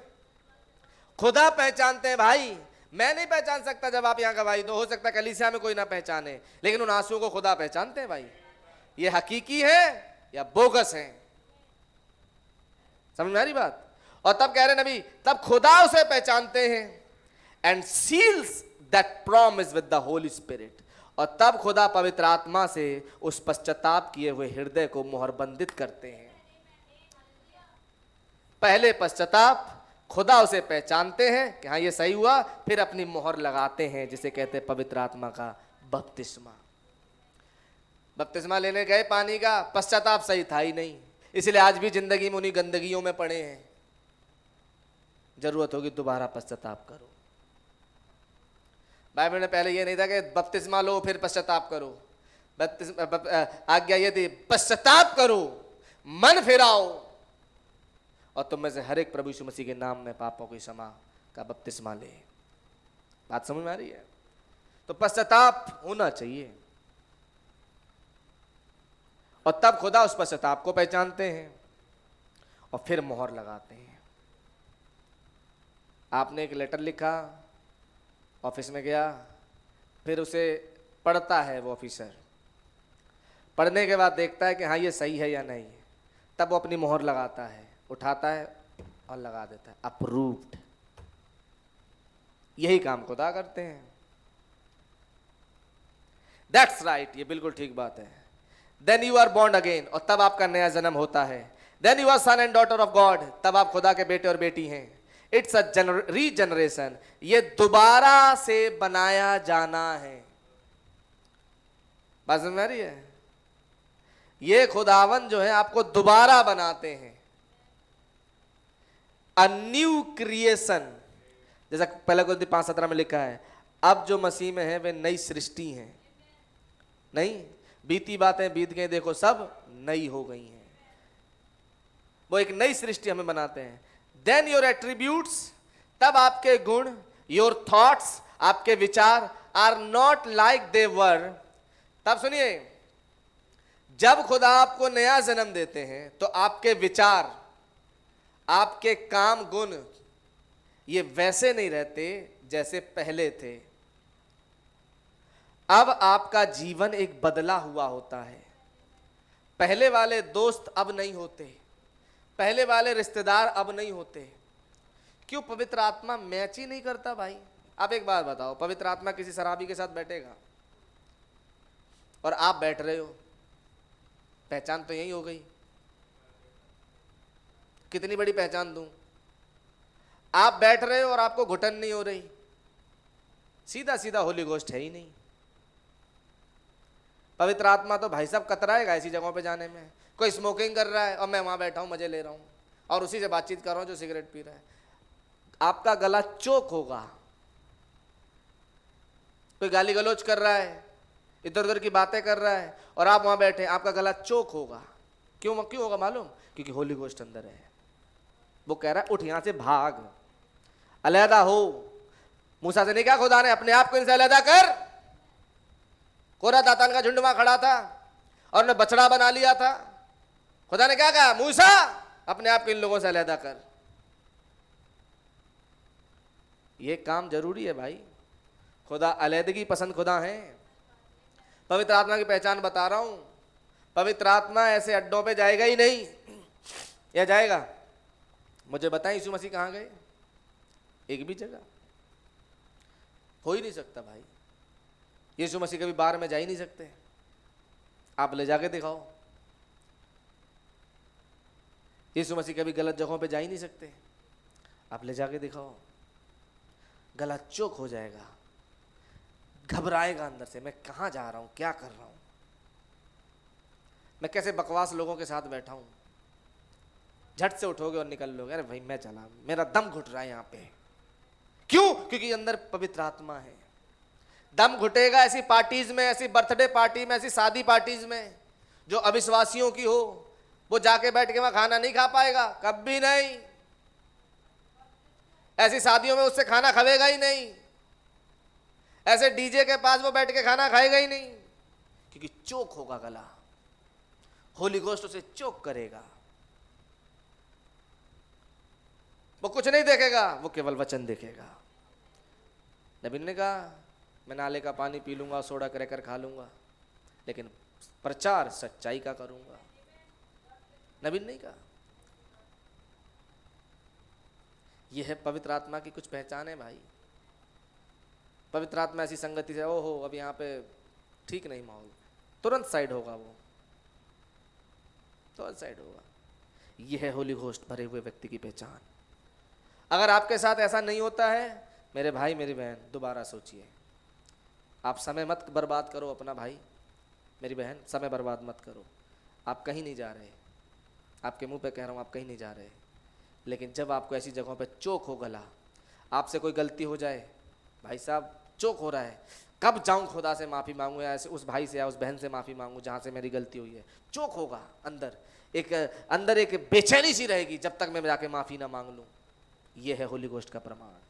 खुदा पहचानते हैं भाई। मैं नहीं पहचान सकता जब आप यहां गवाही दो, हो सकता है कलीसिया में कोई ना पहचाने, लेकिन उन आंसुओं को खुदा पहचानते हैं भाई, ये हकीकी है या बोगस है। समझ में आ रही बात? और तब कह रहे नबी, तब खुदा उसे पहचानते हैं and seals that promise with the Holy Spirit, और तब खुदा पवित्र आत्मा से उस पश्चाताप किए हुए हृदय को मोहरबंदित करते हैं। पहले पश्चाताप, खुदा उसे पहचानते हैं कि हाँ ये सही हुआ, फिर अपनी मोहर लगाते हैं जिसे कहते हैं पवित्र आत्मा का बपतिस्मा। बपतिस्मा लेने गए पानी का, पश्चाताप सही था ही नहीं, इसलिए आज भी जिंदगी में उन्हीं गंदगियों में पड़े हैं। जरूरत होगी दोबारा पश्चाताप करो। बाइबल में पहले ये नहीं था कि बपतिस्मा लो फिर पश्चाताप करो। आज्ञा ये थी पश्चाताप करो, मन फिराओ, और तुम में से हर एक प्रभु यीशु मसीह के नाम में पापों की क्षमा का बपतिस्मा ले। बात समझ में आ रही है? तो पश्चाताप होना चाहिए, और तब खुदा उस पश्चाताप को पहचानते हैं और फिर मोहर लगाते हैं। आपने एक लेटर लिखा, ऑफिस में गया, फिर उसे पढ़ता है वो ऑफिसर, पढ़ने के बाद देखता है कि हाँ ये सही है या नहीं, तब वो अपनी मोहर लगाता है, उठाता है और लगा देता है, अप्रूव्ड। यही काम खुदा करते हैं। दैट्स राइट, ये बिल्कुल ठीक बात है। Then you are born again, और तब आपका नया जन्म होता है। Then you are son and daughter of God, तब आप खुदा के बेटे और बेटी हैं। इट्स अ रीजनरेशन, ये दोबारा से बनाया जाना है। बात समझ में आ रही है? ये खुदावन जो है आपको दोबारा बनाते हैं। अ न्यू क्रिएशन, जैसा पहले को 5:17 में लिखा है, अब जो मसीह में है वे नई सृष्टि हैं। नहीं, बीती बातें बीत गई, देखो सब नई हो गई हैं। वो एक नई सृष्टि हमें बनाते हैं। देन योर एट्रीब्यूट्स, तब आपके गुण, योर थॉट्स, आपके विचार, आर नॉट लाइक दे वर। तब सुनिए, जब खुदा आपको नया जन्म देते हैं तो आपके विचार, आपके काम, गुण ये वैसे नहीं रहते जैसे पहले थे। अब आपका जीवन एक बदला हुआ होता है। पहले वाले दोस्त अब नहीं होते, पहले वाले रिश्तेदार अब नहीं होते। क्यों? पवित्र आत्मा मैच ही नहीं करता भाई। आप एक बात बताओ, पवित्र आत्मा किसी शराबी के साथ बैठेगा और आप बैठ रहे हो, पहचान तो यही हो गई। कितनी बड़ी पहचान दूं? आप बैठ रहे हो और आपको घुटन नहीं हो रही, सीधा सीधा होली गोस्ट है ही नहीं। पवित्र आत्मा तो भाई साहब कतराएगा ऐसी जगहों पे जाने में। कोई स्मोकिंग कर रहा है और मैं वहां बैठा हूं, मजे ले रहा हूं, और उसी से बातचीत कर रहा हूं जो सिगरेट पी रहा है। आपका गला चोक होगा। कोई गाली गलौज कर रहा है, इधर उधर की बातें कर रहा है, और आप वहां बैठे, आपका गला चोक होगा। क्यों क्यों होगा मालूम? क्योंकि होली गोस्ट अंदर है। वो कह रहा है उठ यहां से, भाग, अलहदा हो। मूसा से नहीं कहा खुदा ने अपने आप को इनसे अलहदा कर? कोरा दातान का झुंड वहां खड़ा था और उन्हें बछड़ा बना लिया था। खुदा ने क्या कहा? मूसा अपने आप को इन लोगों से अलहदा कर। ये काम जरूरी है भाई। खुदा अलहदगी पसंद खुदा है। पवित्र आत्मा की पहचान बता रहा हूं। पवित्र आत्मा ऐसे अड्डों पे जाएगा ही नहीं। या जाएगा? मुझे बताएं यीशु मसीह कहां गए? एक भी जगह हो ही नहीं सकता भाई। यीशु मसीह कभी बार में जा ही नहीं सकते। आप ले जाके दिखाओ। यीशु मसीह कभी गलत जगहों पे जा ही नहीं सकते। आप ले जाके दिखाओ। गला चौक हो जाएगा, घबराएगा अंदर से, मैं कहां जा रहा हूं, क्या कर रहा हूं, मैं कैसे बकवास लोगों के साथ बैठा हूं। झट से उठोगे और निकल लोगे, अरे भाई मैं चला, मेरा दम घुट रहा है यहाँ पे। क्यों? क्योंकि अंदर पवित्र आत्मा है। दम घुटेगा ऐसी पार्टीज में, ऐसी बर्थडे पार्टी में, ऐसी शादी पार्टीज में जो अविश्वासियों की हो, वो जाके बैठ के वहां खाना नहीं खा पाएगा, कभी नहीं। ऐसी शादियों में उससे खाना खाएगा ही नहीं, ऐसे डीजे के पास वो बैठ के खाना खाएगा ही नहीं, क्योंकि चोक होगा गला। होली घोस्ट उसे चोक करेगा, वो कुछ नहीं देखेगा, वो केवल वचन देखेगा। नबी ने कहा मैं नाले का पानी पी लूंगा, सोडा क्रैकर खा लूंगा, लेकिन प्रचार सच्चाई का करूंगा। नबी ने नहीं कहा। यह है पवित्र आत्मा की कुछ पहचान है भाई। पवित्र आत्मा ऐसी संगति से, ओहो अब यहाँ पे ठीक नहीं माहौल, तुरंत साइड होगा, वो तुरंत साइड होगा। यह है होली घोस्ट भरे हुए व्यक्ति की पहचान। अगर आपके साथ ऐसा नहीं होता है, मेरे भाई मेरी बहन, दोबारा सोचिए। आप समय मत बर्बाद करो अपना भाई मेरी बहन, समय बर्बाद मत करो। आप कहीं नहीं जा रहे, आपके मुंह पे कह रहा हूँ, आप कहीं नहीं जा रहे। लेकिन जब आपको ऐसी जगहों पे चोक हो गला, आपसे कोई गलती हो जाए, भाई साहब चोक हो रहा है, कब जाऊं खुदा से माफ़ी मांगूं, या उस भाई से या उस बहन से माफ़ी मांगूं जहाँ से मेरी गलती हुई है। चोक होगा अंदर, एक बेचैनी सी रहेगी जब तक मैं जाके माफ़ी ना मांग लूँ। यह है होली घोस्ट का प्रमाण।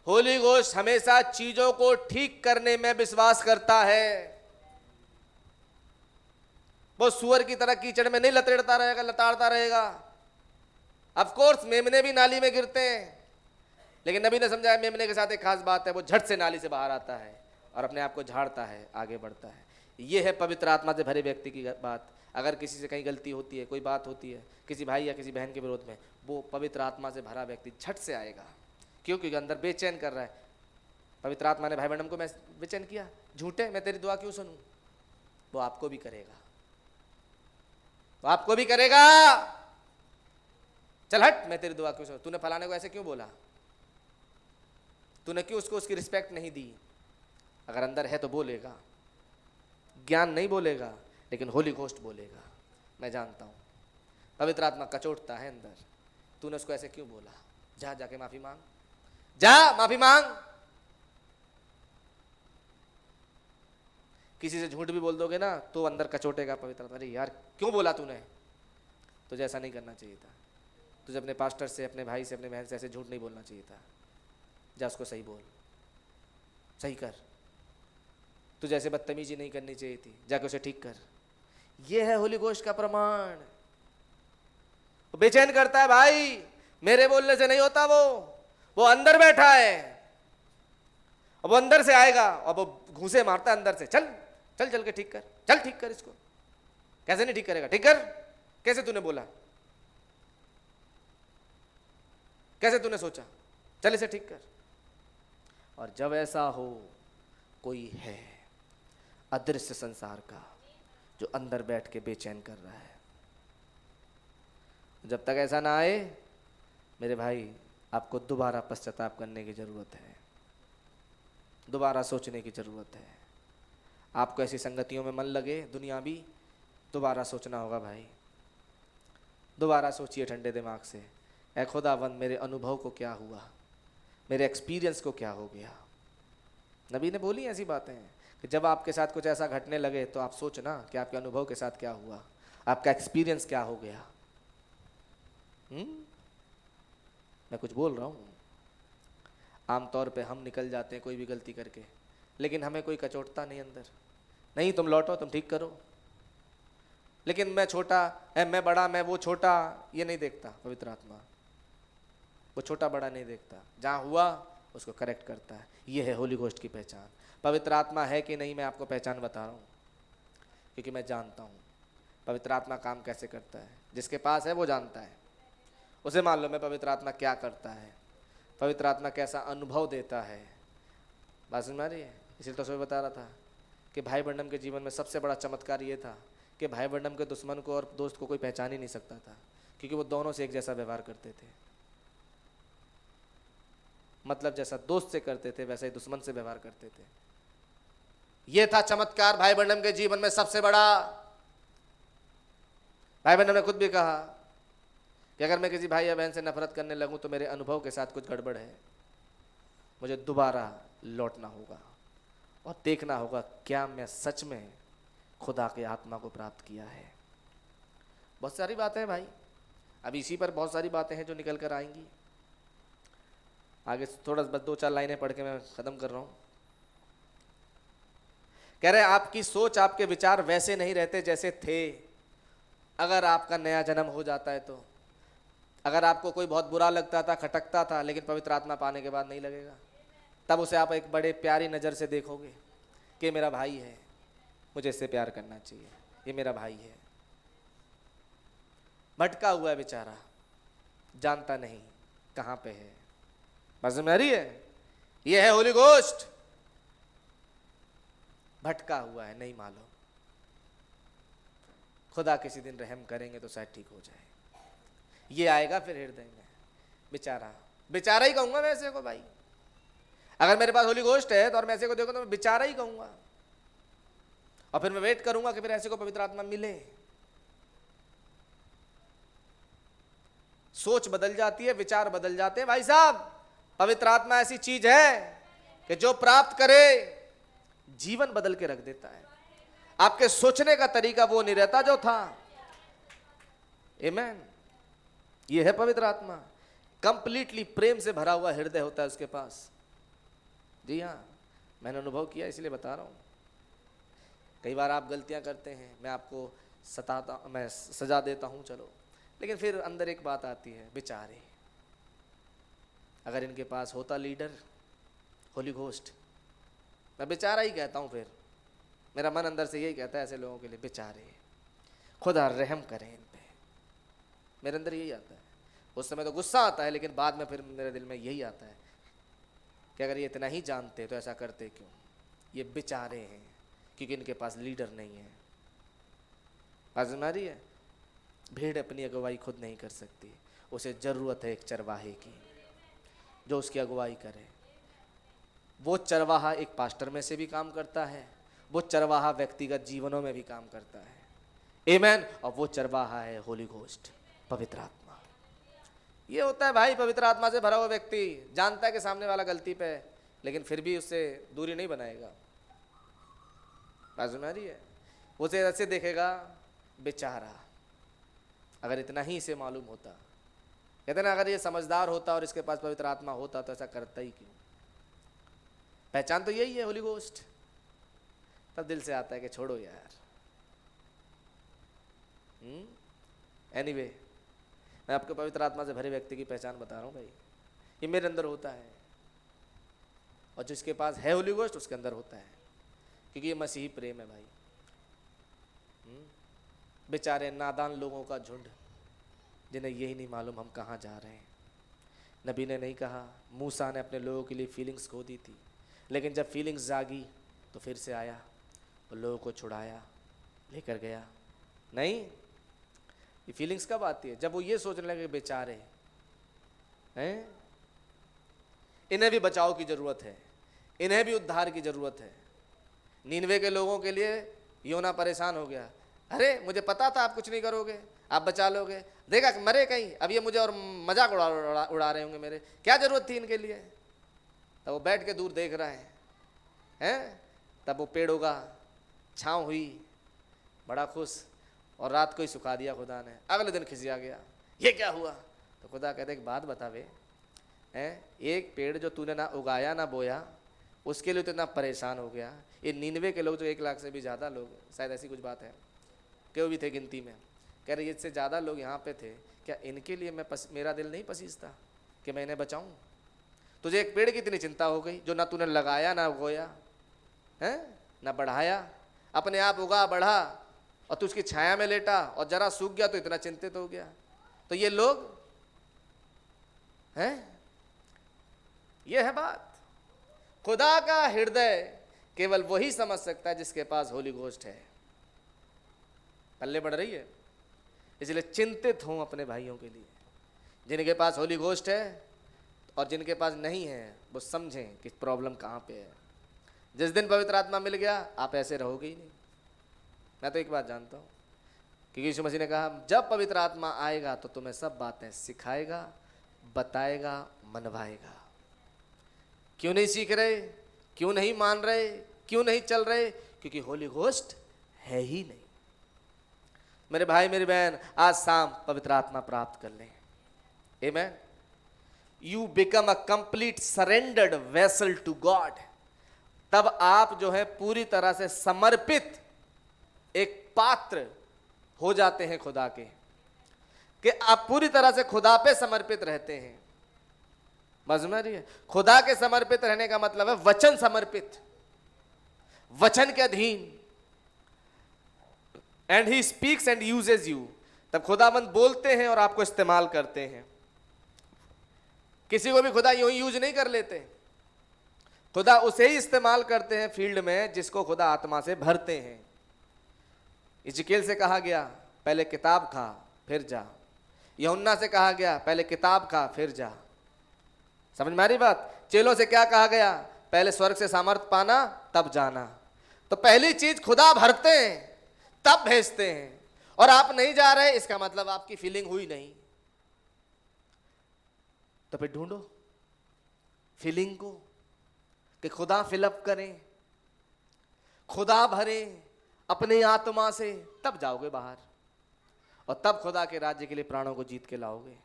होली घोस्ट हमेशा चीजों को ठीक करने में विश्वास करता है। वो सुअर की तरह कीचड़ में नहीं लतेड़ता रहेगा, लताड़ता रहेगा। ऑफ कोर्स मेमने भी नाली में गिरते हैं, लेकिन नबी ने समझाया मेमने के साथ एक खास बात है, वो झट से नाली से बाहर आता है और अपने आप को झाड़ता है, आगे बढ़ता है। ये है पवित्र आत्मा से भरे व्यक्ति की बात। अगर किसी से कहीं गलती होती है, कोई बात होती है किसी भाई या किसी बहन के विरोध में, वो पवित्र आत्मा से भरा व्यक्ति झट से आएगा। क्यों? क्योंकि अंदर बेचैन कर रहा है। पवित्र आत्मा ने भाई बहन को मैं बेचैन किया, झूठे मैं तेरी दुआ क्यों सुनूं? वो आपको भी करेगा, वो आपको भी करेगा। चल हट, मैं तेरी दुआ क्यों सुनूं? तूने फलाने को ऐसे क्यों बोला? तूने क्यों उसको उसकी रिस्पेक्ट नहीं दी? अगर अंदर है तो बोलेगा, ज्ञान नहीं बोलेगा, लेकिन होली घोस्ट बोलेगा। मैं जानता हूं पवित्र आत्मा कचोटता है अंदर, तूने उसको ऐसे क्यों बोला? जा जाके माफी मांग, जा माफी मांग। किसी से झूठ भी बोल दोगे ना तो अंदर कचोटेगा पवित्र आत्मा, अरे यार क्यों बोला तूने? तुझे ऐसा नहीं करना चाहिए था, तुझे अपने पास्टर से, अपने भाई से, अपने बहन से ऐसे झूठ नहीं बोलना चाहिए था। जा उसको सही बोल, सही कर। तुझे ऐसे बदतमीजी नहीं करनी चाहिए थी, जाके उसे ठीक कर। यह है होली घोस्ट का प्रमाण। वो बेचैन करता है भाई, मेरे बोलने से नहीं होता, वो अंदर बैठा है। अब वो अंदर से आएगा और वो घूंसे मारता है अंदर से, चल चल चल के ठीक कर, चल ठीक कर इसको। कैसे नहीं ठीक करेगा? ठीक कर। कैसे तूने बोला? कैसे तूने सोचा? चल इसे ठीक कर। और जब ऐसा हो, कोई है अदृश्य संसार का जो अंदर बैठ के बेचैन कर रहा है। जब तक ऐसा ना आए मेरे भाई, आपको दोबारा पश्चाताप करने की जरूरत है, दोबारा सोचने की जरूरत है। आपको ऐसी संगतियों में मन लगे दुनियावी, दोबारा सोचना होगा भाई। दोबारा सोचिए ठंडे दिमाग से, ऐ खुदावंद मेरे अनुभव को क्या हुआ, मेरे एक्सपीरियंस को क्या हो गया। नबी ने बोली ऐसी बातें कि जब आपके साथ कुछ ऐसा घटने लगे तो आप सोचना कि आपके अनुभव के साथ क्या हुआ, आपका एक्सपीरियंस क्या हो गया। मैं कुछ बोल रहा हूँ। आमतौर पे हम निकल जाते हैं कोई भी गलती करके, लेकिन हमें कोई कचोटता नहीं अंदर, नहीं तुम लौटो, तुम ठीक करो। लेकिन मैं छोटा, मैं बड़ा, मैं वो छोटा, ये नहीं देखता पवित्र आत्मा। वो छोटा बड़ा नहीं देखता, जहाँ हुआ उसको करेक्ट करता है। ये है होली घोस्ट की पहचान। पवित्र आत्मा है कि नहीं, मैं आपको पहचान बता रहा हूँ, क्योंकि मैं जानता हूँ पवित्र आत्मा काम कैसे करता है। जिसके पास है वो जानता है, उसे मालूम है पवित्र आत्मा क्या करता है, पवित्र आत्मा कैसा अनुभव देता है। बात समझ में आ रही है? इसलिए तो सुबह बता रहा था कि भाई बंडम के जीवन में सबसे बड़ा चमत्कार ये था कि भाई बंडम के दुश्मन को और दोस्त को कोई पहचान ही नहीं सकता था, क्योंकि वो दोनों से एक जैसा व्यवहार करते थे। मतलब जैसा दोस्त से करते थे वैसा ही दुश्मन से व्यवहार करते थे। यह था चमत्कार भाई बंडम के जीवन में सबसे बड़ा। भाई बहनों ने खुद भी कहा कि अगर मैं किसी भाई या बहन से नफरत करने लगूं तो मेरे अनुभव के साथ कुछ गड़बड़ है। मुझे दोबारा लौटना होगा और देखना होगा क्या मैं सच में खुदा के आत्मा को प्राप्त किया है। बहुत सारी बातें हैं भाई, अब इसी पर बहुत सारी बातें हैं जो निकल कर आएंगी आगे। थोड़ा बस 2-4 लाइनें पढ़ के मैं खत्म कर रहा हूं। कह रहे आपकी सोच, आपके विचार वैसे नहीं रहते जैसे थे अगर आपका नया जन्म हो जाता है तो। अगर आपको कोई बहुत बुरा लगता था, खटकता था, लेकिन पवित्र आत्मा पाने के बाद नहीं लगेगा, तब उसे आप एक बड़े प्यारी नज़र से देखोगे कि मेरा भाई है, मुझे इससे प्यार करना चाहिए, ये मेरा भाई है। भटका हुआ है बेचारा, जानता नहीं कहाँ पे है। बात समझ में आ रही है? ये है होली गोस्ट। भटका हुआ है, नहीं मालूम। खुदा किसी दिन रहम करेंगे तो शायद ठीक हो जाए। ये आएगा फिर हृदय में। बेचारा, बेचारा ही कहूंगा मैं ऐसे को भाई। अगर मेरे पास होली गोस्ट है तो और मैं ऐसे को देखूं तो मैं बेचारा ही कहूंगा, और फिर मैं वेट करूंगा कि फिर ऐसे को पवित्र आत्मा मिले। सोच बदल जाती है, विचार बदल जाते हैं भाई साहब। पवित्र आत्मा ऐसी चीज है कि जो प्राप्त करे जीवन बदल के रख देता है। आपके सोचने का तरीका वो नहीं रहता जो था। आमेन। ये है पवित्र आत्मा। कंप्लीटली प्रेम से भरा हुआ हृदय होता है उसके पास। जी हाँ, मैंने अनुभव किया इसलिए बता रहा हूं। कई बार आप गलतियां करते हैं, मैं आपको मैं सजा देता हूं, चलो, लेकिन फिर अंदर एक बात आती है, बेचारे, अगर इनके पास होता लीडर होली घोस्ट, मैं बेचारा ही कहता हूं। फिर मेरा मन अंदर से यही कहता है ऐसे लोगों के लिए, बेचारे, खुदा रहम करें इन पे। मेरे अंदर यही आता है। उस समय तो गुस्सा आता है, लेकिन बाद में फिर मेरे दिल में यही आता है कि अगर ये इतना ही जानते तो ऐसा करते क्यों। ये बेचारे हैं क्योंकि इनके पास लीडर नहीं है। आजमारी है। भेड़ अपनी अगुवाई खुद नहीं कर सकती, उसे जरूरत है एक चरवाहे की जो उसकी अगुवाई करे। वो चरवाहा एक पास्टर में से भी काम करता है, वो चरवाहा व्यक्तिगत जीवनों में भी काम करता है। आमेन। और वो चरवाहा है होली घोस्ट, पवित्र आत्मा। ये होता है भाई, पवित्र आत्मा से भरा हुआ व्यक्ति जानता है कि सामने वाला गलती पे है, लेकिन फिर भी उससे दूरी नहीं बनाएगा। बाजू में आ रही है? उसे ऐसे देखेगा, बेचारा, अगर इतना ही इसे मालूम होता। कहते ना, अगर ये समझदार होता और इसके पास पवित्र आत्मा होता तो ऐसा करता ही क्यों। पहचान तो यही है होली घोस्ट। तब दिल से आता है कि छोड़ो यार। एनीवे, मैं आपको पवित्र आत्मा से भरे व्यक्ति की पहचान बता रहा हूँ भाई। ये मेरे अंदर होता है, और जिसके पास है होली घोस्ट उसके अंदर होता है, क्योंकि ये मसीही प्रेम है भाई। बेचारे नादान लोगों का झुंड, जिन्हें यही नहीं मालूम हम कहाँ जा रहे हैं। नबी ने नहीं कहा, मूसा ने अपने लोगों के लिए फीलिंग्स खो दी थी, लेकिन जब फीलिंग्स जागी तो फिर से आया और लोगों को छुड़ाया, लेकर गया। नहीं, ये फीलिंग्स कब आती है? जब वो ये सोचने लगे बेचारे हैं, इन्हें भी बचाव की ज़रूरत है, इन्हें भी उद्धार की ज़रूरत है। नीनवे के लोगों के लिए योना परेशान हो गया। अरे मुझे पता था आप कुछ नहीं करोगे, आप बचा लोगे, देखा मरे कहीं, अब ये मुझे और मजाक उड़ा रहे होंगे मेरे, क्या ज़रूरत थी इनके लिए। तब वो बैठ के दूर देख रहा है, हैं? तब वो पेड़ होगा, छाँव हुई, बड़ा खुश, और रात को ही सुखा दिया खुदा ने। अगले दिन खिसिया गया, ये क्या हुआ? तो खुदा कहते एक बात बतावे, हैं? एक पेड़ जो तूने ना उगाया ना बोया, उसके लिए तो इतना परेशान हो गया। ये नीनवे के लोग जो 1 लाख से भी ज़्यादा लोग, शायद ऐसी कुछ बात है, क्यों भी थे गिनती में, कह रहे इससे ज़्यादा लोग यहाँ पे थे, क्या इनके लिए मेरा दिल नहीं पसीजता कि मैं इन्हें बचाऊँ? तुझे एक पेड़ की इतनी चिंता हो गई जो ना तूने लगाया ना उगोया, हैं, ना बढ़ाया, अपने आप उगा बढ़ा, और तू उसकी छाया में लेटा और जरा सूख गया तो इतना चिंतित हो गया। तो ये लोग हैं, ये है बात। खुदा का हृदय केवल वही समझ सकता है जिसके पास होली घोस्ट है। पल्ले बढ़ रही है, इसलिए चिंतित हूं अपने भाइयों के लिए जिनके पास होली घोस्ट है, और जिनके पास नहीं है वो समझें कि प्रॉब्लम कहाँ पे है। जिस दिन पवित्र आत्मा मिल गया आप ऐसे रहोगे ही नहीं। मैं तो एक बात जानता हूँ, क्योंकि यीशु मसीह ने कहा जब पवित्र आत्मा आएगा तो तुम्हें सब बातें सिखाएगा, बताएगा, मनवाएगा। क्यों नहीं सीख रहे, क्यों नहीं मान रहे, क्यों नहीं चल रहे? क्योंकि होली घोस्ट है ही नहीं। मेरे भाई मेरी बहन, आज शाम पवित्र आत्मा प्राप्त कर लें। Amen. You become a complete surrendered vessel to God. तब आप जो है पूरी तरह से समर्पित एक पात्र हो जाते हैं खुदा के, कि आप पूरी तरह से खुदा पे समर्पित रहते हैं। समझ में रही है? खुदा के समर्पित रहने का मतलब है वचन समर्पित, वचन के अधीन। And he speaks and uses you. तब खुदाबंद बोलते हैं और आपको इस्तेमाल करते हैं। किसी को भी खुदा यूं ही यूज नहीं कर लेते। खुदा उसे ही इस्तेमाल करते हैं फील्ड में जिसको खुदा आत्मा से भरते हैं। इजकेल से कहा गया पहले किताब खा फिर जा। यूहन्ना से कहा गया पहले किताब खा फिर जा। समझ में आ रही बात? चेलों से क्या कहा गया? पहले स्वर्ग से सामर्थ पाना तब जाना। तो पहली चीज खुदा भरते हैं तब भेजते हैं। और आप नहीं जा रहे, इसका मतलब आपकी फीलिंग हुई नहीं। तो फिर ढूंढो फीलिंग को कि खुदा फिलअप करें, खुदा भरे अपने आत्मा से, तब जाओगे बाहर और तब खुदा के राज्य के लिए प्राणों को जीत के लाओगे।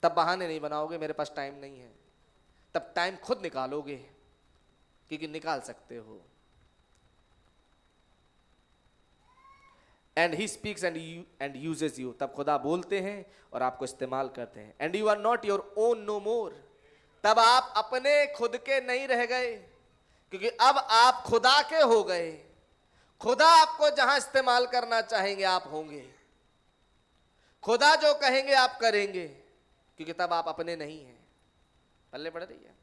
तब बहाने नहीं बनाओगे मेरे पास टाइम नहीं है। तब टाइम खुद निकालोगे, क्योंकि निकाल सकते हो। And he speaks and uses you. तब खुदा बोलते हैं और आपको इस्तेमाल करते हैं। And you are not your own no more. तब आप अपने खुद के नहीं रह गए, क्योंकि अब आप खुदा के हो गए। खुदा आपको जहां इस्तेमाल करना चाहेंगे आप होंगे। खुदा जो कहेंगे आप करेंगे, क्योंकि तब आप अपने नहीं हैं। पल्ले पड़ रही है?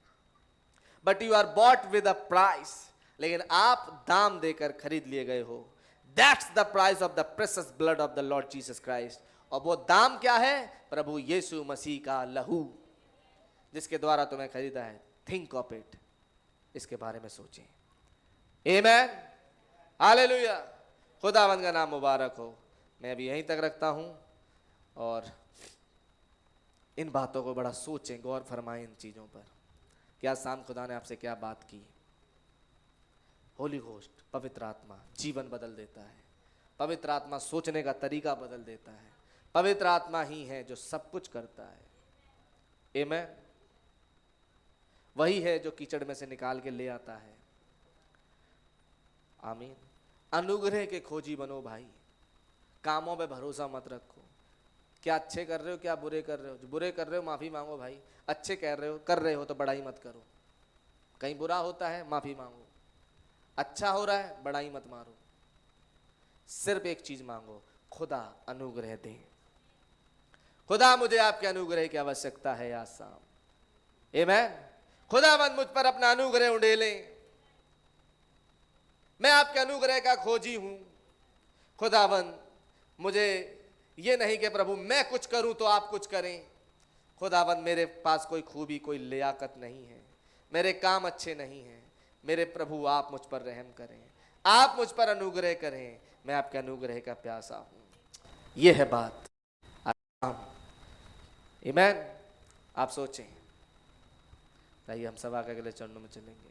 But you are bought with a price. लेकिन आप दाम देकर खरीद लिए गए हो। That's the price of the precious blood of the Lord Jesus Christ. और वो दाम क्या है? प्रभु यीशु मसीह का लहू, जिसके द्वारा तुम्हें खरीदा है। Think of it. इसके बारे में सोचें। आमेन, हालेलुया। खुदावंद का नाम मुबारक हो। मैं अभी यहीं तक रखता हूं और इन बातों को बड़ा सोचें, गौर फरमाएं इन चीजों पर। क्या शाम खुदा ने आपसे क्या बात की? होली घोस्ट, पवित्र आत्मा जीवन बदल देता है। पवित्र आत्मा सोचने का तरीका बदल देता है। पवित्र आत्मा ही है जो सब कुछ करता है। आमेन। वही है जो कीचड़ में से निकाल के ले आता है। आमीन। अनुग्रह के खोजी बनो भाई। कामों पे भरोसा मत रखो। क्या अच्छे कर रहे हो, क्या बुरे कर रहे हो? जो बुरे कर रहे हो माफी मांगो भाई। अच्छे कर रहे हो तो बड़ाई मत करो। कहीं बुरा होता है माफी मांगो। अच्छा हो रहा है बड़ाई मत मारो। सिर्फ एक चीज मांगो, खुदा अनुग्रह दे। खुदा मुझे आपके अनुग्रह की आवश्यकता है आज शाम। आमीन। खुदावंद मुझ पर अपना अनुग्रह उंडेले। मैं आपके अनुग्रह का खोजी हूं। खुदावंद मुझे ये नहीं कि प्रभु मैं कुछ करूं तो आप कुछ करें। खुदावंद मेरे पास कोई खूबी, कोई लियाकत नहीं है। मेरे काम अच्छे नहीं हैं। मेरे प्रभु आप मुझ पर रहम करें, आप मुझ पर अनुग्रह करें। मैं आपके अनुग्रह का प्यासा हूं। यह है बात। आमीन। आप सोचें। आइए हम सभा के अगले चरणों में चलेंगे।